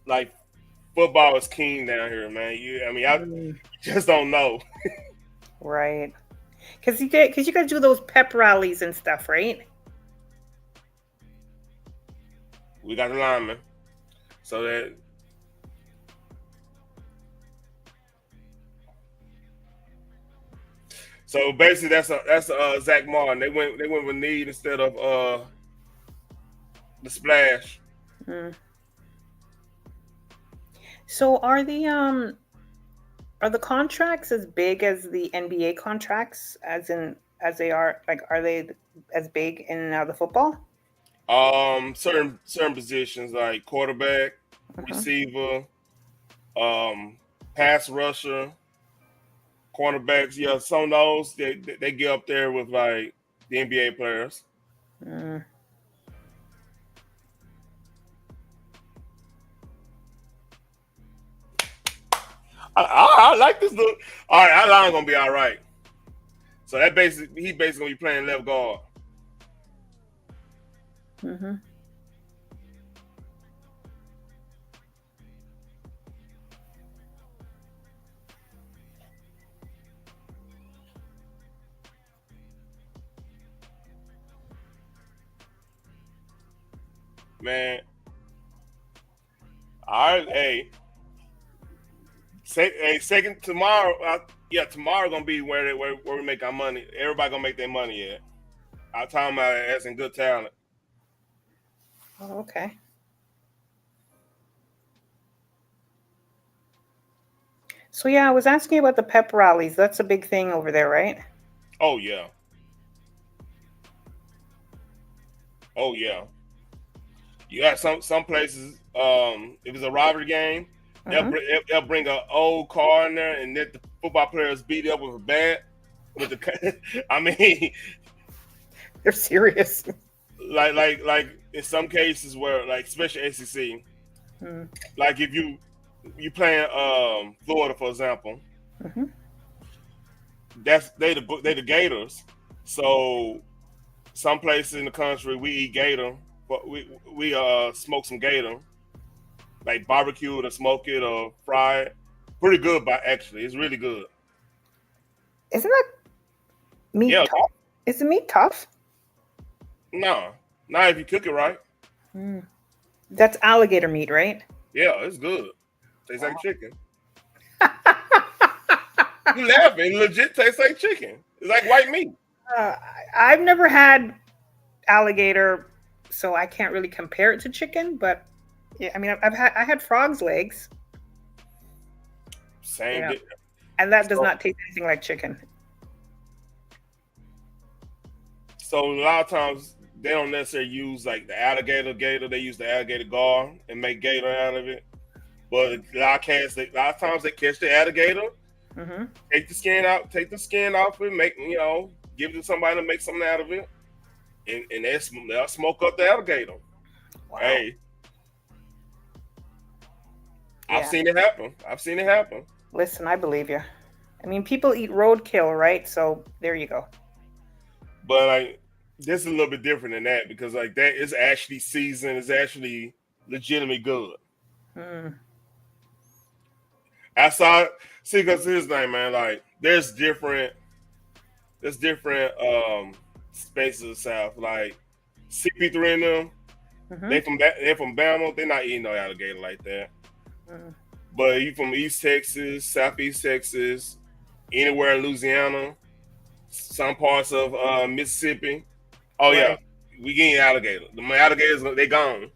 like football is king down here, man. I just don't know.
Right. Because you guys do those pep rallies and stuff, right?
We got the lineman. So basically that's Zach Martin. They went with need instead of the splash.
Mm. So are the contracts as big as the NBA contracts, as in as they are? Like, are they as big in the football?
Certain positions like quarterback,
Mhm.
receiver, pass rusher, cornerbacks. Yeah, some of those they get up there with like the NBA players.
Mm.
I like this look. All right, our line gonna be all right. So that he basically gonna be playing left guard.
Mhm.
Man, all right, second tomorrow. Yeah, tomorrow gonna be where we make our money. Everybody gonna make their money at. Our time out as in good talent.
Oh, okay. So yeah, I was asking about the pep rallies. That's a big thing over there, right?
Oh yeah, oh yeah. You got some places. If it's a rivalry game,
Mhm.
they'll bring an old car in there and let the football players beat up with a bat. With the, I mean,
They're serious.
like in some cases where like especially SEC,
Mm.
like if you playing Florida for example,
Mhm.
that's they the Gators. So some places in the country we eat gator, but we smoke some gator, like barbecue it or smoke it or fry it. Pretty good, but actually, it's really good.
Isn't that meat
Yeah,
tough? Is the meat tough?
no, not if you cook it right.
Mm. That's alligator meat, right?
Yeah, it's good. Tastes like
Wow.
chicken. You laughing? It legit tastes like chicken. It's like white meat.
Uh, I've never had alligator, so I can't really compare it to chicken. But yeah, I mean, I had frog's legs.
Same.
Yeah, and that does
So
not taste anything like chicken.
so a lot of times they don't necessarily use like the alligator gator. They use the alligator gar and make gator out of it. But a lot of times they catch the alligator,
Hmm.
take the skin off it, make give it to somebody to make something out of it, and they'll smoke up the alligator.
Wow.
Hey, I've
Yeah.
seen it happen. I've seen it happen.
Listen, I believe you. I mean, people eat roadkill, right? So there you go.
But like this is a little bit different than that because like that is actually seasoned. It's actually legitimately good.
Mm.
I saw see because here's the thing, man. Like there's different spaces of the South. Like CP3 and them,
Hmm.
they're from Bama. They're not eating no alligator like that.
Mm.
But you from East Texas, Southeast Texas, anywhere in Louisiana, some parts of Mississippi. Oh yeah,
Right.
we getting alligator. The alligators they gone.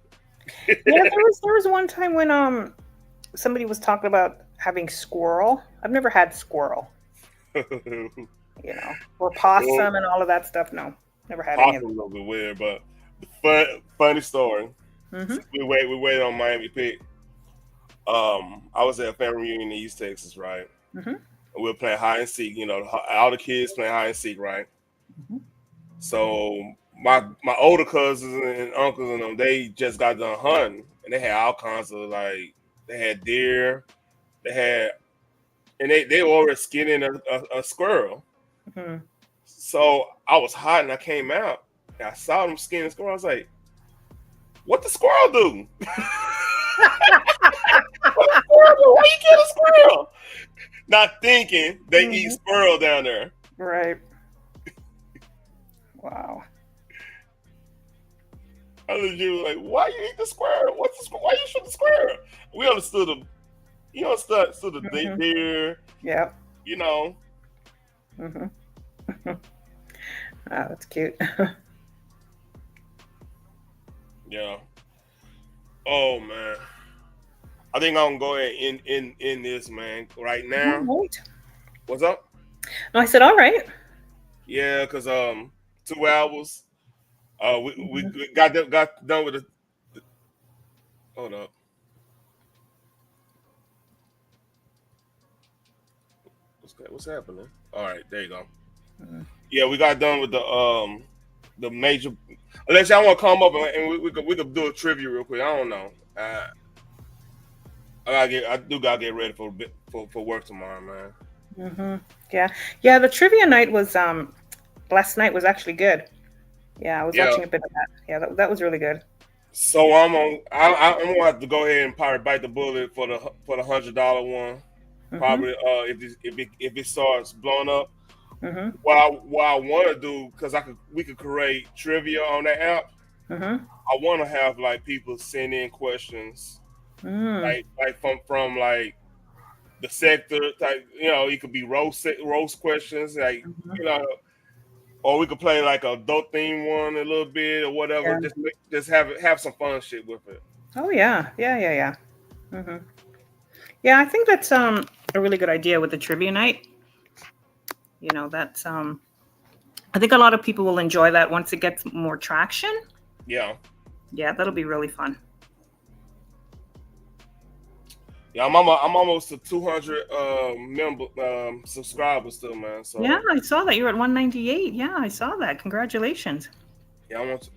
Yeah, there was one time when somebody was talking about having squirrel. I've never had squirrel, or
Well,
possum and all of that stuff. No, never had any of
possibly a little bit weird, but funny story.
it. Hmm.
Since we waited on Miami pick. I was at a family reunion in East Texas, right?
Hmm.
We were playing hide and seek. All the kids playing hide and seek, right?
Hmm.
So my older cousins and uncles and them, they just got done hunting, and they had all kinds of like they had deer, they had, and they were already skinning a squirrel.
Hmm.
So I was hot and I came out and I saw them skinning a squirrel. I was like, "What the squirrel do? What the squirrel do? Why you kill a squirrel?" Not thinking they eat
Hmm.
squirrel down there.
Right. Wow.
I was like, "Why you eat the squirrel? What's the squirrel? Why you shoot the squirrel?" We understood understood the
Hmm.
deer,
Yep.
you know.
Hmm. Ah, that's cute.
Yeah. Oh man. I think I'm gonna go ahead in this man right
All
now.
right.
What's up?
No, I said, all right.
Yeah, because 2 hours.
Mhm.
We got done with the. Hold up. What's happening? All right, there you go.
Mhm.
Yeah, we got done with the major. Unless y'all want to come up and we could do a trivia real quick. I don't know. I do gotta get ready for a bit for work tomorrow, man.
Mhm. Yeah, yeah. The trivia night was last night was actually good. Yeah, I was
Yeah.
watching a bit of that. Yeah, that was really good.
So I'm gonna have to go ahead and probably bite the bullet for the $100 one.
Mhm.
Probably if it starts blowing up.
Mhm.
What I want to do, because we could create trivia on that app.
Mhm.
I want to have like people send in questions,
Mm.
like from like the sector type. It could be roast questions, like
Mhm.
you know, or we could play like a adult theme one a little bit or whatever.
Yeah.
Just have some fun shit with it.
Oh yeah. Yeah. Yeah. Yeah. Mhm. Yeah, I think that's a really good idea with the trivia night. That's I think a lot of people will enjoy that once it gets more traction.
Yeah,
Yeah, that'll be really fun.
yeah. I'm almost to 200 member subscribers still, man.
Yeah,
So
I saw that you're at 198. Yeah, I saw that. Congratulations.
yeah, I want to.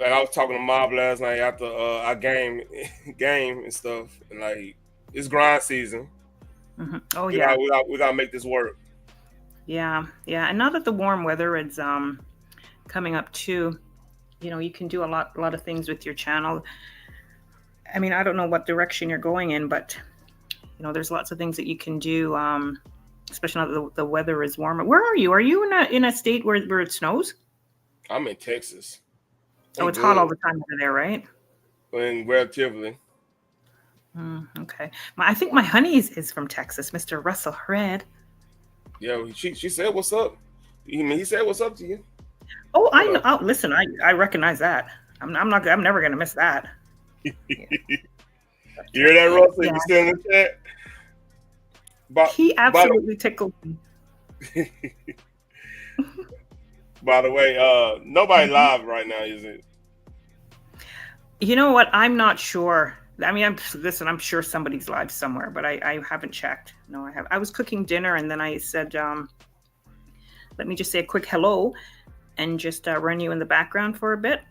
Like I was talking to Mob last night after our game and stuff, and like it's grind season.
Oh yeah.
We gotta make this work.
Yeah. Yeah. And now that the warm weather is coming up too, you can do a lot of things with your channel. I mean, I don't know what direction you're going in, but there's lots of things that you can do, especially now that the weather is warmer. Where are you? Are you in a state where it snows?
I'm in Texas.
Oh,
I'm
it's hot all
good,
the time over there, right?
and relatively.
Okay. I think my honey is from Texas, Mr. Russell Red.
Yeah, she said what's up. He said what's up to you.
Oh, I
Hold
know.
up.
Oh, listen, I recognize that. I'm not. I'm never gonna miss that. Yeah. But,
You hear that, Russell?
yeah,
You still in the chat?
he
By
absolutely tickled me.
the by the way, nobody
Mhm.
live right now, is it?
You know what? I'm not sure. I mean, listen. I'm sure somebody's live somewhere, but I haven't checked. No, I have. I was cooking dinner, and then I said, "Let me just say a quick hello, and just run you in the background for a bit."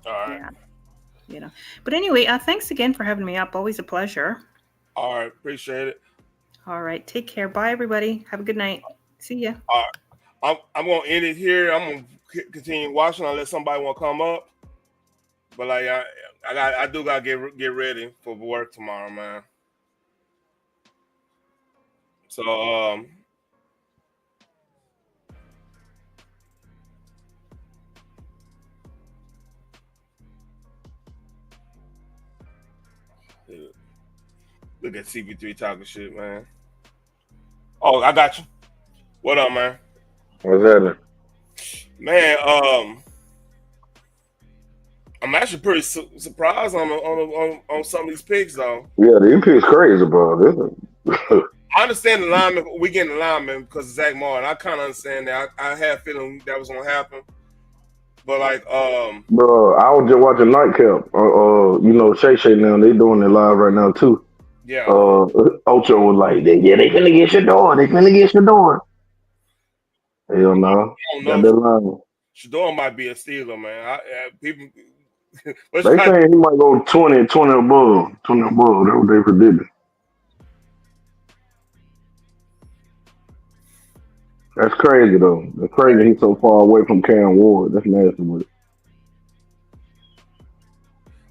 All right,
Yeah, you know. But anyway, thanks again for having me up. Always a pleasure.
all right, appreciate it.
All right, take care. Bye, everybody. Have a good night. See ya.
All right, I'm gonna end it here. I'm gonna continue watching unless somebody want to come up. But like I do gotta get ready for work tomorrow, man. So look at CP3 talking shit, man. Oh, I got you. What up, man?
What's happening?
Man, I'm actually pretty surprised on some of these picks, though.
Yeah, the MP is crazy, bro.
I understand the lineman. We getting the lineman because of Zach Martin. I kind of understand that. I had a feeling that was gonna happen, but like,
Bro, I was just watching Nightcap. Shay Shay now, they doing it live right now, too.
yeah,
Uh, Ocho was like, yeah, they finna get your door. They finna get your door. Hell no.
I don't
Got
know.
that line.
Shador might be a stealer, man. People, let's
They
try.
saying he might go 20 above. 20 above. That's what they predicted. That's crazy, though. That's crazy he's so far away from Cam Ward. That's nasty with it.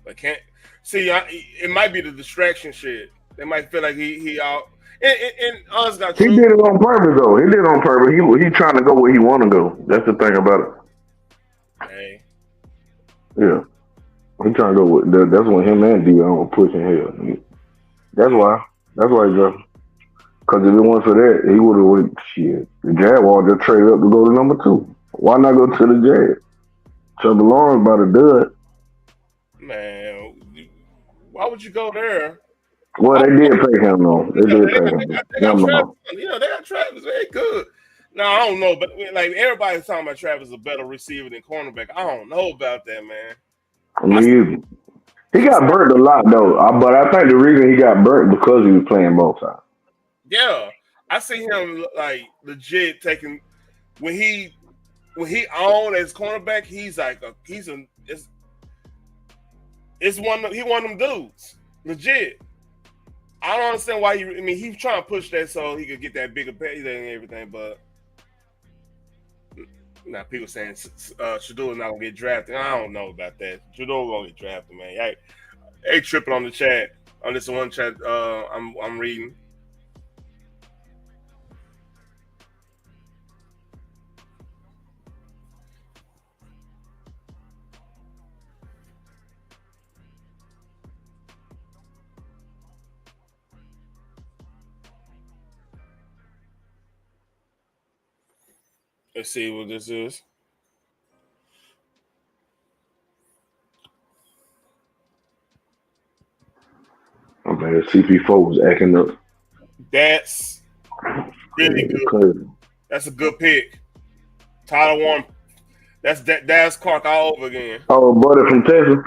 But can't see. It might be the distraction shit. They might feel like he out. And honest got
He
true.
did it on purpose, though. He did it on purpose. He trying to go where he want to go. That's the thing about it.
Hey,
Yeah. He trying to go with that's when him and Dion were pushing hell. That's
yeah.
why. That's why he dropped. Because if it wasn't for that, he would have went shit. The Jaguars just traded up to go to number 2. Why not go to the Jags? Trevor Lawrence about to do it.
Man, why would you go there?
Well,
I,
they did pay him though. They did pay him.
they got
Never
Travis.
mind.
They got Travis. Very good. No, I don't know, but like everybody's talking about Travis is a better receiver than cornerback. I don't know about that, man.
I mean, he got burnt a lot though, but I think the reason he got burnt because he was playing both sides.
Yeah, I see him like legit taking when he on as cornerback. He's like it's one of them dudes, legit. I don't understand why he's trying to push that so he could get that bigger pay and everything, but now people saying Sheduer not gonna get drafted. I don't know about that. Sheduer gonna get drafted, man. Hey, tripping on the chat on this one chat. I'm reading. Let's see what this is.
Oh man, CP4 was acting up.
That's really good. That's a good pick. Tyler Warren. That's Clark all over again.
Oh, buddy from Texas.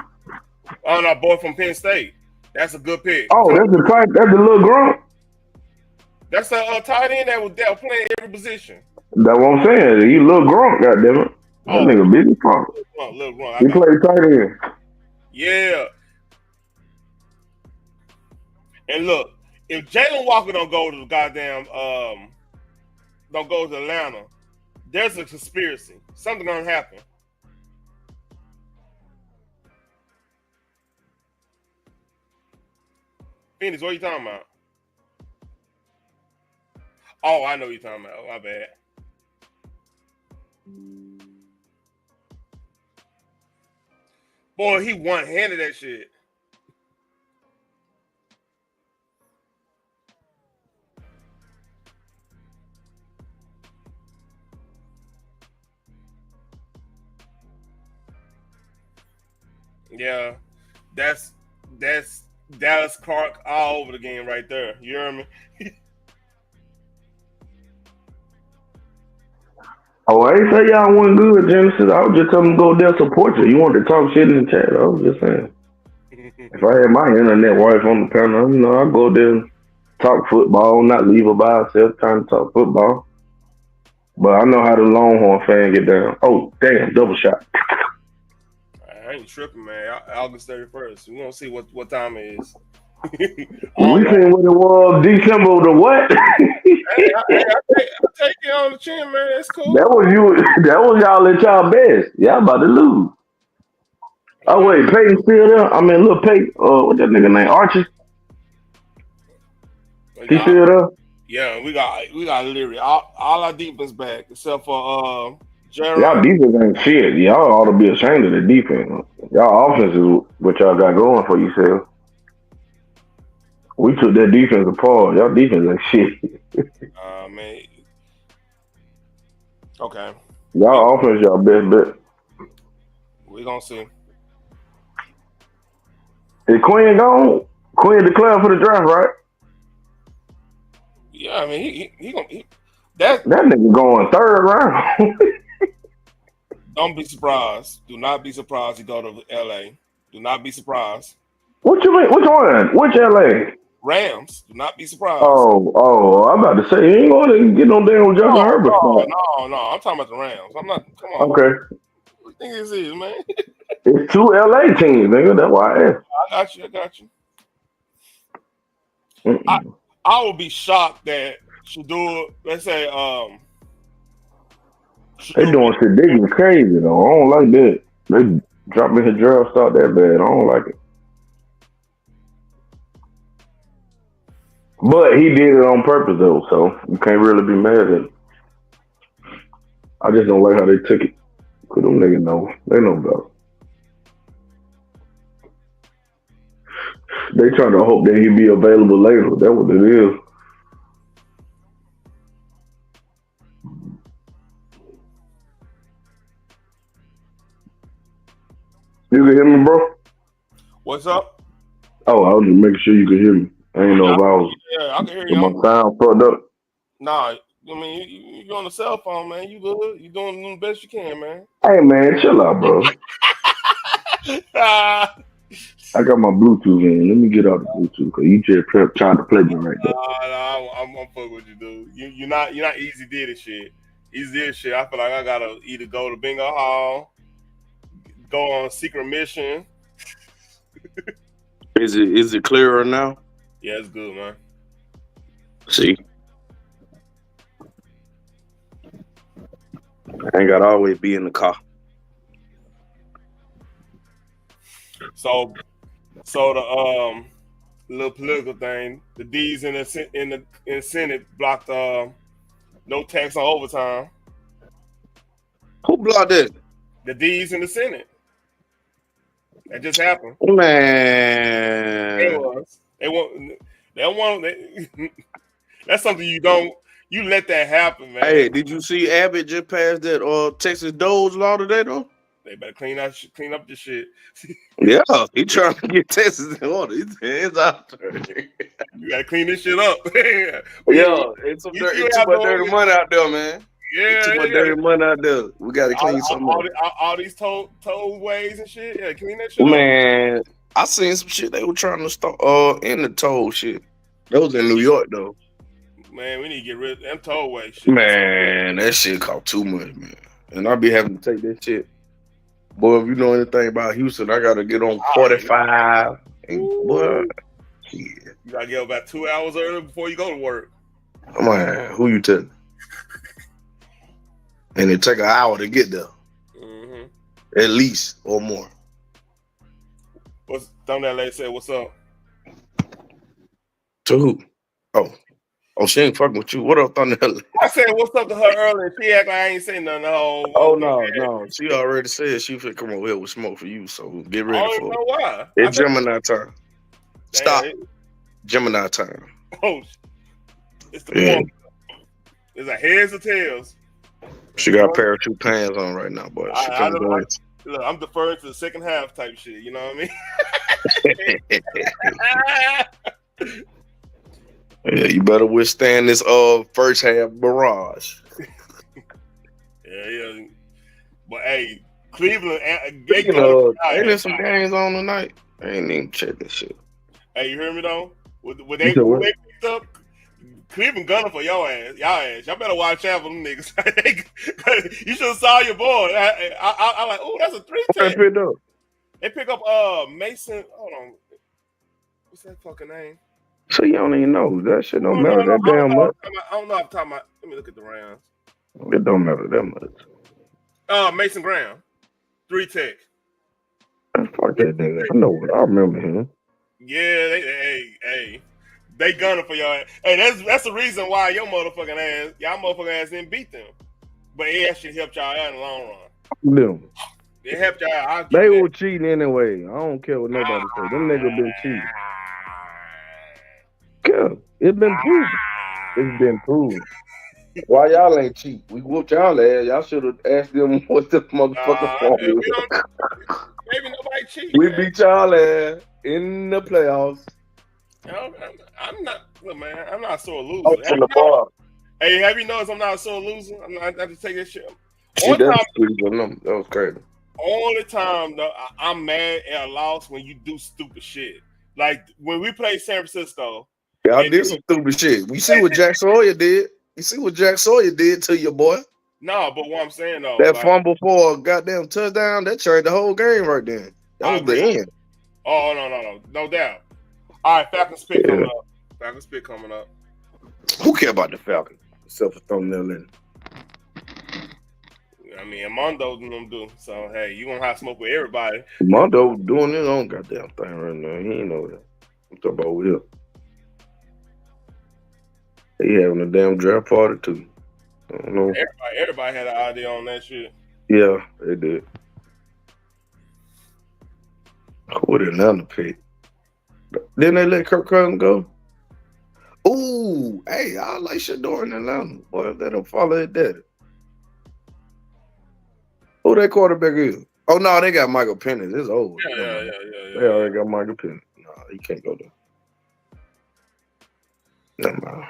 Oh no, boy from Penn State. That's a good pick.
Oh, that's the little grunt.
That's a tight end that was playing every position.
That's what I'm saying. He little grunt, goddammit. That nigga big as fuck.
Little grunt.
He played tight end.
Yeah. And look, if Jalen Walker don't go to the goddamn don't go to Atlanta, there's a conspiracy. Something gonna happen. Phoenix, what are you talking about? Oh, I know what you're talking about. My bad. Boy, he one-handed that shit. Yeah, that's Dallas Clark all over the game right there. You hear me?
Oh, I ain't say y'all wasn't good, Genesis. I was just telling them to go there support you. You wanted to talk shit in the chat. I was just saying. If I had my internet wife on the panel, I'd go there and talk football, not leave her by herself trying to talk football. But I know how the Longhorn fan get down. Oh, damn, double shot.
I ain't tripping, man. August 31st. We gonna see what time it is.
We seen what it was December the what?
I take it on the chin, man. That's cool.
That was y'all at y'all best. Y'all about to lose. Oh wait, Peyton's still there? I mean, little Peyton. What that nigga name? Archie. He still there?
Yeah, we got literally all our defense back except for Jared.
Y'all defense ain't shit. Y'all ought to be ashamed of the defense. Y'all offense is what y'all got going for yourself. We took that defense apart. Y'all defense ain't shit.
Man. Okay.
Y'all offense, y'all best bet.
We gonna see.
Is Quinn gone? Quinn declared for the draft, right?
Yeah, I mean
that nigga going third round.
Don't be surprised. Do not be surprised he go to LA. Do not be surprised.
What you mean? Which one? Which LA?
Rams. Do not be surprised.
Oh, I'm about to say he ain't going to get no damn Justin Herbert.
No. I'm talking about the Rams. I'm not. Come on.
Okay.
What do you think this is, man?
It's two LA teams, nigga. That's why I asked.
I got you. I would be shocked that Sheduer, let's say,
they doing shit digging crazy though. I don't like that. They dropping his draft stock that bad. I don't like it. But he did it on purpose though, so you can't really be mad at him. I just don't like how they took it. Cause them niggas know. They know better. They trying to hope that he'll be available later. That's what it is. You can hear me, bro?
What's up?
Oh, I was just making sure you could hear me. I ain't know if I was.
Yeah, I can hear you.
My sound fucked up.
Nah, I mean, you're on the cell phone, man. You good? You doing the best you can, man.
Hey man, chill out, bro.
Ah,
I got my Bluetooth in. Let me get out the Bluetooth because you just tried to play me right there.
no, I'm fucking with you, dude. You're not easy did it shit. Easy did shit. I feel like I gotta either go to bingo hall, go on secret mission.
Is it clearer now?
Yeah, it's good, man.
See, I ain't gotta always be in the car.
So the little political thing, the D's in the Senate blocked no tax on overtime.
Who blocked that?
The D's in the Senate. That just happened.
Man,
It was. They want. They don't want. That's something you let that happen, man.
hey, did you see Abbott just passed that Texas Doge law today though?
They better clean up the shit.
Yeah, he trying to get Texas in order. His hands out there.
You gotta clean this shit up.
Yeah, it's too much dirty money out there, man.
Yeah,
Too much dirty money out there. We gotta clean something up.
All these tollways and shit. Yeah, clean that shit up.
Man, I seen some shit they were trying to start in the toll shit. That was in New York though.
Man, we need to get rid of them tollway shit.
Man, that shit cost too much, man. And I be having to take that shit. Boy, if you know anything about Houston, I gotta get on 45. And boy, yeah.
You gotta get up about 2 hours early before you go to work.
Man, who you telling? And it take an hour to get there.
Mm-hmm.
At least or more.
What's that lady said? What's up?
To who? Oh, she ain't fucking with you. What up, Thunder?
I said what's up to her earlier. She act like I ain't saying nothing.
Oh no. She already said she finna come over here with smoke for you. So get ready
I don't
for
know why.
It's Gemini time. Stop. Gemini time.
Oh, it's the one. Is it heads or tails?
She got parachute pants on right now, boy.
Look, I'm deferring to the second half type shit. You know what I mean?
Yeah, you better withstand this first half barrage.
Yeah. But hey, Cleveland,
ain't there some games on tonight? I ain't even check this shit.
Hey, you hear me though? When they picked up, Cleveland gunning for y'all ass. Y'all better watch out for them niggas. You should have saw your boy. I like, oh, that's a 3-10. They pick up Mason. Hold on, what's that fucking name?
So you don't even know. That shit don't matter that damn much.
I don't know. I'm talking about. Let me look at the rounds.
It don't matter that much.
Mason Graham, 3 Tech.
Fuck that nigga. I know. I remember him.
Yeah, they gunning for y'all. Hey, that's the reason why y'all motherfucking ass didn't beat them. But it actually helped y'all out in the long run.
Them.
It helped y'all out.
They were cheating anyway. I don't care what nobody say. Them niggas been cheating. Yeah, it's been proven. It's been proven. Why y'all ain't cheat? We whooped y'all ass. Y'all should have asked them what the motherfucker formula.
Maybe nobody cheat.
We beat y'all ass in the playoffs.
I'm not. Look, man, I'm not a sore loser. Hey, have you noticed I'm not a sore loser? I'm not. I have to take that shit.
That was crazy.
Only time though, I'm mad at a loss when you do stupid shit. Like when we played San Francisco.
Y'all did some stupid shit. You see what Jack Sawyer did? You see what Jack Sawyer did to your boy?
No, but what I'm saying though,
that fumble for a goddamn touchdown, that changed the whole game right then. That was the end.
Oh no doubt. All right, Falcons pick coming up.
Who care about the Falcons? Except for thumbnail in.
I mean, Mondo them do. So hey, you gonna have smoke with everybody.
Mondo doing his own goddamn thing right now. He ain't know that. I'm talking about over here. He having a damn draft party too. I don't know.
Everybody had an idea on that shit.
Yeah, they did. Who did Atlanta pick? Didn't they let Kirk Cousins go? Ooh, hey, I like Sheduer in Atlanta. Boy, if they don't follow his daddy. Who that quarterback is? Oh, no, they got Michael Penix. It's old.
Yeah.
They already got Michael Penix. No, he can't go there. Never mind.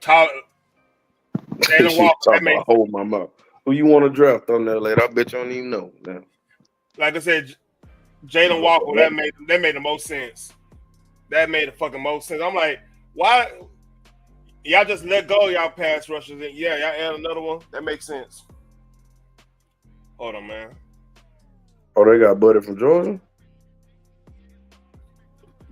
Tyler, Jalen
Shit,
Walker.
talk
That made,
about hold my mouth. Who you want to draft on that later? I bet you don't even know. Now.
like I said, Jalen Walker. That made the most sense. That made the fucking most sense. I'm like, why? Y'all just let go y'all pass rushers. And yeah, y'all add another one. That makes sense. Hold on, man.
Oh, they got Buddy from Georgia?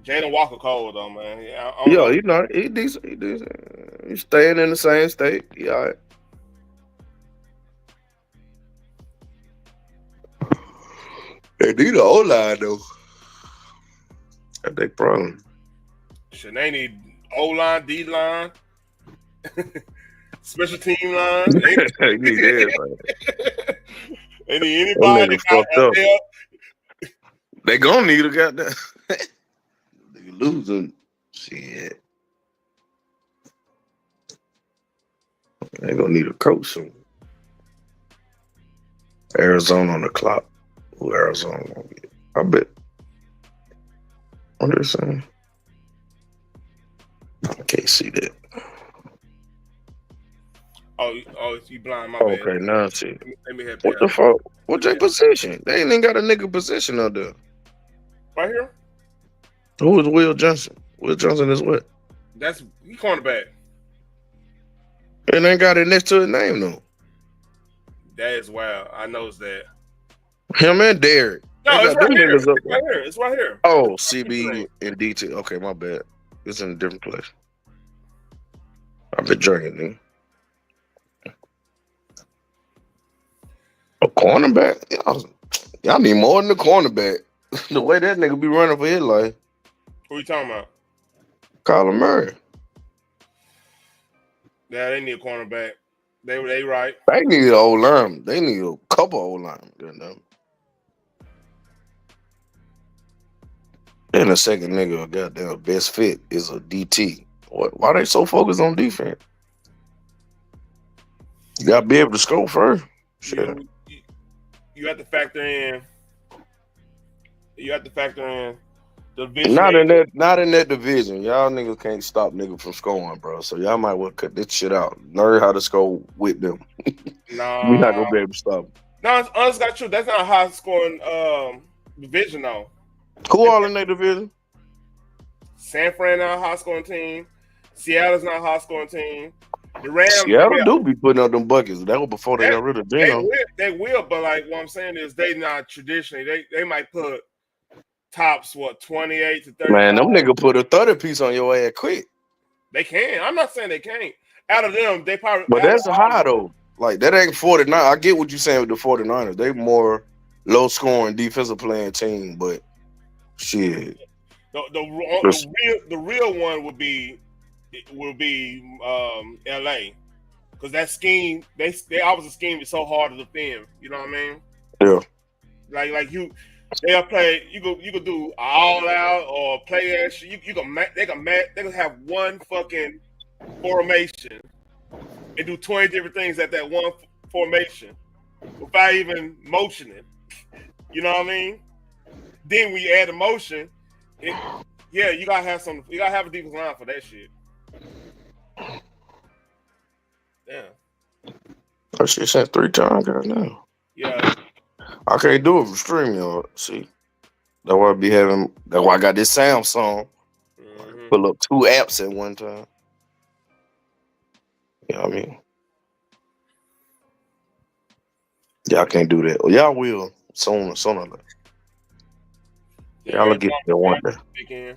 Jalen Walker cold though, man. Yeah, I don't
Yeah,
know.
he decent. He decent. He's staying in the same state. Yeah, all right. They need an O-line, though. That's their problem.
Shit, they need O-line, D-line, special team line.
They need everybody.
They need
Them
anybody
niggas
that
fucked
got
up. They gonna need a goddamn. They losing. Shit. They gonna need a coach soon. Arizona on the clock. Who Arizona gonna get? I bet. What they're saying? I can't see that.
Oh, you blind, my bad.
Okay, now see.
Let me help
What
you
the
out.
fuck? What's their position? They ain't even got a nigga position up there.
Right here?
Who is Will Johnson? Will Johnson is what?
That's he cornerback.
And they got it next to his name though.
That is wild. I knows that.
Him and Derek.
No,
They
it's
got
right
them
here.
niggas up
It's
there.
right here. It's right here.
Oh, CB and DT. Okay, my bad. It's in a different place. I've been drinking, dude. A cornerback? Y'all need more than a cornerback. The way that nigga be running for his life.
Who you talking about?
Kyler Murray.
Yeah, they need a cornerback. They right.
They need an old line. They need a couple old linemen. And the second nigga, goddamn best fit is a DT. Why they so focused on defense? You gotta be able to score first. Sure.
You have to factor in. You have to factor in the division.
Not in that division. Y'all niggas can't stop niggas from scoring, bro. So y'all might well cut this shit out. Learn how to score with them.
Nah,
We not gonna be able to stop them.
No, it's honestly not true. That's not a high scoring division though.
Who all in that division?
San Fran not a high scoring team. Seattle's not a high scoring team. The Rams.
Seattle do be putting up them buckets. That was before they got rid of Geno.
They will, but like what I'm saying is they not traditionally. They might put tops 28 to 30.
Man, them nigga put a 30 piece on your ass quick.
They can. I'm not saying they can't. Out of them, they probably.
But that's high though. Like that ain't 49. I get what you're saying with the 49ers. They more low scoring defensive playing team, but shit.
The real one would be LA, because that scheme they obviously schemed it so hard to defend. You know what I mean?
Yeah.
Like they'll play. You could do all out or play action. They can have one fucking formation and do 20 different things at that one formation without even motioning. You know what I mean? Then we add a motion. Yeah, you gotta have some. You gotta have a defensive line for that shit. Yeah.
That shit sent 3 times right now.
Yeah.
I can't do it from StreamYard. See, that's why I be having. That's why I got this Samsung.
Mm-hmm.
Pull up 2 apps at one time. You know what I mean? Y'all can't do that. Well, y'all will soon. Y'all will get there one day.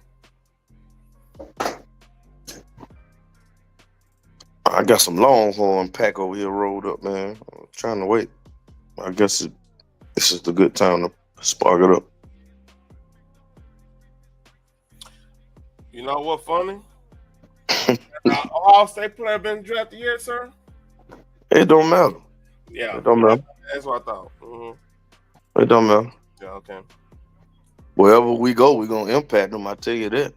I got some Longhorn pack over here rolled up, man. I'm trying to wait. I guess this is the good time to spark it up.
You know what funny? Ohio State player been drafted yet, sir?
It don't matter.
Yeah.
It don't matter.
That's what I thought. Mm-hmm.
It don't matter.
Yeah, okay.
Wherever we go, we're going to impact them. I tell you that.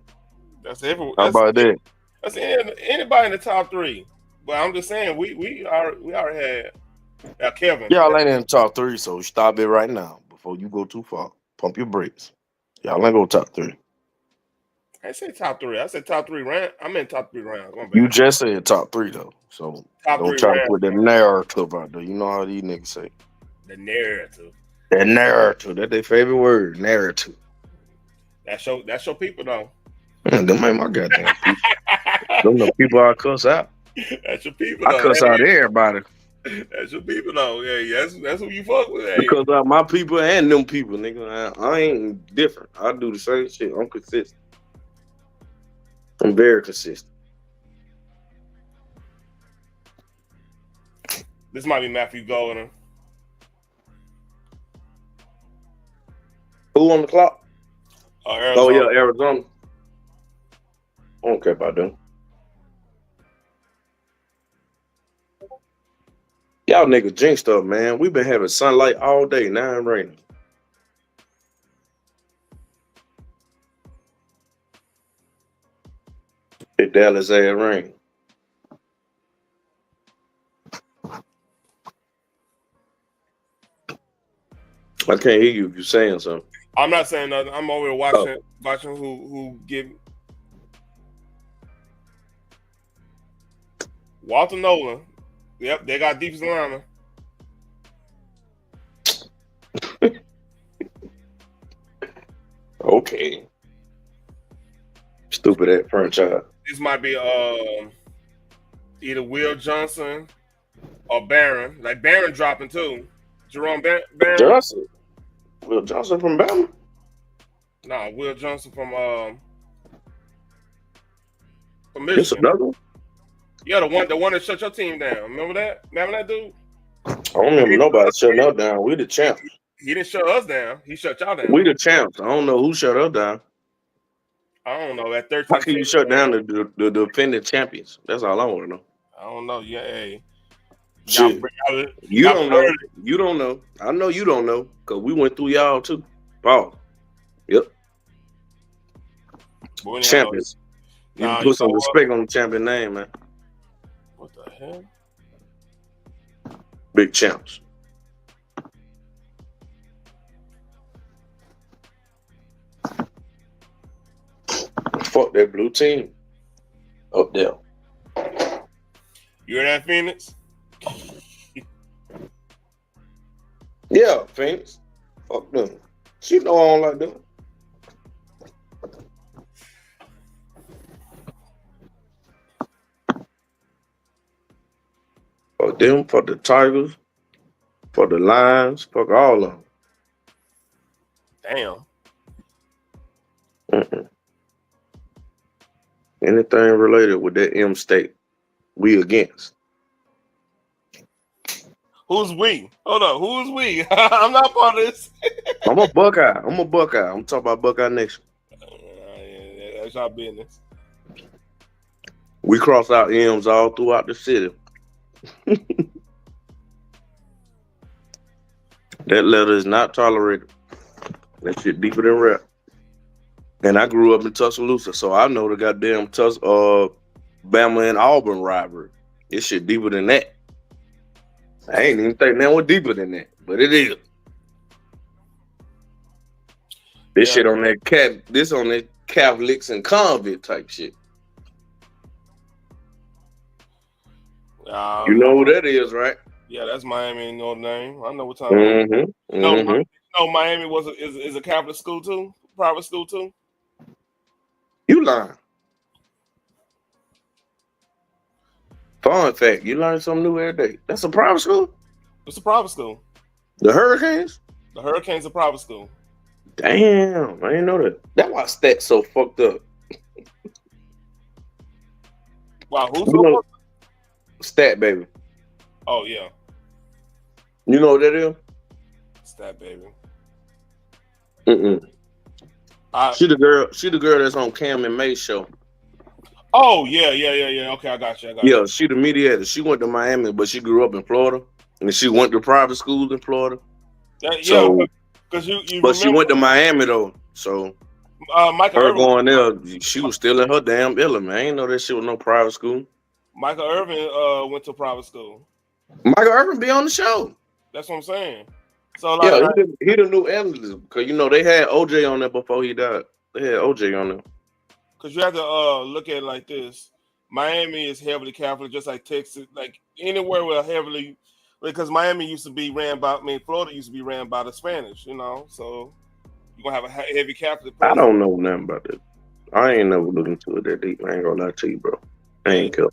That's everyone.
How about that?
That's anybody in the top 3. But I'm just saying, we already had Kevin.
Y'all ain't in the top 3, so stop it right now before you go too far. Pump your brakes. Y'all ain't go top 3.
I said top 3. I said top 3 round. I meant top 3 rounds. My
You
bad.
just said top 3 though, so
Top
don't
3
try to
rounds.
put that narrative out there. You know how these niggas say
The narrative.
that narrative. That's their favorite word, narrative.
That's your people though.
Them ain't my goddamn people. Them the people I cuss out.
That's your people
I
though.
cuss out everybody.
That's your people though. Yeah, that's who you fuck with. Hey.
Because out my people and them people, nigga. I ain't different. I do the same shit. I'm consistent. I'm very consistent.
This might be Matthew Golden.
Who on the clock?
Arizona.
Oh yeah, Arizona. I don't care about them. Y'all niggas jinxed up, man. We've been having sunlight all day. Now it's raining. It Dallas ass rain. I can't hear you if you're saying something.
I'm not saying nothing. I'm over here watching who give Walter Nolan. Yep, they got defensive lineman.
Okay. Stupid ass franchise.
This might be either Will Johnson or Barron. Like Barron dropping too. Jerome Barron.
Johnson. Will Johnson from Bama?
Nah, Will Johnson from
This
Michigan.
another one?
Yeah, the one that shut your team down. Remember that? Remember that dude?
I don't remember nobody shutting us down. We the champs.
He didn't shut us down. He shut y'all down.
We the champs. I don't know who shut us down.
I don't know. That 13.
How can you shut down the defending champions? That's all I want to know.
I don't know. Yeah, hey.
Shit. You
y'all
don't know. You don't know. I know you don't know because we went through y'all too. Paul. Yep. Champions. You put some respect on the champion name, man.
What the hell?
Big champs. Fuck that blue team up there.
You hear that, Phoenix?
Yeah, Phoenix. Fuck them. She know I don't like them. Fuck them, fuck the Tigers, fuck the Lions, fuck all of them.
Damn.
Mm-mm. Anything related with that M state, we against.
Who's we? Hold on. Who's we? I'm not part of this.
I'm a Buckeye. I'm talking about Buckeye Nation.
Yeah, that's our business.
We cross out M's all throughout the city. That letter is not tolerated. That shit deeper than rap. And I grew up in Tuscaloosa, so I know the goddamn Bama and Auburn rivalry. This shit deeper than that. I ain't even think that was deeper than that, but it is. This shit on that this on that Catholics and convict type shit. You know who that is, right?
Yeah, that's Miami and Notre Dame. I know what time.
Mm-hmm.
No, Miami is a Catholic school too, private school too.
You lying. Fun fact, you learn something new every day. That's a private school?
It's a private school.
The Hurricanes?
The Hurricanes are private school.
Damn, I didn't know that. That's why stats so fucked up.
Wow, who's so fucked up?
Stat baby.
Oh yeah.
You know what that is?
Stat baby.
Mm-mm. She the girl that's on Cam and May's show.
Oh yeah. Okay, I got you.
Yeah, she the mediator. She went to Miami, but she grew up in Florida, and she went to private schools in Florida.
Yeah, because you.
But she went to Miami though, so
Michael
her
Irvin,
going there, she was still in her damn element. I ain't know that shit was no private school.
Michael Irvin went to private school.
Michael Irvin be on the show.
That's what I'm saying. So
he the new analyst because you know they had OJ on there before he died. They had OJ on there.
because you have to look at it like this. Miami is heavily Catholic, just like Texas. Like anywhere where heavily, because Miami used to be ran by. I mean, Florida used to be ran by the Spanish. You know, so you're gonna have a heavy Catholic
I
presence.
don't know nothing about that. I ain't never looked into it that deep. I ain't gonna lie to you, bro. I ain't care.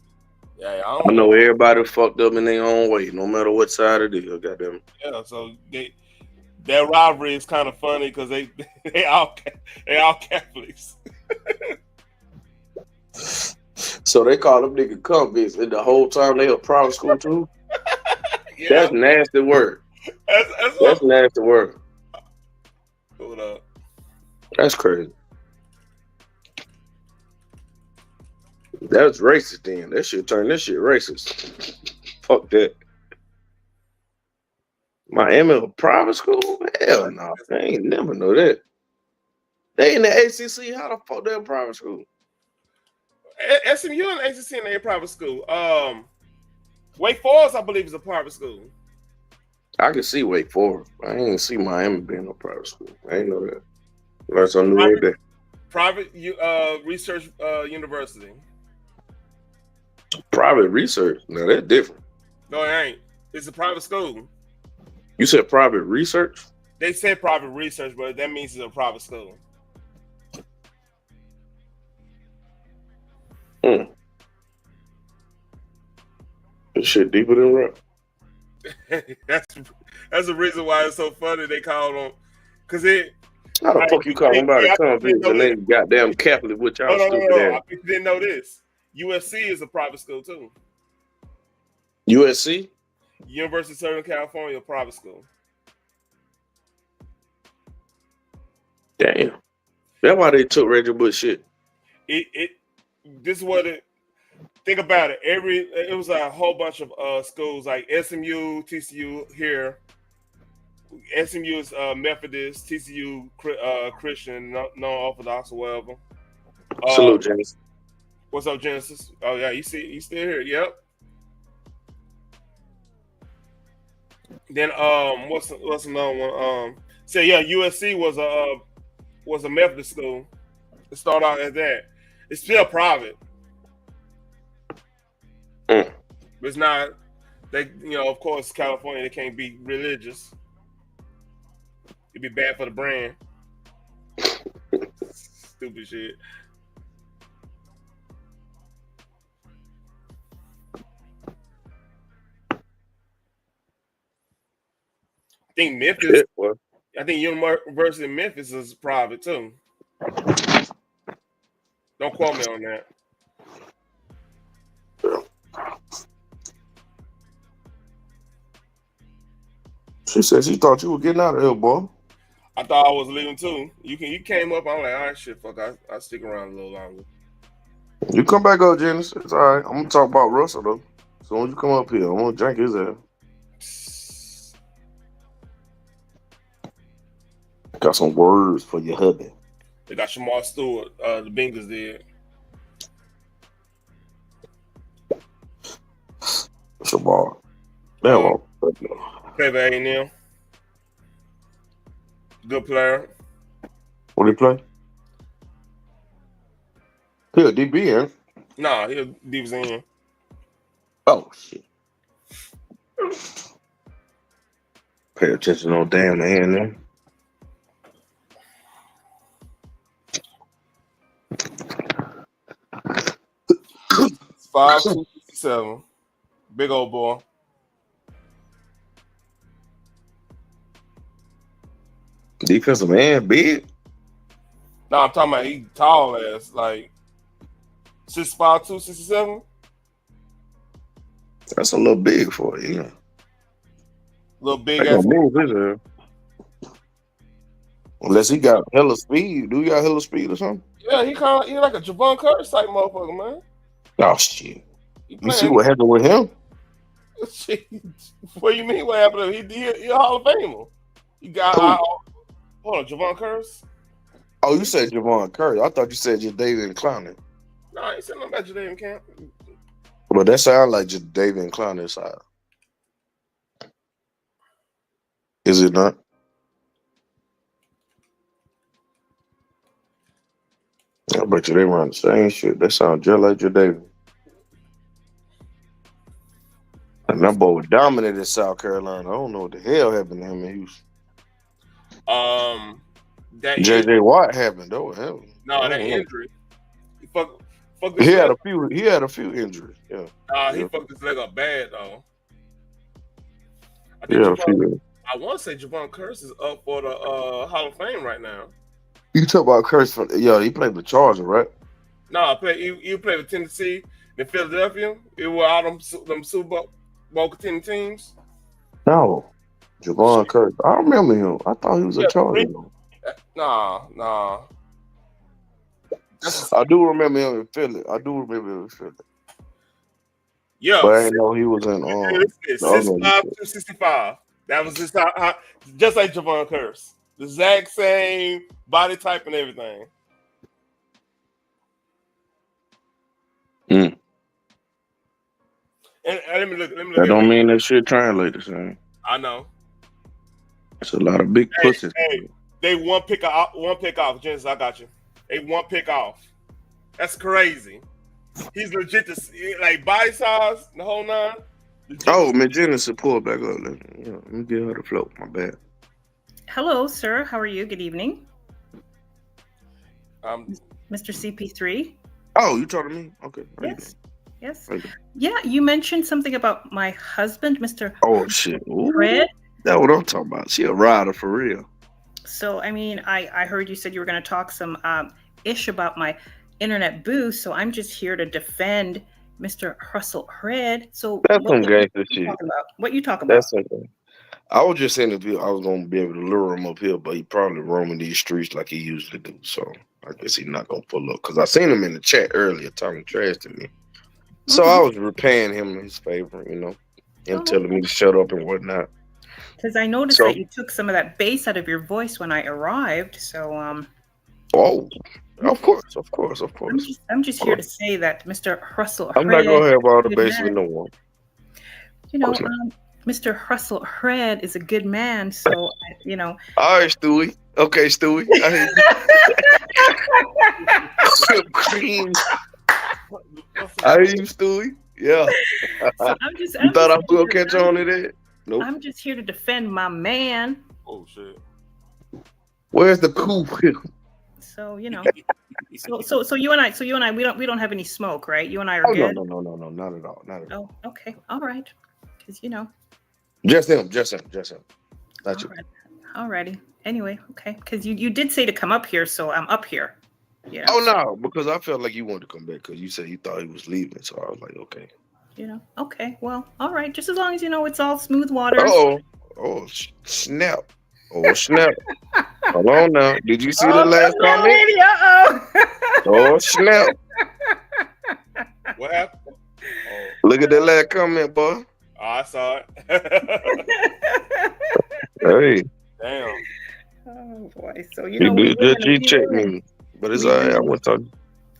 Yeah, I
I
don't
know
know.
everybody fucked up in their own way, no matter what side it is. Goddamn.
Yeah, so their rivalry is kind of funny because they all Catholics.
So they call them nigga convicts, and the whole time they a private school too.
Yeah,
That's nasty work.
that's
That's
what.
nasty work.
Hold up.
That's crazy. That's racist. Then that should turn this shit racist. Fuck that. Miami a private school? Hell no. They ain't never know that. They in the ACC. How the fuck they a private school?
SMU and ACC and a private school. Wake Forest, I believe, is a private school.
I can see Wake Forest. I ain't see Miami being a private school. I ain't know that. Learn something new every day.
Private research university.
Private research. Now that's different.
No, it ain't. It's a private school.
You said private research?
They said private research, but that means it's a private school.
This shit deeper than rap.
that's the reason why it's so funny. They call them because it.
How the fuck you call somebody convicts and they goddamn Catholic with y'all stupid
No.
ass?
I didn't know this. USC is a private school too.
USC?
University of Southern California, private school.
Damn. That's why they took Reggie Bush shit.
This is what it. Think about it. It was a whole bunch of schools like SMU, TCU here. SMU is Methodist, TCU Christian, non-Orthodox or whatever.
Salute, Genesis.
What's up, Genesis? Oh yeah, you still here? Yep. Then what's another one? So yeah, USC was a Methodist school. It started out as that. It's still private. But it's not. They, of course, California, they can't be religious. It'd be bad for the brand. Stupid shit. I think Memphis. I think University of Memphis is private too. Don't quote me on that.
She said she thought you were getting out of here, boy.
I thought I was leaving too. You came up. I'm like, all right, shit, fuck. I stick around a little longer.
You come back up, Janice. It's all right. I'm gonna talk about Russell though. So when you come up here, I'm gonna drink his ass. Got some words for your hubby.
They got Shamar Stewart. The Bengals did.
Shamar. Damn.
Play for A&M. Good player.
What did he play? He a DB, eh?
Nah, he was in.
Oh shit. Pay attention on damn man there.
It's 5'2", big old boy.
Defensive man, big.
No, I'm talking about he tall ass, like 6'5", 267.
That's a little big for you. Yeah.
Little big ass.
Unless he got hella speed. Do you got hella speed or something?
Yeah, he like a Javon Curtis type motherfucker, man.
Oh shit.
You
see what happened with him?
What do you mean? What happened to him? He a Hall of Famer. He got hold on, Javon Curtis.
Oh, you said Javon Curry. I thought you said Jadeveon Clowney.
No, I ain't said nothing about Jadeveon Camp.
But that sounds like Jadeveon Clowney's side. Is it not? I bet you they run the same shit. They sound just like Jadavion. And that boy was dominant in South Carolina. I don't know what the hell happened to him in Houston.
That
JJ Watt happened though. Hell,
that injury. He fucked
he
his
had
leg.
He had a few injuries. Yeah.
He fucked his leg up bad though. I
He
think
had a few.
I want to say Javon Curse is up for the Hall of Fame right now.
You talk about Curse from he played with Charger, right?
No, he played with Tennessee and Philadelphia. It were all them Super Bowl contending teams.
No. Javon Curse. I remember him. I thought he was a Charger.
Nah.
I do remember him in Philly.
Yeah.
But I didn't know he was in
6'5", 265. That was just just like Javon Curse. The exact same body type and everything.
Mm.
And let me look.
That don't mean that shit translated, son.
I know.
It's a lot of big pussies.
Hey, they one pick off. Genesis, I got you. They one pick off. That's crazy. He's legit like body size, the whole nine.
Oh, Miss Genesis pulled back up. Let me get her to float. My bad.
Hello, sir. How are you? Good evening. Mr. CP3.
Oh, you talking to me? Okay.
Yes.
Okay.
Yeah, you mentioned something about my husband, Mr.
Oh, shit.
Fred.
That's what I'm talking about. She a rider for real.
So, I mean, I heard you said you were going to talk some ish about my internet boost, so I'm just here to defend Mr. Russell Fred. So
that's some gangster shit.
What you talking about?
That's something. I was just saying if I was gonna be able to lure him up here, but he probably roaming these streets like he usually do. So I guess he's not gonna pull up because I seen him in the chat earlier talking trash to me. So I was repaying him his favor, him telling me to shut up and whatnot.
Because I noticed that you took some of that bass out of your voice when I arrived. So
Oh, of course.
I'm just here to say that Mr. Russell.
I'm not gonna have all the bass with no one.
Mr. Russell Fred is a good man, so
All right, Stewie. Okay, Stewie. I hear you. Cream. I hear you, Stewie. Yeah.
So
you thought I was gonna catch on to that? Nope.
I'm just here to defend my man.
Oh shit.
Where's the coup?
So so you and I we don't have any smoke, right? You and I are good.
No, not at all.
Oh, okay, all right. Because
just him. Not you.
Alrighty. Anyway, okay. Because you did say to come up here, so I'm up here. Yeah.
Oh no, because I felt like you wanted to come back because you said you thought he was leaving, so I was like, okay.
Okay. Well, all right. Just as long as it's all smooth waters.
Oh snap! Oh snap! Hold on now. Did you see the last comment?
Lady,
Oh snap!
What happened?
Look at that last comment, boy.
Oh, I saw it.
Hey.
Damn.
Oh boy. So
you checked me, but it's all right. I went on.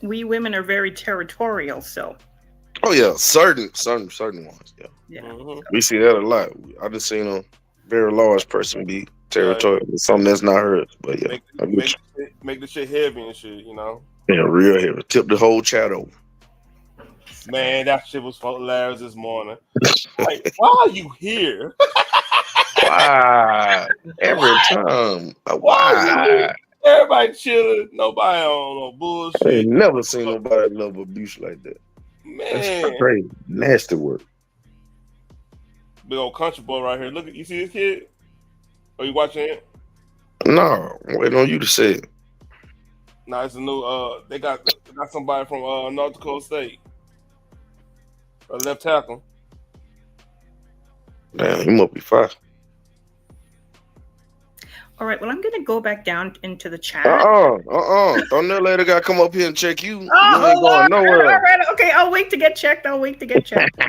We women are very territorial, so.
Oh yeah, certain ones. Yeah.
Mm-hmm.
We see that a lot. I just seen a very large person be territorial. Something that's not hers, but yeah.
Make the shit heavy and shit,
Yeah, real heavy. Tip the whole chat over.
Man, that shit was hilarious this morning. Like, why are you here?
Why? Every time. Why?
Everybody chilling. Nobody on no bullshit.
I ain't never seen nobody love abuse like that.
Man.
That's crazy. Nasty work.
Big old country boy right here. Look, you see this kid? Are you watching it?
No, I'm waiting on you to say it.
No, it's a new. They got somebody from North Dakota State. A left tackle.
Damn, he must be fine.
All right. Well, I'm gonna go back down into the chat.
Don't that lady gotta come up here and check you. You
Oh,
ain't going nowhere.
All right. Okay. I'll wait to get checked.
You don't wait to get checked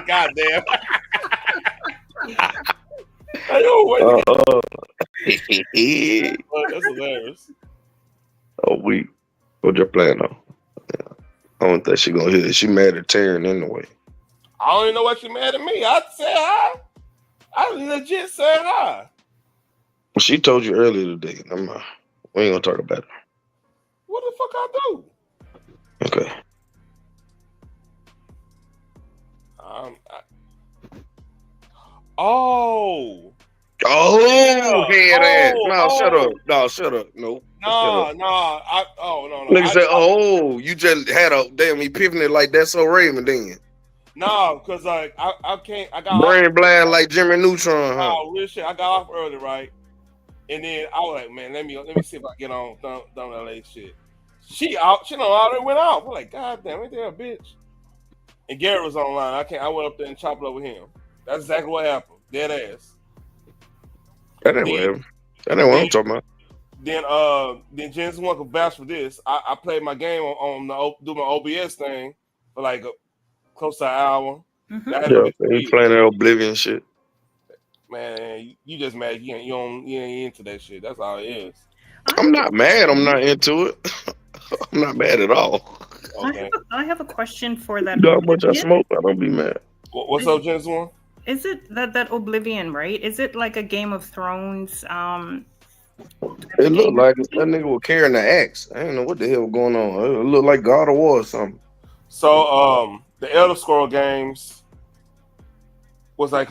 out, damn. I don't wait to get checked. That's hilarious.
Oh, what you playing on? Yeah. I don't think she gonna hear it. She mad at Taryn anyway.
I don't even know what she mad at me. I said hi. I legit said hi.
She told you earlier today. We ain't gonna talk about it.
What the fuck I do?
Okay.
Oh,
Oh, head ass. No, shut up.
oh,
No, shut up. No, shut up.
no. No.
Nigga said, "Oh, you just had a damn epiphany like that's so Raven then."
No, because like I can't. I got off.
Brain blind like Jimmy Neutron, huh?
Oh, real shit. I got off early, right? And then I was like, man, let me see if I get on Thumb LA shit. She already went off. I'm like, God damn, ain't there a bitch? And Garrett was online. I went up there and chopped it up with him. That's exactly what happened. Dead ass.
That ain't what happened. That ain't what I'm talking about.
Then Jensen one could vouch for this. I played my game do my OBS thing for like close to an hour.
Mm-hmm.
Yeah, you playing that Oblivion shit.
Man, you just mad. You ain't into that shit. That's all it is.
I'm not mad. I'm not into it. I'm not mad at all.
Okay.
I have a question for that.
You know how much I smoke? I don't be mad.
What's up, Jensen one?
Is it that Oblivion, right? Is it like a Game of Thrones?
It looked like that nigga was carrying the axe. I didn't know what the hell was going on. It looked like God of War or something.
So the Elder Scroll games was like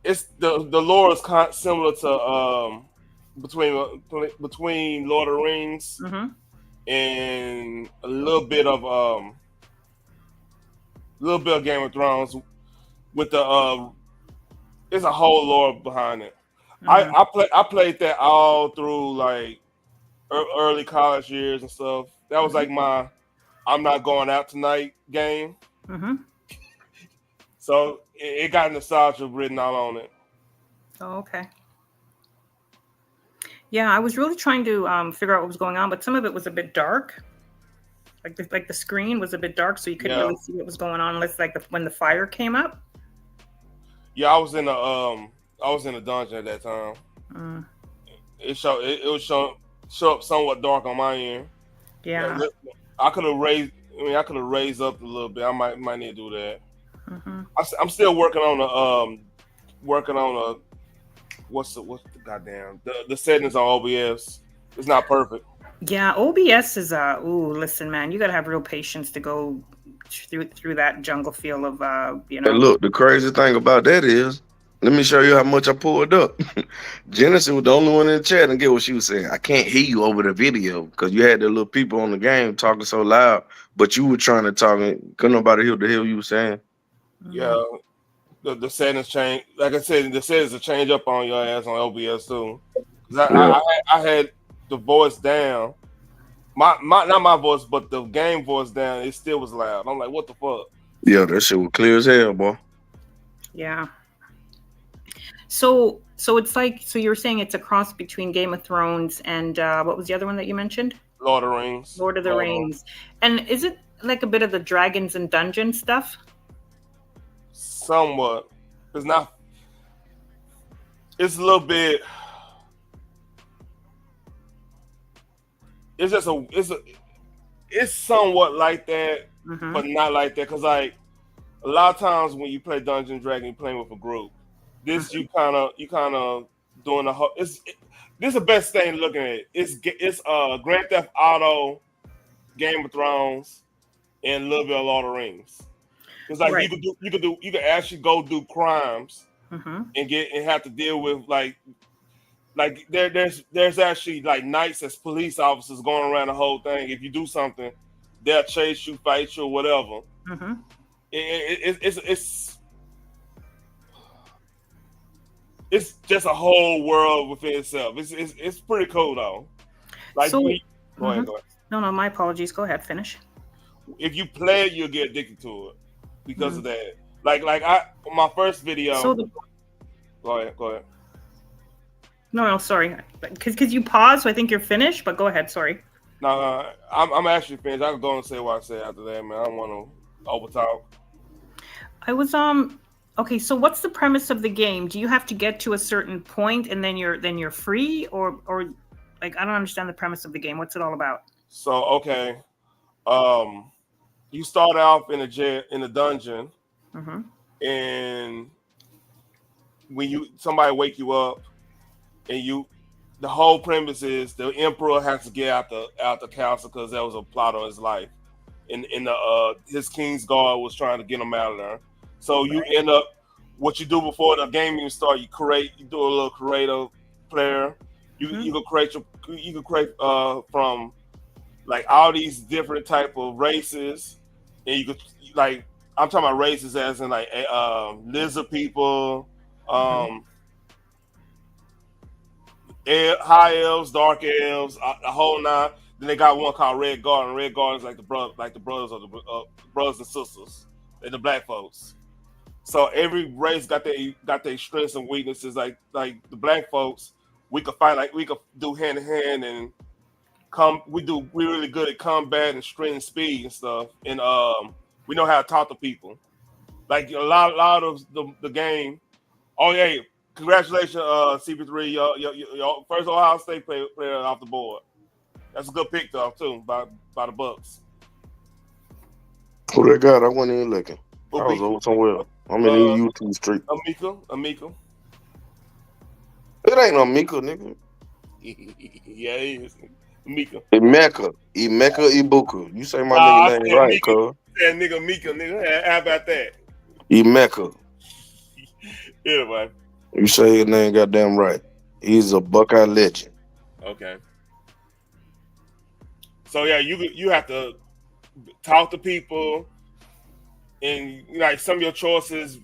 it's the lore is similar to between Lord of the Rings and a little bit of Game of Thrones with the there's a whole lore behind it. I played that all through like early college years and stuff. That was like my I'm not going out tonight game. So it got nostalgia written all on it.
Oh, okay. Yeah, I was really trying to figure out what was going on, but some of it was a bit dark. Like the screen was a bit dark, so you couldn't really see what was going on unless when the fire came up.
Yeah, I was in a dungeon at that time. It would show up somewhat dark on my end.
Yeah.
I could have raised up a little bit. I might need to do that. I'm still working on what's the goddamn the settings on OBS. It's not perfect.
Yeah, OBS is listen, man, you gotta have real patience to go through that jungle feel of
Hey, look, the crazy thing about that is, let me show you how much I pulled up. Genesis was the only one in the chat, and get what she was saying. I can't hear you over the video because you had the little people on the game talking so loud, but you were trying to talk and couldn't nobody hear what the hell you were saying.
Yeah, the settings change. Like I said, the settings will change up on your ass on OBS too. I had the voice down. Not my voice, but the game voice down. It still was loud. I'm like, what the fuck?
Yeah, that shit was clear as hell, boy.
Yeah. So it's like, so you were saying it's a cross between Game of Thrones and what was the other one that you mentioned?
Lord of the Rings.
Lord of the Rings. And is it like a bit of the Dragons and Dungeons stuff?
Somewhat. It's not. It's a little bit. It's just it's somewhat like that, but not like that. Cause like a lot of times when you play Dungeons and Dragons, you're playing with a group. This you kind of doing the whole. This is the best thing looking at it. It's Grand Theft Auto, Game of Thrones, and a little bit of Lord of the Rings. It's like you could actually go do crimes and have to deal with like there's actually like knights as police officers going around the whole thing. If you do something, they'll chase you, fight you, or whatever. It's just a whole world within itself. It's pretty cool though. Like
go
ahead.
No, my apologies. Go ahead, finish.
If you play it, you'll get addicted to it because of that. Like my first video. Go ahead.
No, sorry. Because you paused, so I think you're finished, but go ahead, sorry.
No, I'm actually finished. I can go and say what I say after that, man. I don't want to overtalk.
I was okay, so what's the premise of the game? Do you have to get to a certain point and then you're free, or like I don't understand the premise of the game. What's it all about?
So okay. You start off in a dungeon, and when somebody wake you up, and the whole premise is the emperor has to get out the castle because there was a plot on his life. In the his king's guard was trying to get him out of there. So you end up what you do before the game even start. You do a little creative player. You can create from like all these different type of races, and you could like I'm talking about races as in like lizard people, high elves, dark elves, the whole nine. Then they got one called Red Guard, and Red Guard is like the brothers of the brothers and sisters. They're the black folks. So every race got their strengths and weaknesses. Like the black folks, we could fight like we could do hand in hand and we're really good at combat and strength and speed and stuff. And we know how to talk to people. Like a lot of the game. Oh yeah, congratulations, CP3, your first Ohio State player off the board. That's a good pick though too by the Bucks.
Who they got? I wasn't even looking. I was over somewhere. I'm in YouTube Street.
Amika.
It ain't Amika, nigga.
Yeah, it is. Amika.
Emeka Ibuka. You say my nigga name right, cuz.
Yeah, nigga Mika, nigga. How about that?
Emeka.
Yeah, man.
You say his name goddamn right. He's a Buckeye legend.
Okay. So yeah, you have to talk to people, and like some of your choices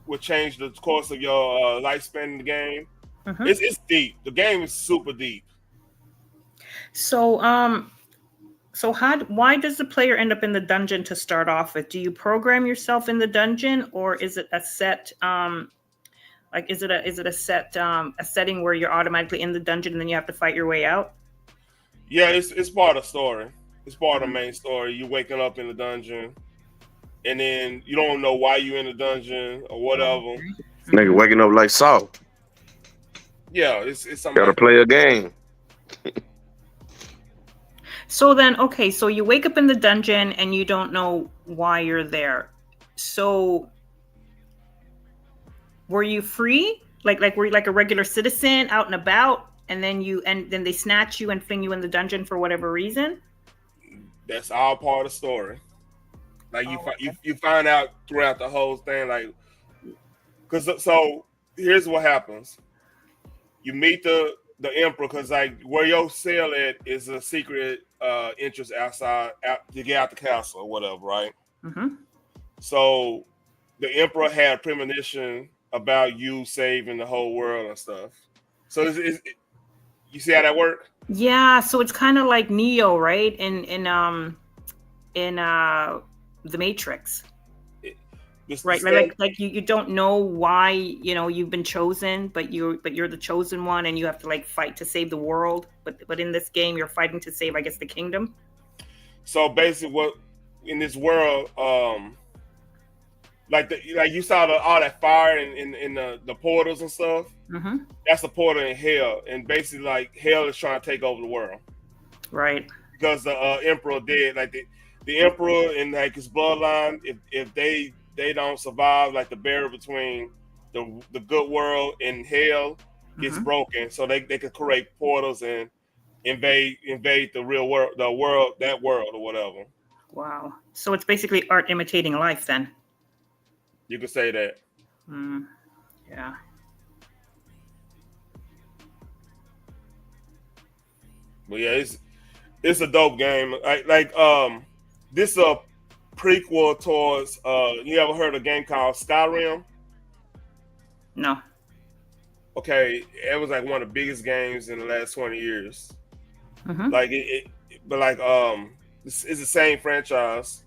will change the course of your lifespan in the game. It's deep. The game is super deep.
So why does the player end up in the dungeon to start off with? Do you program yourself in the dungeon, or is it a set a setting where you're automatically in the dungeon and then you have to fight your way out?
Yeah, it's part of the story. It's part of the main story. You're waking up in the dungeon, and then you don't know why you're in the dungeon or whatever.
Nigga waking up like Saul.
Yeah, it's something.
Gotta play a game.
So then, okay, so you wake up in the dungeon and you don't know why you're there. So were you free? Like were you like a regular citizen out and about, and then they snatch you and fling you in the dungeon for whatever reason?
That's all part of the story. Like you find out throughout the whole thing, like, so here's what happens. You meet the emperor, because like where your cell at is a secret entrance outside to get out the castle or whatever, right? So the emperor had a premonition about you saving the whole world and stuff. So you see how that works?
Yeah, so it's kind of like Neo, right? In the Matrix. Right, like you don't know why you've been chosen, but you're the chosen one, and you have to like fight to save the world. But in this game, you're fighting to save, I guess, the kingdom.
So basically, what in this world, like you saw all that fire in the portals and stuff. That's the portal in hell, and basically like hell is trying to take over the world. Right. Because the emperor did, like the emperor and like his bloodline, if they don't survive, like the barrier between the good world and hell gets broken, so they could create portals and invade the real world, that world or whatever.
Wow. So it's basically art imitating life then.
You could say that.
Yeah.
But yeah, it's a dope game. Like this is a prequel towards you ever heard of a game called Skyrim?
No.
Okay, it was like one of the biggest games in the last 20 years. Like it's the same franchise,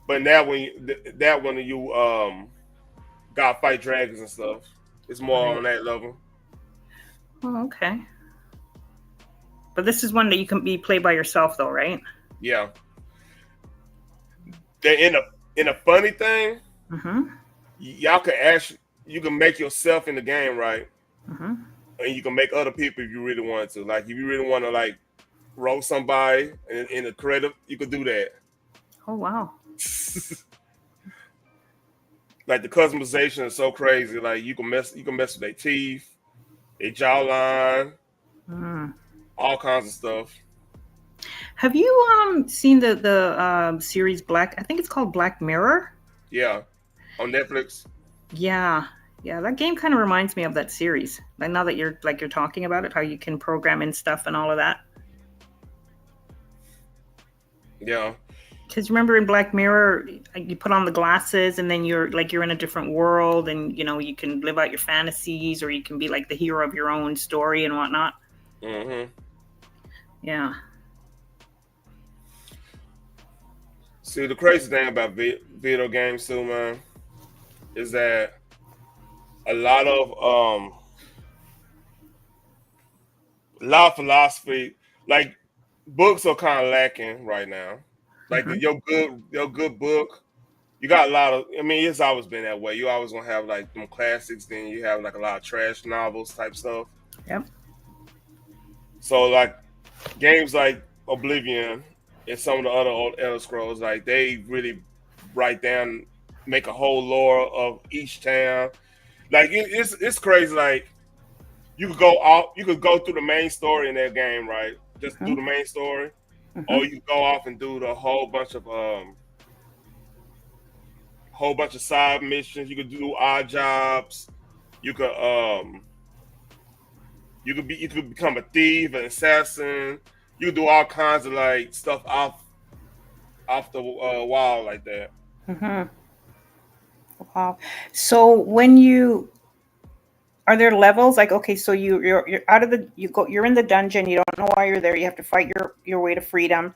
but now when you got fight dragons and stuff, it's more on that level.
Oh, okay. But this is one that you can play by yourself, though, right?
Yeah. In a funny thing, y'all can you can make yourself in the game, right? And you can make other people if you really want to. Like if you really want to like roast somebody in a creative, you could do that.
Oh wow.
Like the customization is so crazy. Like you can mess with their teeth, their jawline, all kinds of stuff.
Have you seen the series Black? I think it's called Black Mirror.
Yeah, on Netflix.
Yeah, yeah, that game kind of reminds me of that series. Like now that you're talking about it, how you can program in stuff and all of that.
Yeah.
Because remember in Black Mirror, you put on the glasses and then you're in a different world, and you can live out your fantasies, or you can be like the hero of your own story and whatnot.
Mm-hmm.
Yeah.
See, the crazy thing about video games too, man, is that a lot of philosophy, like books, are kind of lacking right now. Like your good book, you got a lot of. I mean, it's always been that way. You always gonna have like them classics, then you have like a lot of trash novels type stuff.
Yep.
So like games like Oblivion and some of the other old Elder Scrolls, like they really write down, make a whole lore of each town. Like it's crazy. Like you could go through the main story in that game, right? Just do the main story, or you could go off and do the whole bunch of side missions. You could do odd jobs. You could you could become a thief, an assassin. You could do all kinds of like stuff off the wall like that.
Wow. So are there levels? Like, okay, so you're out of you're in the dungeon. You don't know why you're there. You have to fight your way to freedom,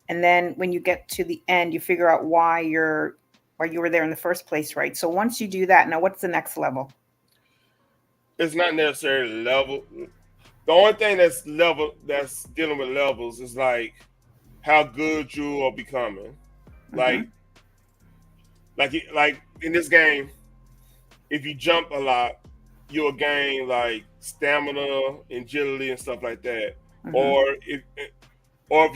and then when you get to the end, you figure out why you were there in the first place, right? So once you do that, now what's the next level?
It's not necessarily level. The only thing that's dealing with levels is like how good you are becoming. Like in this game, if you jump a lot, you'll gain like stamina, agility, and stuff like that. Or if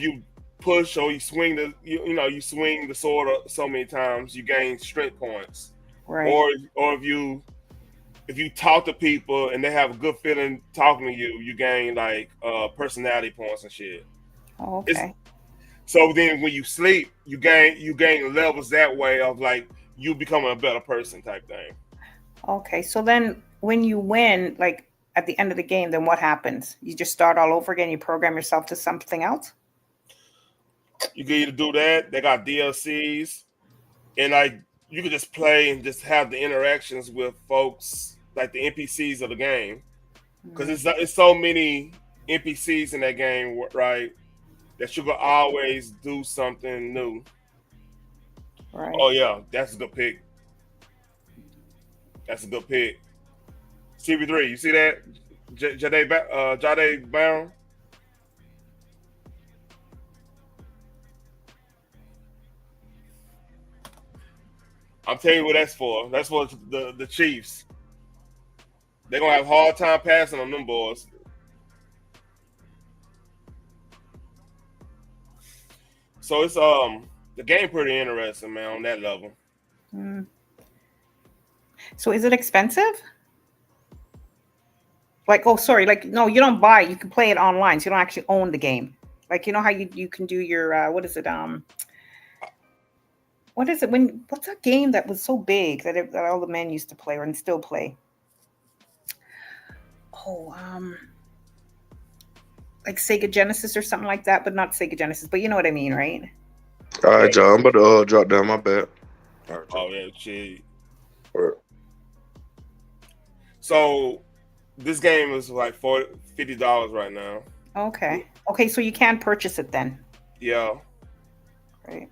you push or you swing you swing the sword so many times, you gain strength points.
Right.
Or if you talk to people and they have a good feeling talking to you, you gain like personality points and shit.
Oh, okay.
So then when you sleep, you gain levels that way of like you becoming a better person type thing.
Okay. So then when you win, like at the end of the game, then what happens? You just start all over again, you program yourself to something else?
You can either do that, they got DLCs, and like you can just play and just have the interactions with folks like the NPCs of the game. Because it's so many NPCs in that game, right? That you can always do something new.
Right.
Oh yeah, that's a good pick. That's a good pick. CB3, you see that? Jade Brown. I'm telling you what that's for. That's for the Chiefs. They're gonna have a hard time passing on them boys. So it's the game pretty interesting, man, on that level.
So is it expensive? Like, oh, sorry, like no, you don't buy it. You can play it online, so you don't actually own the game. Like, you know how you can do your what is it? What is it? What's that game that was so big that all the men used to play and still play? Oh, like Sega Genesis or something like that, but not Sega Genesis. But you know what I mean, right?
All right, John, I'm about to drop down my bed.
All right, oh yeah, gee.
Right.
So this game is like $50 right now.
Okay. Okay, so you can purchase it then.
Yeah.
Right.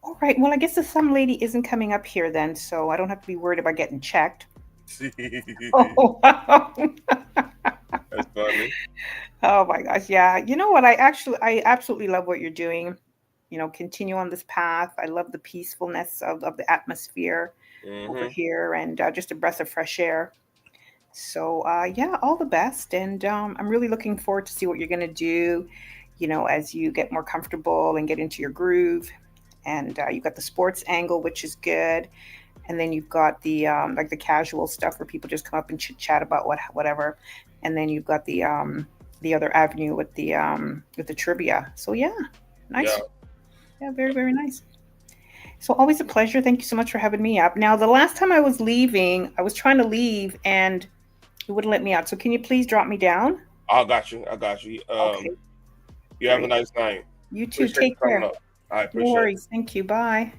All right. Well, I guess the some lady isn't coming up here then, so I don't have to be worried about getting checked. Oh, wow.
That's funny.
Oh my gosh, yeah. You know what? I absolutely love what you're doing. You know, continue on this path. I love the peacefulness of the atmosphere over here, and just a breath of fresh air. So yeah, all the best, and I'm really looking forward to see what you're going to do. You know, as you get more comfortable and get into your groove. and you've got the sports angle, which is good, and then you've got the like the casual stuff where people just come up and chit chat about whatever, and then you've got the other avenue with the trivia. So yeah, nice. Yeah, very, very nice. So always a pleasure. Thank you so much for having me up. Now, the last time I was leaving, I was trying to leave and it wouldn't let me out. So can you please drop me down?
I got you.
Okay,
You have a
great.
nice night.
You too.
Appreciate you
Take
coming
care.
up. I
No
appreciate it.
worries. Thank you. Bye.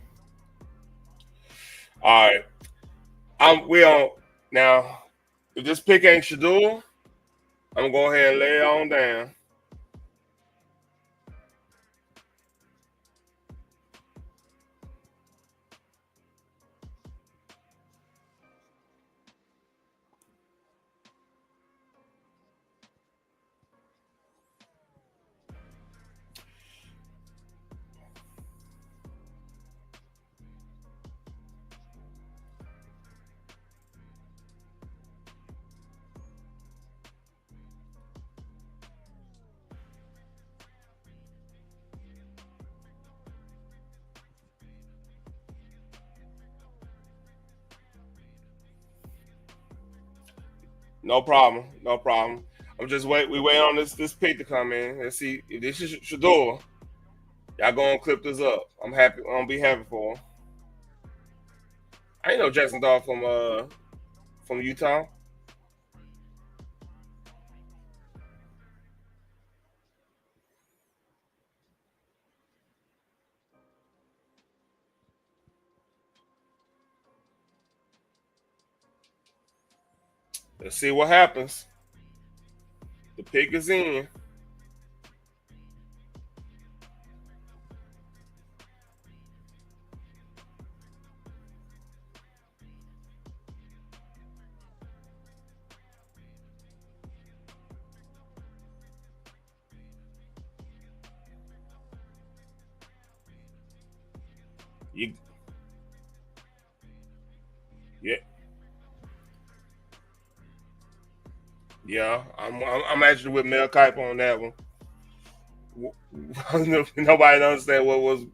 All right. We on now. If this pick ain't Sheduer, I'm gonna go ahead and lay it on down. No problem. No problem. I'm just wait. We wait on this pick to come in. Let's see if this is Sheduer. Y'all go and clip this up. I'm happy. I'm gonna be happy for him. I ain't know Jackson Dog from Utah. Let's see what happens. The pick is in. You, yeah, yeah. I'm actually with Mel Kipe on that one. Nobody understand what was.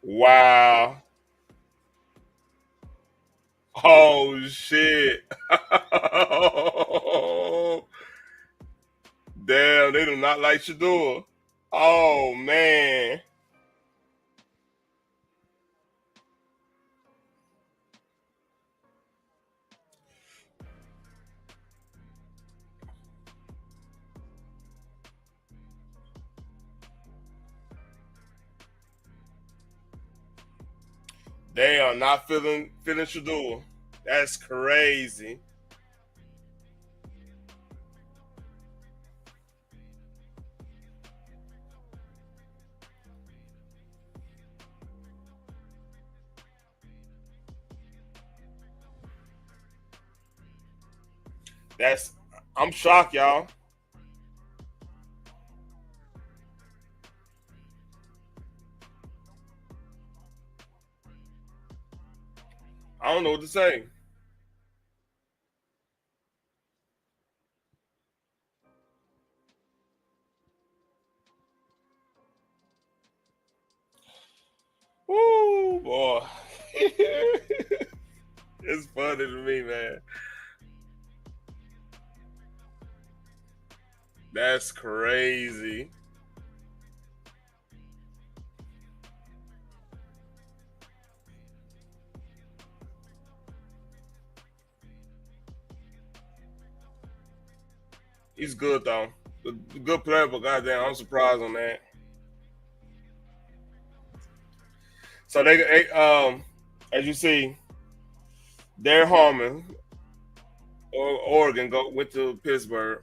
Wow. Oh shit. Damn, they do not like Sheduer. Oh man. They are not feeling Sheduer. That's crazy. That's I'm shocked, y'all. I don't know what to say. Woo, boy. It's funny to me, man. That's crazy. He's good though. Good player, but goddamn, I'm surprised on that. So as you see, Derek Harmon, Oregon, went to Pittsburgh.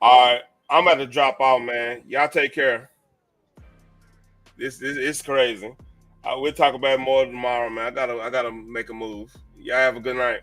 All right, I'm about to drop out, man. Y'all take care. This is crazy. We'll talk about it more tomorrow, man. I gotta make a move. Y'all have a good night.